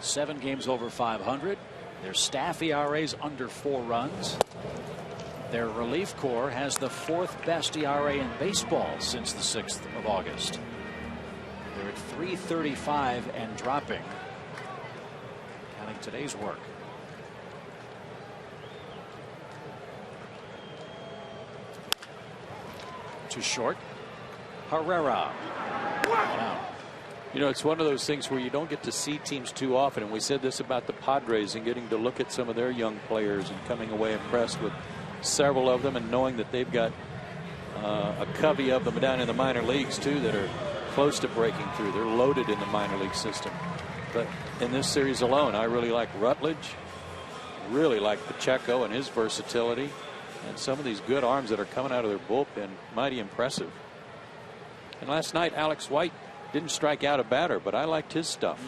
7 games over 500. Their staff ERA's under 4 runs. Their relief corps has the 4th best ERA in baseball since the 6th of August. They're at .335 and dropping, counting today's work. Too short. Herrera. Wow. You know, it's one of those things where you don't get to see teams too often. And we said this about the Padres and getting to look at some of their young players and coming away impressed with several of them, and knowing that they've got a covey of them down in the minor leagues too that are close to breaking through. They're loaded in the minor league system. But in this series alone, I really like Rutledge, really like Pacheco and his versatility, and some of these good arms that are coming out of their bullpen. Mighty impressive. And last night, Alex White didn't strike out a batter, but I liked his stuff.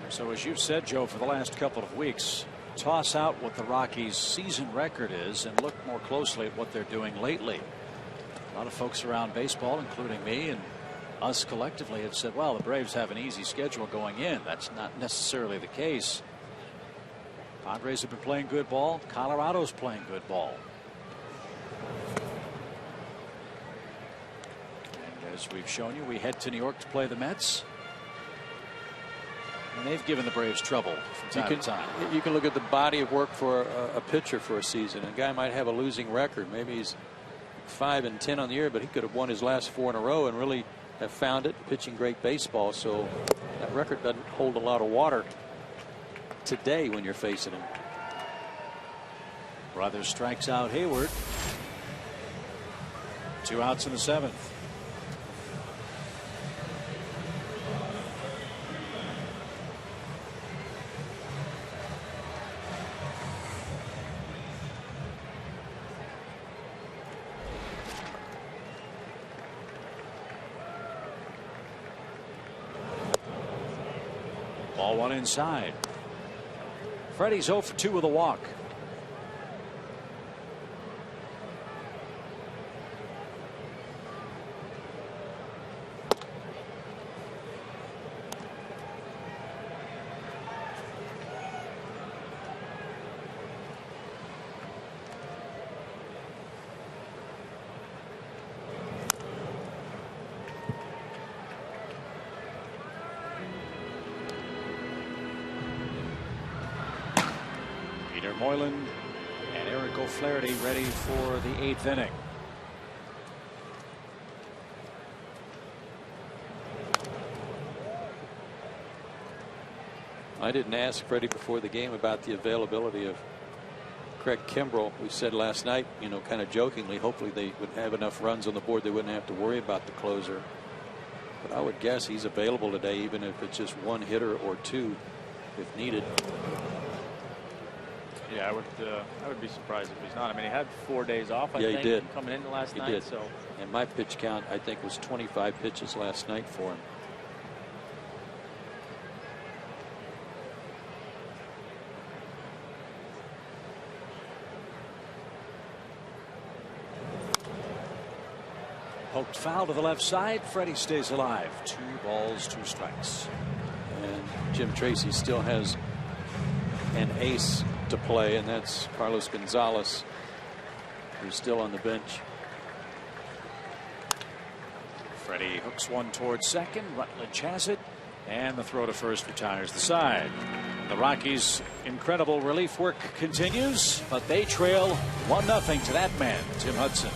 So as you've said, Joe, for the last couple of weeks, toss out what the Rockies' season record is and look more closely at what they're doing lately. A lot of folks around baseball, including me and us collectively, have said, well, the Braves have an easy schedule going in. That's not necessarily the case. Padres have been playing good ball. Colorado's playing good ball. And as we've shown you, we head to New York to play the Mets. And they've given the Braves trouble from time to time. You can look at the body of work for a pitcher for a season. A guy might have a losing record. Maybe he's 5-10 on the year, but he could have won his last 4 in a row and really have found it pitching great baseball. So that record doesn't hold a lot of water today when you're facing him. Brothers strikes out Hayward. 2 outs in the 7th. Ball 1 inside. Freddie's 0 for 2 with a walk. Moylan and Eric O'Flaherty ready for the 8th inning. I didn't ask Freddie before the game about the availability of Craig Kimbrell. We said last night, you know, kind of jokingly, hopefully they would have enough runs on the board they wouldn't have to worry about the closer. But I would guess he's available today, even if it's just 1 hitter or 2 if needed. Yeah, I would be surprised if he's not. I mean, he had 4 days off, I think, he did. coming into last night. Did. So. And my pitch count, I think, was 25 pitches last night for him. Poked foul to the left side. Freddie stays alive. 2 balls, 2 strikes. And Jim Tracy still has an ace to play, and that's Carlos Gonzalez, who's still on the bench. Freddie hooks one towards second. Rutledge has it, and the throw to first retires the side. The Rockies' incredible relief work continues, but they trail 1-0 to that man, Tim Hudson.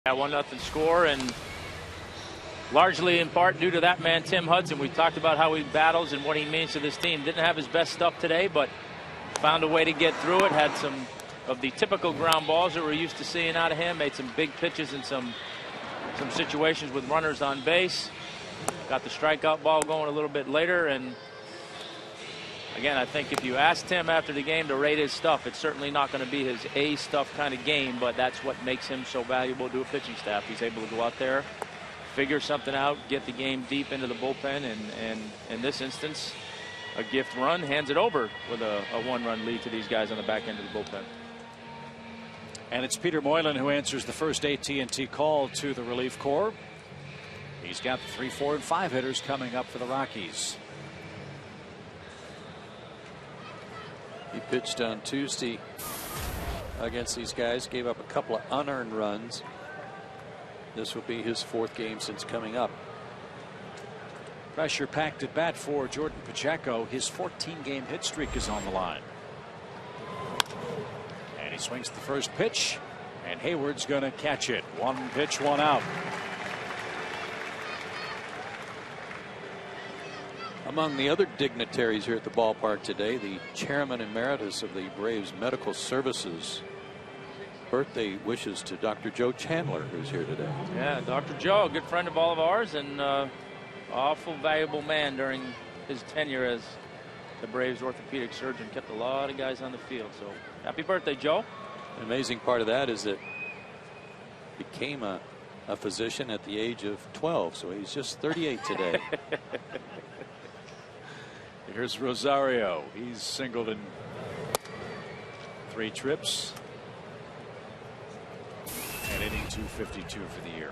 That 1-0 score, and largely in part due to that man Tim Hudson. We talked about how he battles and what he means to this team. Didn't have his best stuff today, but found a way to get through it. Had some of the typical ground balls that we're used to seeing out of him. Made some big pitches in some situations with runners on base. Got the strikeout ball going a little bit later, and again, I think if you asked him after the game to rate his stuff, it's certainly not going to be his A stuff kind of game, but that's what makes him so valuable to a pitching staff. He's able to go out there, figure something out, get the game deep into the bullpen, and in this instance, a gift run, hands it over with a 1-run lead to these guys on the back end of the bullpen. And it's Peter Moylan who answers the first AT&T call to the relief corps. He's got the 3, 4, and 5 hitters coming up for the Rockies. He pitched on Tuesday against these guys, gave up a couple of unearned runs. This will be his 4th game since coming up. Pressure packed at bat for Jordan Pacheco. His 14-game hit streak is on the line. And he swings the first pitch, and Hayward's going to catch it. 1 pitch, 1 out. Among the other dignitaries here at the ballpark today, the chairman emeritus of the Braves Medical Services. Birthday wishes to Dr. Joe Chandler, who's here today. Yeah, Dr. Joe, a good friend of all of ours, and awful valuable man during his tenure as the Braves orthopedic surgeon. Kept a lot of guys on the field. So happy birthday, Joe. The amazing part of that is that he became a physician at the age of 12, so he's just 38 today. Here's Rosario. He's singled in 3 trips and hitting .252 for the year.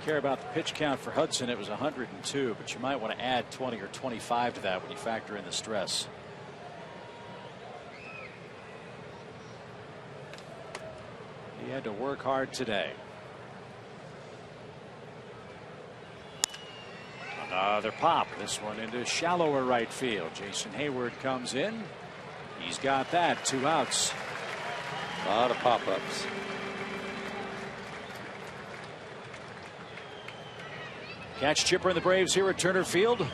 Care about the pitch count for Hudson. It was 102, but you might want to add 20 or 25 to that when you factor in the stress. He had to work hard today. Another pop. This one into shallower right field. Jason Hayward comes in. He's got that. 2 outs. A lot of pop-ups. Catch Chipper and the Braves here at Turner Field.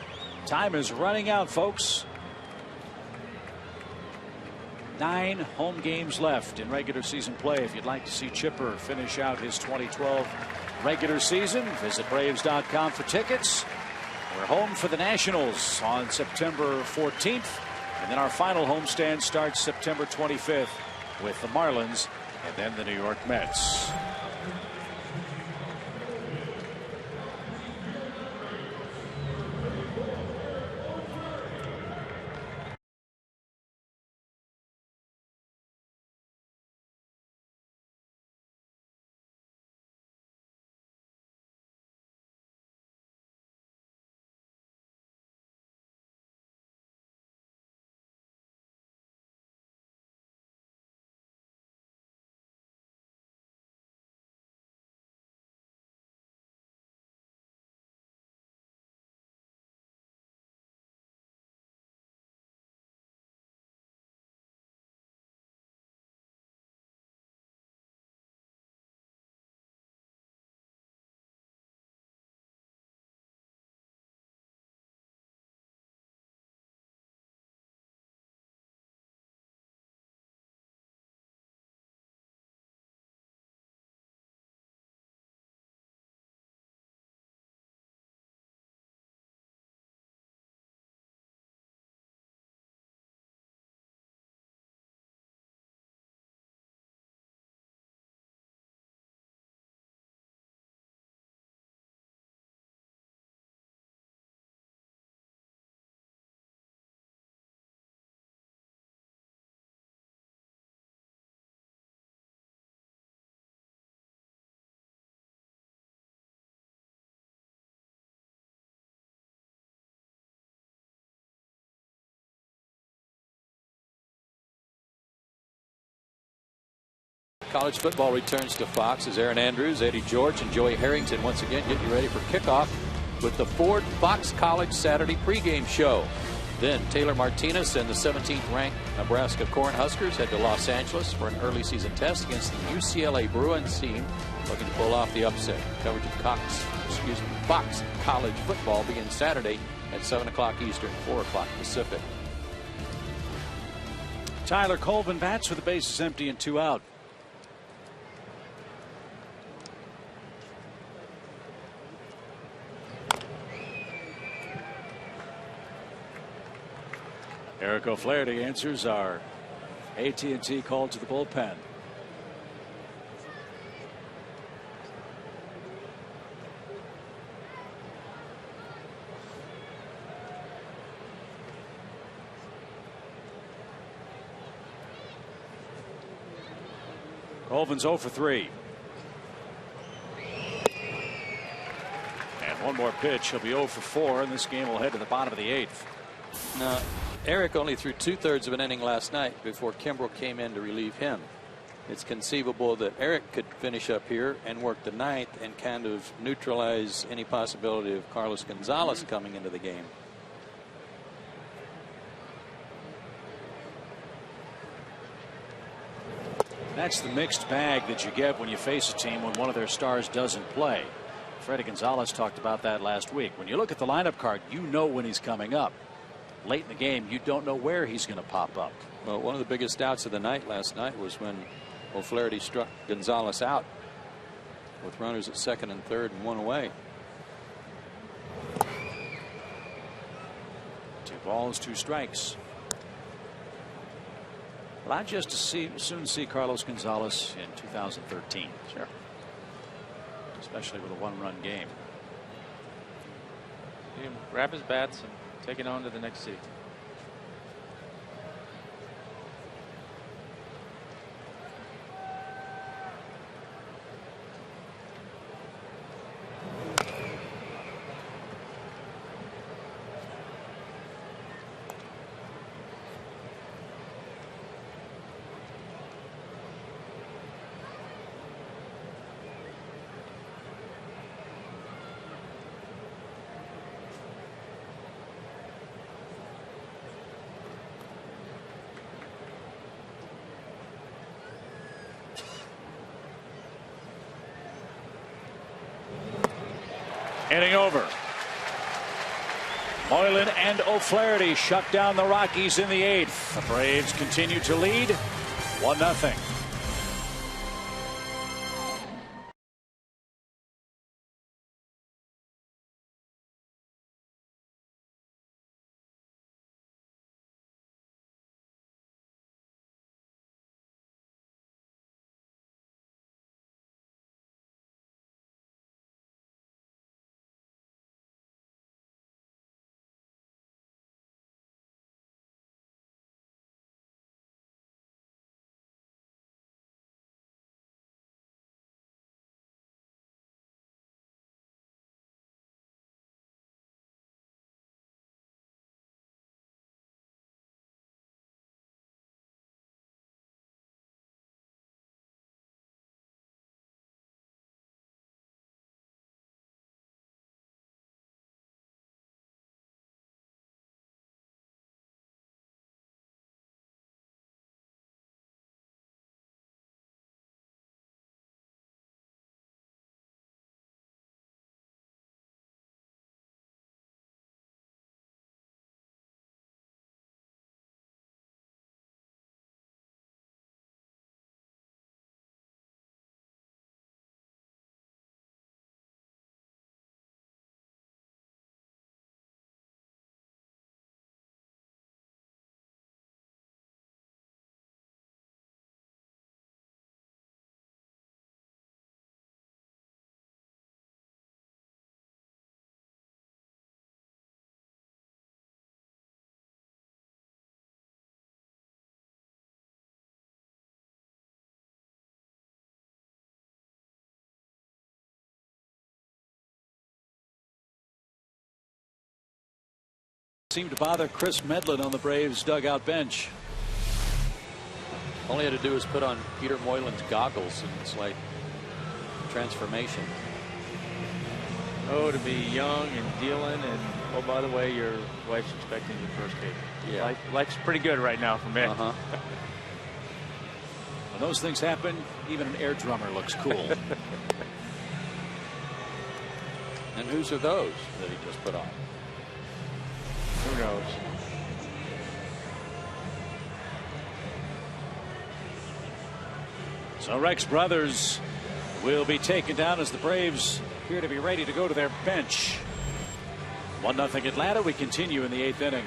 Time is running out, folks. 9 home games left in regular season play. If you'd like to see Chipper finish out his 2012 regular season, visit Braves.com for tickets. We're home for the Nationals on September 14th. And then our final homestand starts September 25th with the Marlins and then the New York Mets. College football returns to Fox as Aaron Andrews, Eddie George, and Joey Harrington once again get you ready for kickoff with the Ford Fox College Saturday pregame show. Then Taylor Martinez and the 17th ranked Nebraska Cornhuskers head to Los Angeles for an early season test against the UCLA Bruins team looking to pull off the upset. Coverage of Fox College football begins Saturday at 7 o'clock Eastern, 4 o'clock Pacific. Tyler Colvin bats with the bases empty and 2 out. Eric O'Flaherty answers our AT&T call to the bullpen. Colvin's 0 for 3. And one more pitch. He'll be 0 for 4, and this game will head to the bottom of the 8th. Now, Eric only threw 2/3 of an inning last night before Kimbrel came in to relieve him. It's conceivable that Eric could finish up here and work the 9th and kind of neutralize any possibility of Carlos Gonzalez coming into the game. That's the mixed bag that you get when you face a team when one of their stars doesn't play. Freddie Gonzalez talked about that last week. When you look at the lineup card, you know when he's coming up. Late in the game, you don't know where he's going to pop up. Well, one of the biggest doubts of the night last night was when O'Flaherty struck Gonzalez out with runners at second and third and 1 away. 2 balls, 2 strikes. Well, I'd just soon see Carlos Gonzalez in 2013. Sure. Especially with a 1-run game. You can grab his bats and take it on to the next seat. Inning over. Moylan and O'Flaherty shut down the Rockies in the 8th. The Braves continue to lead 1-0. Seemed to bother Chris Medlin on the Braves dugout bench. All he had to do was put on Peter Moylan's goggles, and it's like transformation. Oh, to be young and dealing, and oh, by the way, your wife's expecting your first baby. Yeah. Life's pretty good right now for me. When those things happen, even an air drummer looks cool. And whose are those that he just put on? Who knows? So Rex Brothers will be taken down as the Braves appear to be ready to go to their bench. 1-0 Atlanta. We continue in the 8th inning.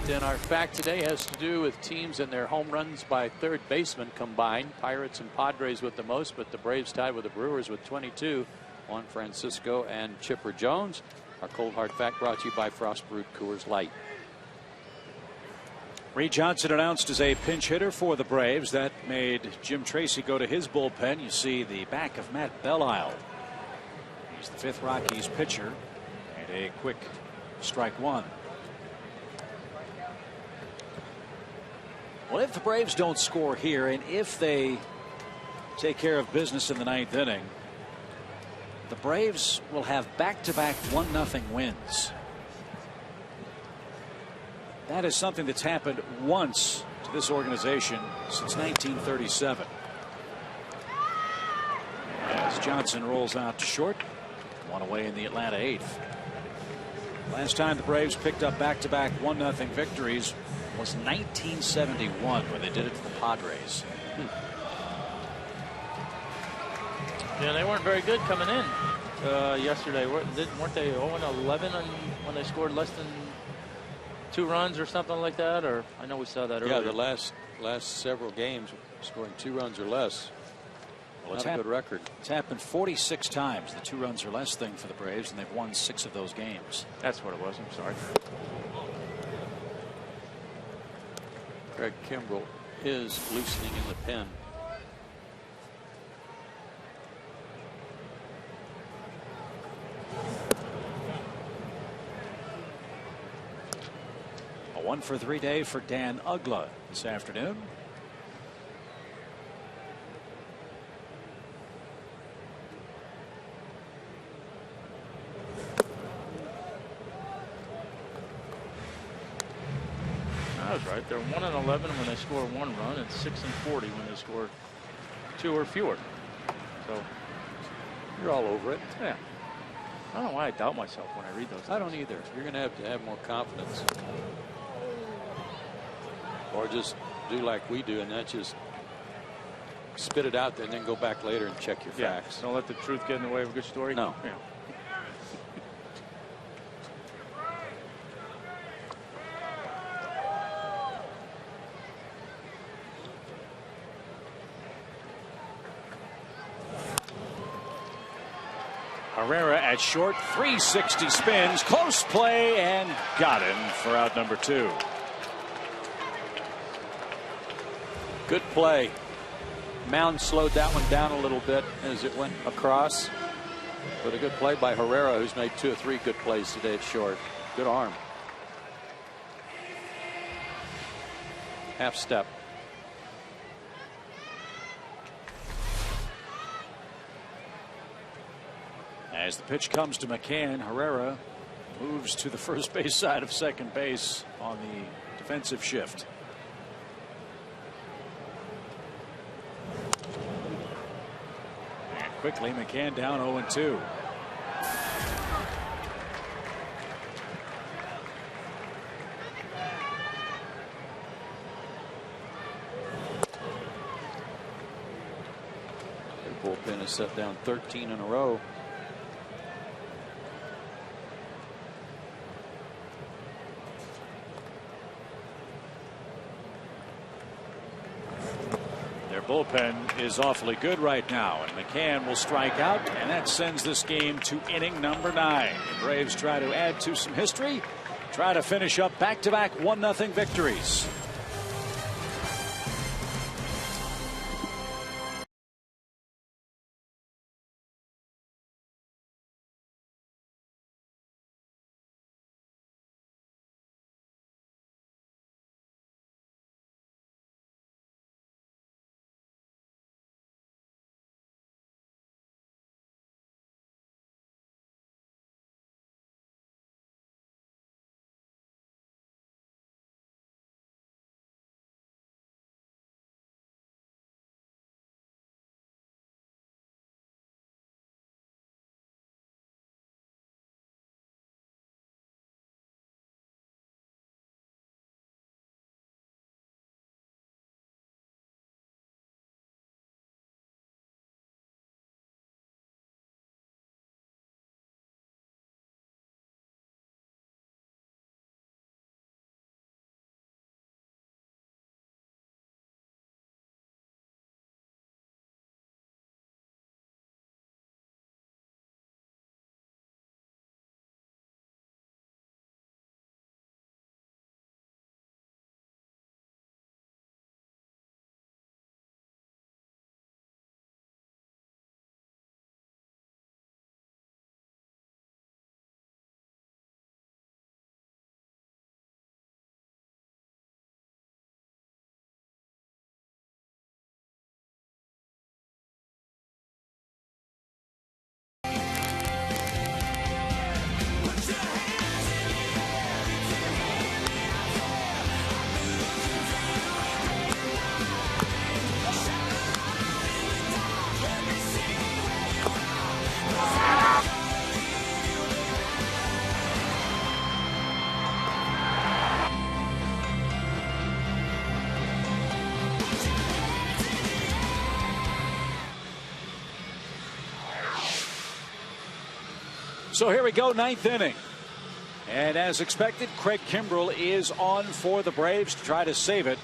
And our fact today has to do with teams and their home runs by third baseman combined. Pirates and Padres with the most, but the Braves tied with the Brewers with 22. Juan Francisco and Chipper Jones. Our cold hard fact brought to you by Frost Brewed Coors Light. Reed Johnson announced as a pinch hitter for the Braves. That made Jim Tracy go to his bullpen. You see the back of Matt Belisle. He's the 5th Rockies pitcher. And a quick strike one. Well, if the Braves don't score here, and if they take care of business in the 9th inning, the Braves will have back-to-back 1-0 wins. That is something that's happened once to this organization since 1937. As Johnson rolls out to short, one away in the Atlanta 8th. Last time the Braves picked up back-to-back 1-0 victories was 1971 when they did it to the Padres. Yeah, they weren't very good coming in yesterday. Weren't they 0-11 when they scored less than 2 runs or something like that? Or I know we saw that earlier. Yeah, the last several games scoring 2 runs or less. Well, it's a good record. It's happened 46 times, the 2 runs or less thing for the Braves, and they've won 6 of those games. That's what it was. I'm sorry. Greg Kimbrell is loosening in the pen. A 1-for-3 day for Dan Uggla this afternoon. I was right. They're 1-11 when they score 1 run and 6-40 when they score 2 or fewer. So you're all over it. Yeah. I don't know why I doubt myself when I read those things. I don't either. You're going to have more confidence. Or just do like we do, and that's just spit it out there and then go back later and check your facts. Don't let the truth get in the way of a good story. No. Yeah. Herrera at short, 360 spins, close play, and got him for out number 2. Good play. Mound slowed that one down a little bit as it went across. But a good play by Herrera, who's made 2 or 3 good plays today at short. Good arm. Half step. As the pitch comes to McCann, Herrera moves to the first base side of second base on the defensive shift. And quickly, McCann down 0-2. Their bullpen has set down 13 in a row. Bullpen is awfully good right now, and McCann will strike out, and that sends this game to inning number 9. The Braves try to add to some history, try to finish up back-to-back 1-0 victories. So here we go, ninth inning. And as expected, Craig Kimbrell is on for the Braves to try to save it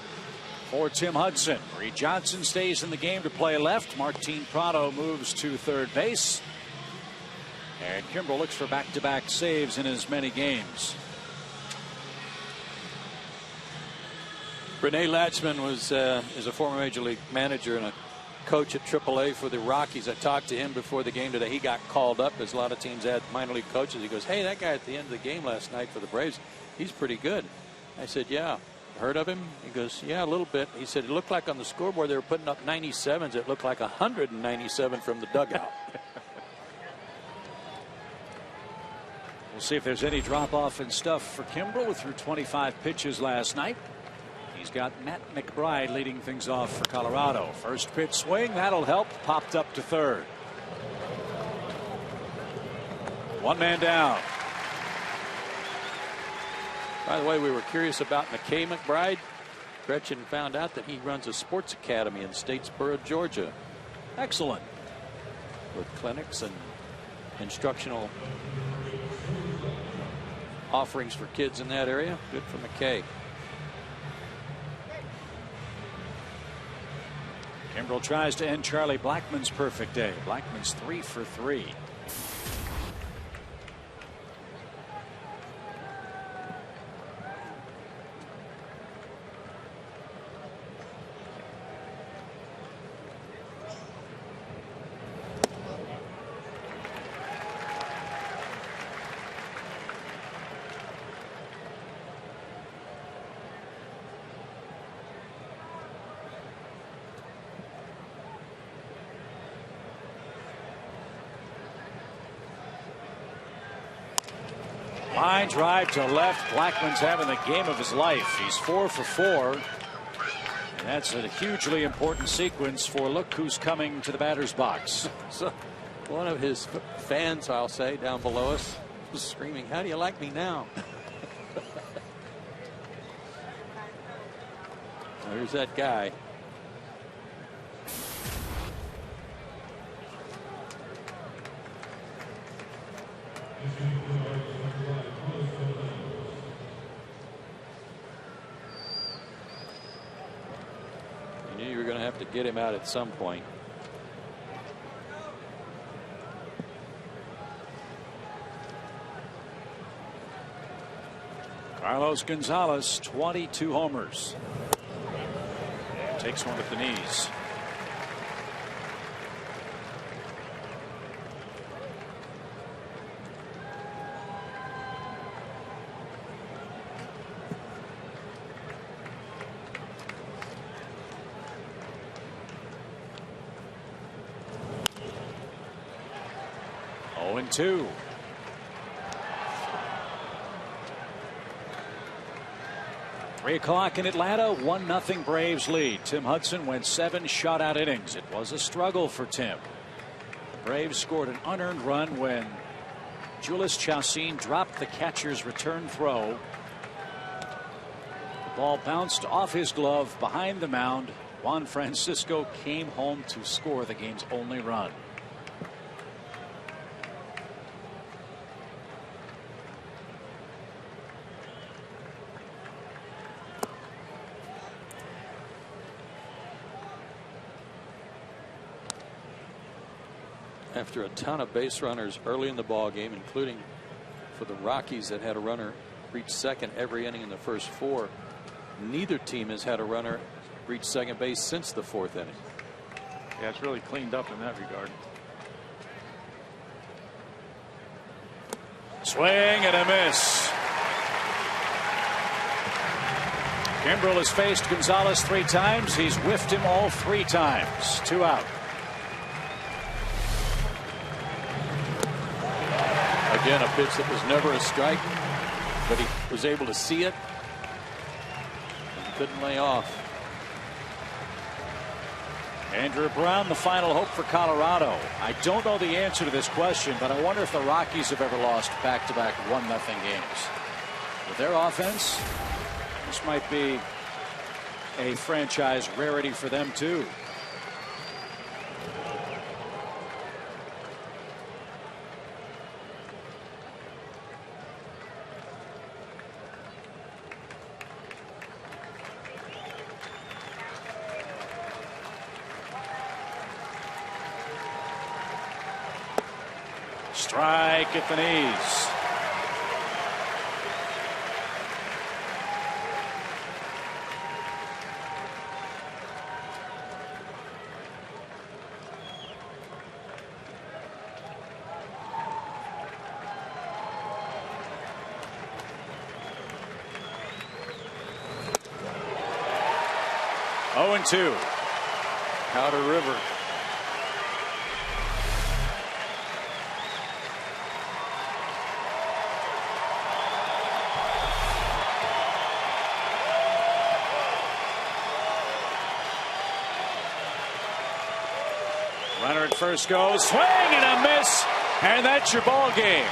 for Tim Hudson. Reed Johnson stays in the game to play left. Martin Prado moves to third base. And Kimbrell looks for back-to-back saves in as many games. Rene Latchman is a former Major League manager and a coach at AAA for the Rockies. I talked to him before the game today. He got called up, as a lot of teams had minor league coaches. He goes, hey, that guy at the end of the game last night for the Braves, he's pretty good. I said, yeah. Heard of him? He goes, yeah, a little bit. He said it looked like on the scoreboard they were putting up 97s. It looked like 197 from the dugout. We'll see if there's any drop-off in stuff for Kimbrell. Through 25 pitches last night. He's got Matt McBride leading things off for Colorado. First pitch swing, that'll help. Popped up to third. One man down. By the way, we were curious about McKay McBride. Gretchen found out that he runs a sports academy in Statesboro, Georgia. Excellent. With clinics and instructional offerings for kids in that area. Good for McKay. Kimbrell tries to end Charlie Blackmon's perfect day. Blackmon's 3 for 3. Line drive to left. Blackmon's having the game of his life. He's 4 for 4. And that's a hugely important sequence for look who's coming to the batter's box. So one of his fans, I'll say, down below us was screaming, how do you like me now? There's that guy. To get him out at some point. Carlos Gonzalez, 22 homers. Takes one at the knees. Two. Three o'clock in Atlanta, 1-0 Braves lead. Tim Hudson went 7 shutout innings. It was a struggle for Tim. The Braves scored an unearned run when Julius Chassin dropped the catcher's return throw. The ball bounced off his glove behind the mound. Juan Francisco came home to score the game's only run. After a ton of base runners early in the ball game, including for the Rockies that had a runner reach second every inning in the first 4, neither team has had a runner reach second base since the 4th inning. Yeah, it's really cleaned up in that regard. Swing and a miss. Kimbrell has faced Gonzalez 3 times. He's whiffed him all 3 times. 2 out. Again, a pitch that was never a strike, but he was able to see it and couldn't lay off. Andrew Brown, the final hope for Colorado. I don't know the answer to this question, but I wonder if the Rockies have ever lost back-to-back 1-0 games. With their offense, this might be a franchise rarity for them too. Strike at the knees. Oh, and 2. Powder River. Runner at first goes, swing and a miss, and that's your ball game.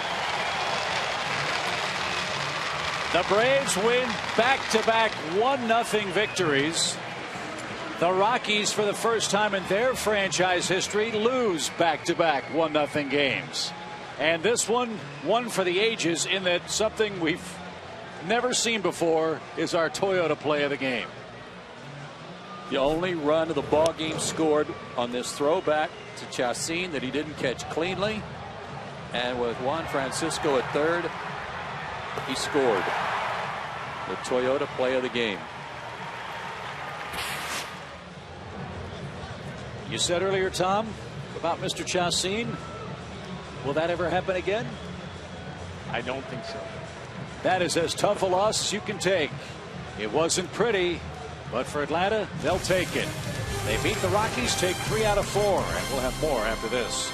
The Braves win back-to-back 1-0 victories. The Rockies, for the first time in their franchise history, lose back-to-back 1-0 games. And this one for the ages, in that something we've never seen before is our Toyota play of the game. The only run of the ball game scored on this throwback to Chassin that he didn't catch cleanly. And with Juan Francisco at third, he scored. The Toyota play of the game. You said earlier, Tom, about Mr. Chassin. Will that ever happen again? I don't think so. That is as tough a loss as you can take. It wasn't pretty, but for Atlanta, they'll take it. They beat the Rockies, take 3 out of 4, and we'll have more after this.